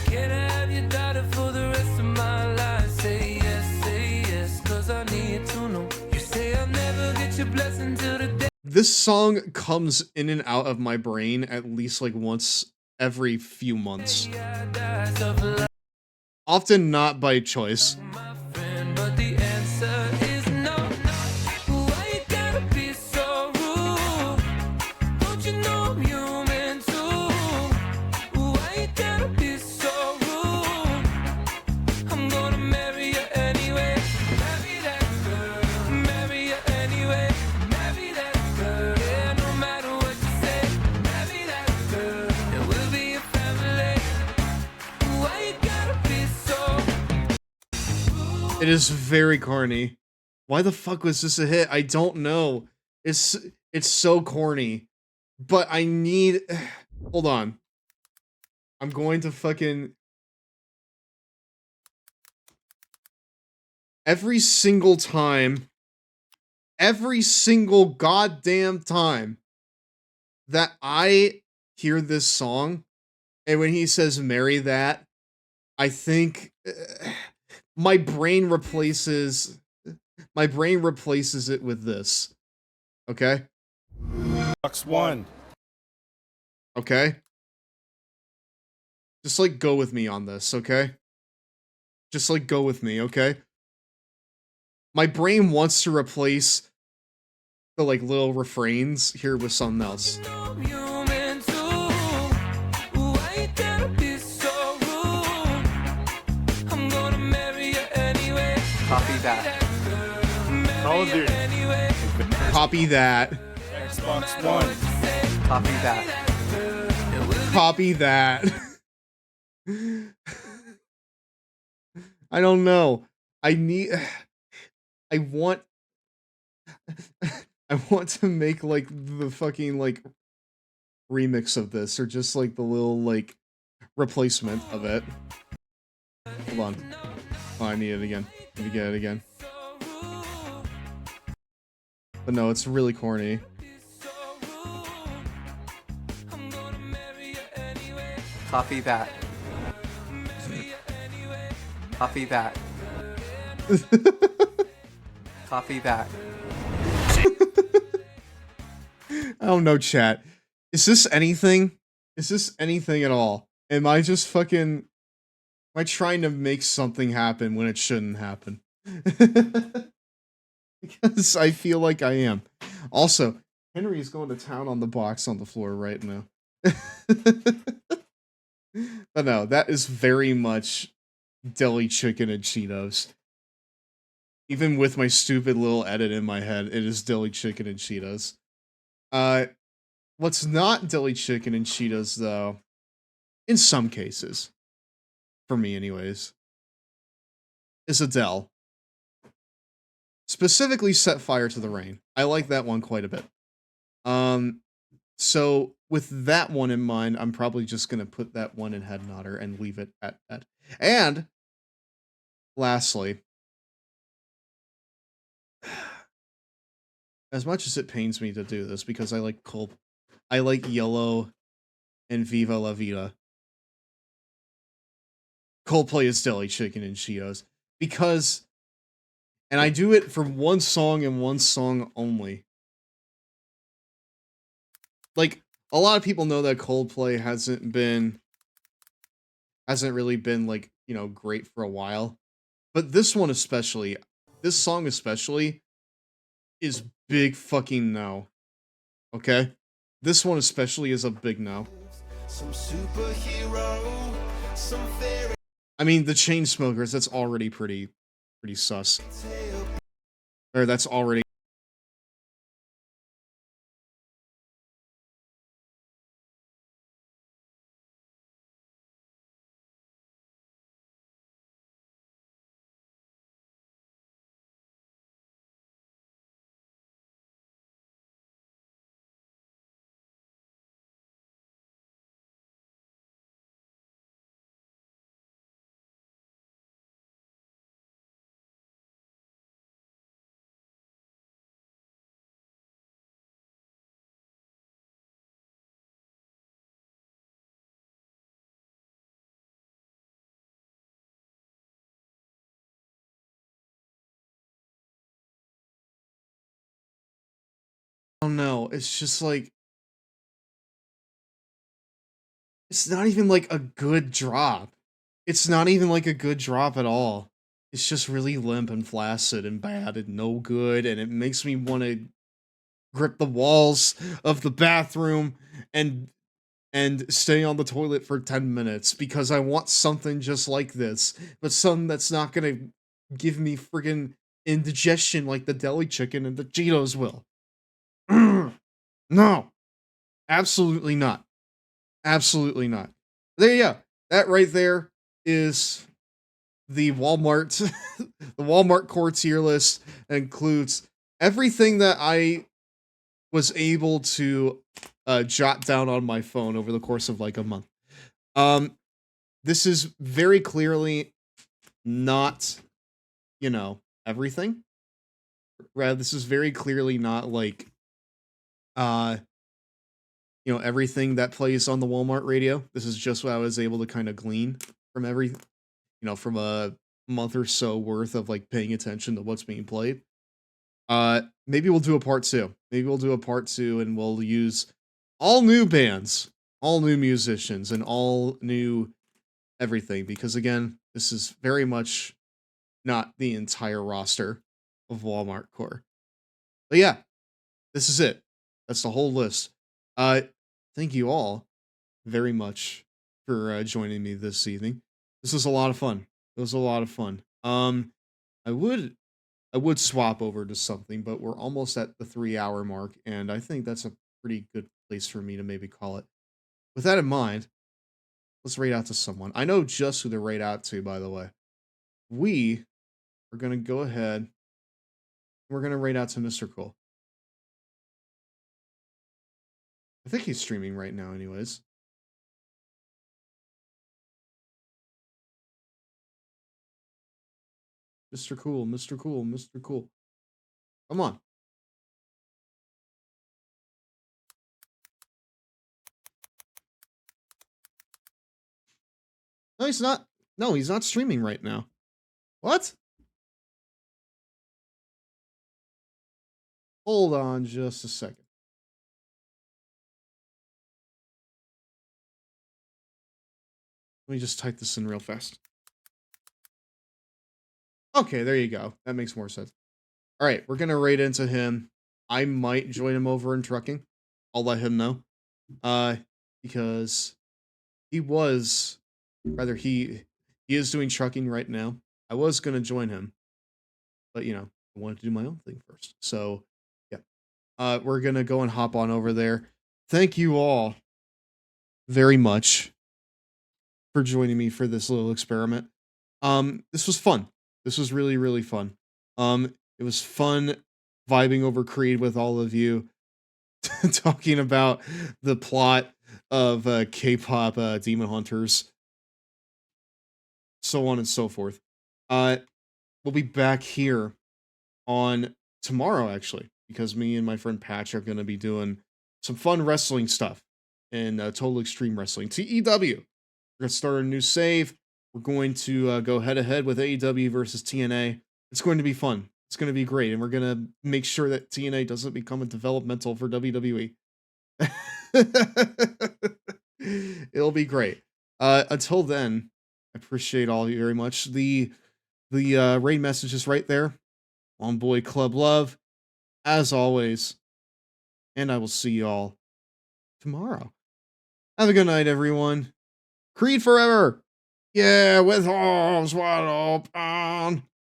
Can I have your daughter for the rest of my life? Say yes, cause I need to know. You say I'll never get your blessing till the day. This song comes in and out of my brain at least like once every few months. Often not by choice. My friend, but the answer is no. Why you gotta be so rude? Don't you know I'm human too? Why you gotta be so rude? I'm gonna marry you anyway. Marry that girl. Marry you anyway. Marry that girl. Yeah, no matter what you say. Marry that girl. And we'll be a family. Why you gotta be so? It is very corny. Why the fuck was this a hit? I don't know. It's so corny. But I need... Hold on. I'm going to fucking... Every single goddamn time that I hear this song, and when he says marry that, I think my brain replaces it with this. Okay? Box one. Okay? Just like go with me on this, okay? Just like go with me, okay? My brain wants to replace the like little refrains here with something else. Copy that. Call of Duty. Copy that. Xbox One. Copy that. Copy that. I don't know. I want I want to make like the fucking like remix of this, or just like the little like replacement of it. Hold on. Oh, I need it again. Let me get it again. But no, it's really corny. Copy that. Copy that. Copy that. I don't know, chat. Is this anything? Is this anything at all? Am I just fucking... Am I trying to make something happen when it shouldn't happen? Because I feel like I am. Also, Henry is going to town on the box on the floor right now. But no, that is very much deli chicken and Cheetos. Even with my stupid little edit in my head, it is deli chicken and Cheetos. What's not deli chicken and Cheetos, though, in some cases, for me anyways, is Adele. Specifically Set Fire to the Rain. I like that one quite a bit. So with that one in mind, I'm probably just going to put that one in Head Nodder and leave it at that. And lastly, as much as it pains me to do this, because I like Yellow and Viva La Vida, Coldplay is deli chicken and Cheetos. Because, and I do it for one song and one song only. Like, a lot of people know that Coldplay hasn't really been, like, you know, great for a while. But this one especially, this song especially, is big fucking no. Okay? This one especially is a big no. Some superhero, some fairy. I mean, the Chainsmokers, that's already pretty sus. Or that's already... I don't know, it's just like... It's not even like a good drop. It's not even like a good drop at all. It's just really limp and flaccid and bad and no good, and it makes me want to grip the walls of the bathroom and stay on the toilet for 10 minutes because I want something just like this, but something that's not gonna give me friggin' indigestion like the deli chicken and the Cheetos will. No. Absolutely not. Absolutely not. There you go. That right there is the Walmart the Walmart core tier list. That includes everything that I was able to jot down on my phone over the course of like a month. This is very clearly not, you know, everything. Rather, this is very clearly not like you know, everything that plays on the Walmart radio. This is just what I was able to kind of glean from from a month or so worth of like paying attention to what's being played. Maybe we'll do a part 2. Maybe we'll do a part 2 and we'll use all new bands, all new musicians, and all new everything. Because again, this is very much not the entire roster of Walmart Core. But yeah, this is it. That's the whole list. Thank you all very much for joining me this evening. This was a lot of fun. It was a lot of fun. I would swap over to something, but we're almost at the 3-hour mark, and I think that's a pretty good place for me to maybe call it. With that in mind, let's raid out to someone. I know just who to raid out to, by the way. We are going to go ahead. We're going to raid out to Mr. Cole. think he's streaming right now anyways. Mr. Cool, Mr. Cool, Mr. Cool. Come on. No, he's not. No, he's not streaming right now. What? Hold on just a second. Let me just type this in real fast. Okay, there you go. That makes more sense. All right, we're going to raid into him. I might join him over in trucking. I'll let him know. Because he is doing trucking right now. I was going to join him. But, you know, I wanted to do my own thing first. So, yeah. We're going to go and hop on over there. Thank you all very much for joining me for this little experiment. This was fun. This was really, really fun. It was fun vibing over Creed with all of you, talking about the plot of K-pop Demon Hunters, so on and so forth. We'll be back here on tomorrow, actually, because me and my friend Patch are going to be doing some fun wrestling stuff in Total Extreme Wrestling, TEW. We're going to start a new save. We're going to go head-to-head with AEW versus TNA. It's going to be fun. It's going to be great, and we're going to make sure that TNA doesn't become a developmental for WWE. It'll be great. Until then, I appreciate all of you very much. The raid message is right there. On Boy Club Love, as always. And I will see y'all tomorrow. Have a good night, everyone. Creed forever! Yeah, with arms wide open.